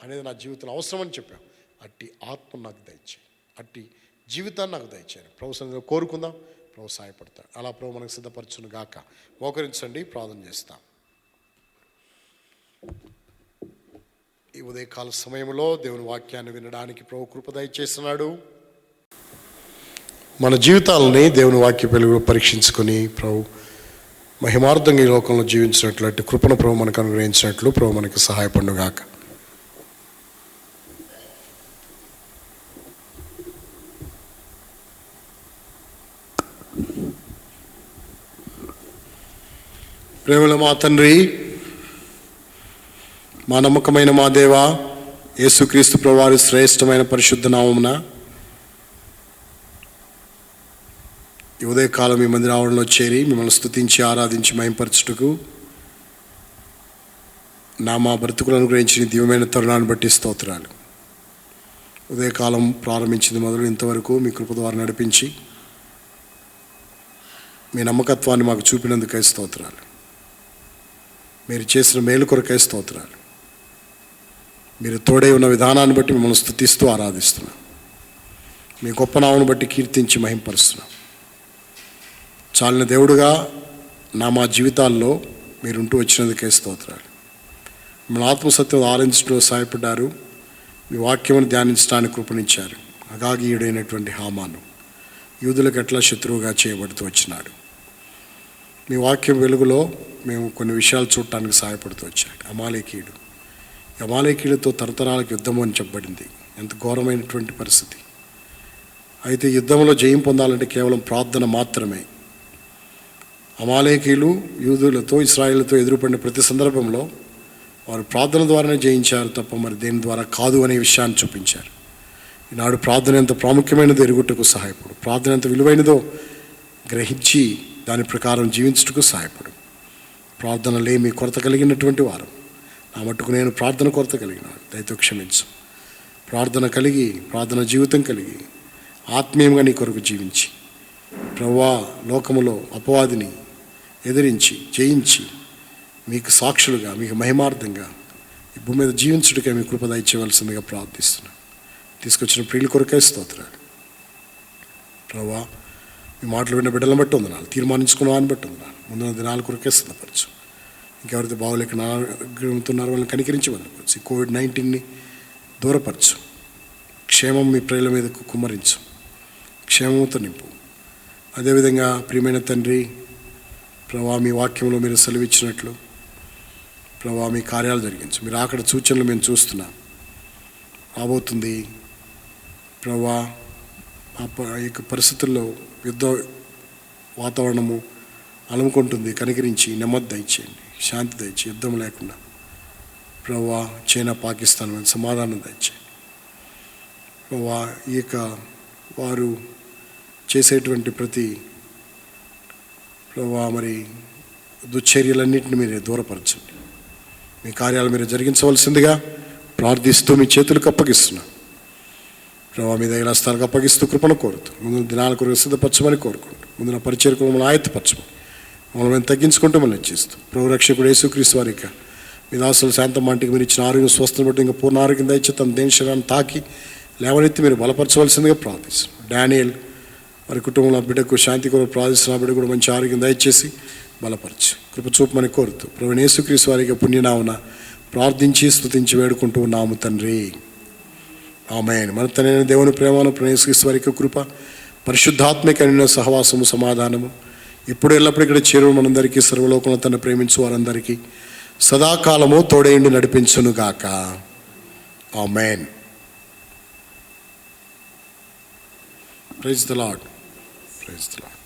అనేది నా జీవితంలో అవసరం అని చెప్పాం. అట్టి ఆత్మ నాకు దయచేయి, అట్టి జీవితాన్ని నాకు దయచేయాలి. ప్రభు సన్నిధిలో కోరుకుందాం, ప్రభు సహాయపడతాడు. అలా ప్రభు మనకు సిద్ధపరచును గాక. మోకరించండి, ప్రార్థన చేస్తాం. ఈ ఉదయకాల సమయంలో దేవుని వాక్యాన్ని వినడానికి ప్రభు కృప దయచేస్తున్నాడు. మన జీవితాలని దేవుని వాక్య వెలుగులో పరీక్షించుకొని ప్రభు మహిమార్థంగా ఈ లోకంలో జీవించినట్లు అట్టి కృపను ప్రభు మనకు అనుగ్రహించినట్లు ప్రభు మనకు సహాయపడును గాక. ప్రేమల మా తండ్రి, మా నమ్మకమైన మా దేవ, యేసుక్రీస్తు ప్రభువారి శ్రేష్టమైన పరిశుద్ధ నామమున ఈ ఉదయకాలం మీ మందిర ఆవరణలో చేరి మిమ్మల్ని స్తుతించి ఆరాధించి మహింపరచుటకు మా బ్రతుకులు అనుగ్రహించిన దివ్యమైన తరుణాన్ని బట్టి స్తోత్రాలు. ఉదయకాలం ప్రారంభించింది మొదలు ఇంతవరకు మీ కృప ద్వారా నడిపించి మీ నమ్మకత్వాన్ని మాకు చూపినందుకై స్తోత్రాలు. మీరు చేసిన మేలు కొరకై స్తోత్రాలు. మీరు తోడై ఉన్న విధానాన్ని బట్టి మిమ్మల్ని స్తుతిస్తూ ఆరాధిస్తున్నాం. మీ గొప్ప నామమును బట్టి కీర్తించి మహింపరుస్తున్నాం. చాలిన దేవుడుగా మా జీవితాల్లో మీరుంటూ వచ్చినందుకే స్తోత్రాలు. మిమ్మల్ని ఆత్మసత్యం ఆరాధించడంలో సహాయపడ్డారు. మీ వాక్యమును ధ్యానించడానికి కృపణించారు. అగాగీయుడైనటువంటి హామాను యూదులకు ఎట్లా శత్రువుగా చేయబడుతూ వచ్చినాడు. మీ వాక్యం వెలుగులో మేము కొన్ని విషయాలు చూడటానికి సహాయపడుతూ వచ్చాడు. అమాలేకీయులతో తరతరాలకు యుద్ధము అని చెప్పబడింది. ఎంత ఘోరమైనటువంటి పరిస్థితి. అయితే యుద్ధంలో జయం పొందాలంటే కేవలం ప్రార్థన మాత్రమే. అమాలేకీయులు యూదులతో, ఇశ్రాయేలుతో ఎదురుపడిన ప్రతి సందర్భంలో వారు ప్రార్థన ద్వారానే జయించారు తప్ప మరి దేని ద్వారా కాదు అనే విషయాన్ని చూపించారు. ఈనాడు ప్రార్థన ఎంత ప్రాముఖ్యమైనదో ఎరుగుటకు సహాయపడు, ప్రార్థన ఎంత విలువైనదో గ్రహించి దాని ప్రకారం జీవించుటకు సహాయపడు. ప్రార్థన లేమి కొరత కలిగినటువంటి వారు, నా మట్టుకు నేను ప్రార్థన కొరత కలిగిన దయతో క్షమించు. ప్రార్థన కలిగి, ప్రార్థన జీవితం కలిగి, ఆత్మీయంగా నీ కొరకు జీవించి ప్రభువా లోకములో అపవాదిని ఎదిరించి జయించి మీకు సాక్షులుగా, మీకు మహిమార్థంగా ఈ భూమి మీద జీవించుటకే మీ కృప దయచేయవలసిందిగా ప్రార్థిస్తున్నాను. తీసుకొచ్చిన ప్రియుల కొరకే స్తోత్రాలు ప్రభువా. మీ మాటలు విన్న బిడ్డలను బట్టి వందనాలు, తీర్మానించుకున్న వారిని బట్టి వందనాలు. ముందున్న దినాల కొరకే సిద్ధపరచు. ఇంకెవరైతే బాగోలేక నాగుతున్నారో వాళ్ళని కనికరించి వదలపరచు. కోవిడ్-19ని దూరపరచు. క్షేమం మీ ప్రజల మీదకు కుమ్మరించు, క్షేమంతో నింపు. అదేవిధంగా ప్రియమైన తండ్రి ప్రభా, మీ వాక్యంలో మీరు సెలవిచ్చినట్లు ప్రభా మీ కార్యాలు జరిగించు. మీరు అక్కడ సూచనలు మేము చూస్తున్నాం. రాబోతుంది ప్రభా, ఈ యొక్క పరిస్థితుల్లో యుద్ధ వాతావరణము అలుముకుంటుంది. కనికరించి నెమ్మది దయచేయండి, శాంతి దయచేయండి. యుద్ధం లేకుండా ప్రభా చైనా పాకిస్తాన్ మీద సమాధానం దయచేయండి ప్రభా. ఈ యొక్క వారు చేసేటువంటి ప్రతి ప్రభా మరి దుశ్చర్యలన్నింటినీ మీరే దూరపరచండి. మీ కార్యాలు మీరు జరిగించవలసిందిగా ప్రార్థిస్తూ మీ చేతులకు అప్పగిస్తున్నాం ప్రభా. మీ దగ్గర స్థలాలకు అప్పగిస్తూ కృపను కోరుతూ ముందు దినాల కొరకు సిద్ధపరచమని కోరుకుంటూ ముందున పరిచయకు మమ్మల్ని ఆయత్తపరచమని మమ్మల్ని మేము తగ్గించుకుంటూ మళ్ళీ ఇచ్చిస్తూ ప్రభు రక్షకుడు యేసుక్రీస్తు వారిక మీ దాసులు శాంతం మాంటికి మీరు ఇచ్చిన ఆరోగ్యం స్వస్థను బట్టి ఇంకా పూర్ణ ఆరోగ్యం దయచి తన దేని శరీరాన్ని తాకి లేవనెత్తి మీరు బలపరచవలసిందిగా ప్రార్థిస్తున్నాం. డానియల్ వారి కుటుంబంలో బిడ్డకు శాంతి కొరకు ప్రార్థిస్తున్న బిడ్డ కూడా మంచి ఆరోగ్యం దయచేసి బలపరచు, కృప చూపమని కోరుతూ ప్రభు యేసుక్రీస్తు వారికి పుణ్యనామన ప్రార్థించి స్తుతించి వేడుకుంటూ ఉన్నాము తండ్రి, ఆమేన్. మన తండ్రి దేవుని ప్రేమను యేసుక్రీస్తు వారికి కృప, పరిశుద్ధాత్మిక సహవాసము, సమాధానము ఇప్పుడు ఎల్లప్పుడు ఇక్కడ చేరువు మనందరికీ, సర్వలోకంలో తను ప్రేమించు వారందరికీ సదాకాలము తోడేండి నడిపించునుగాక. ఆమేన్. Praise the lord. Praise the lord.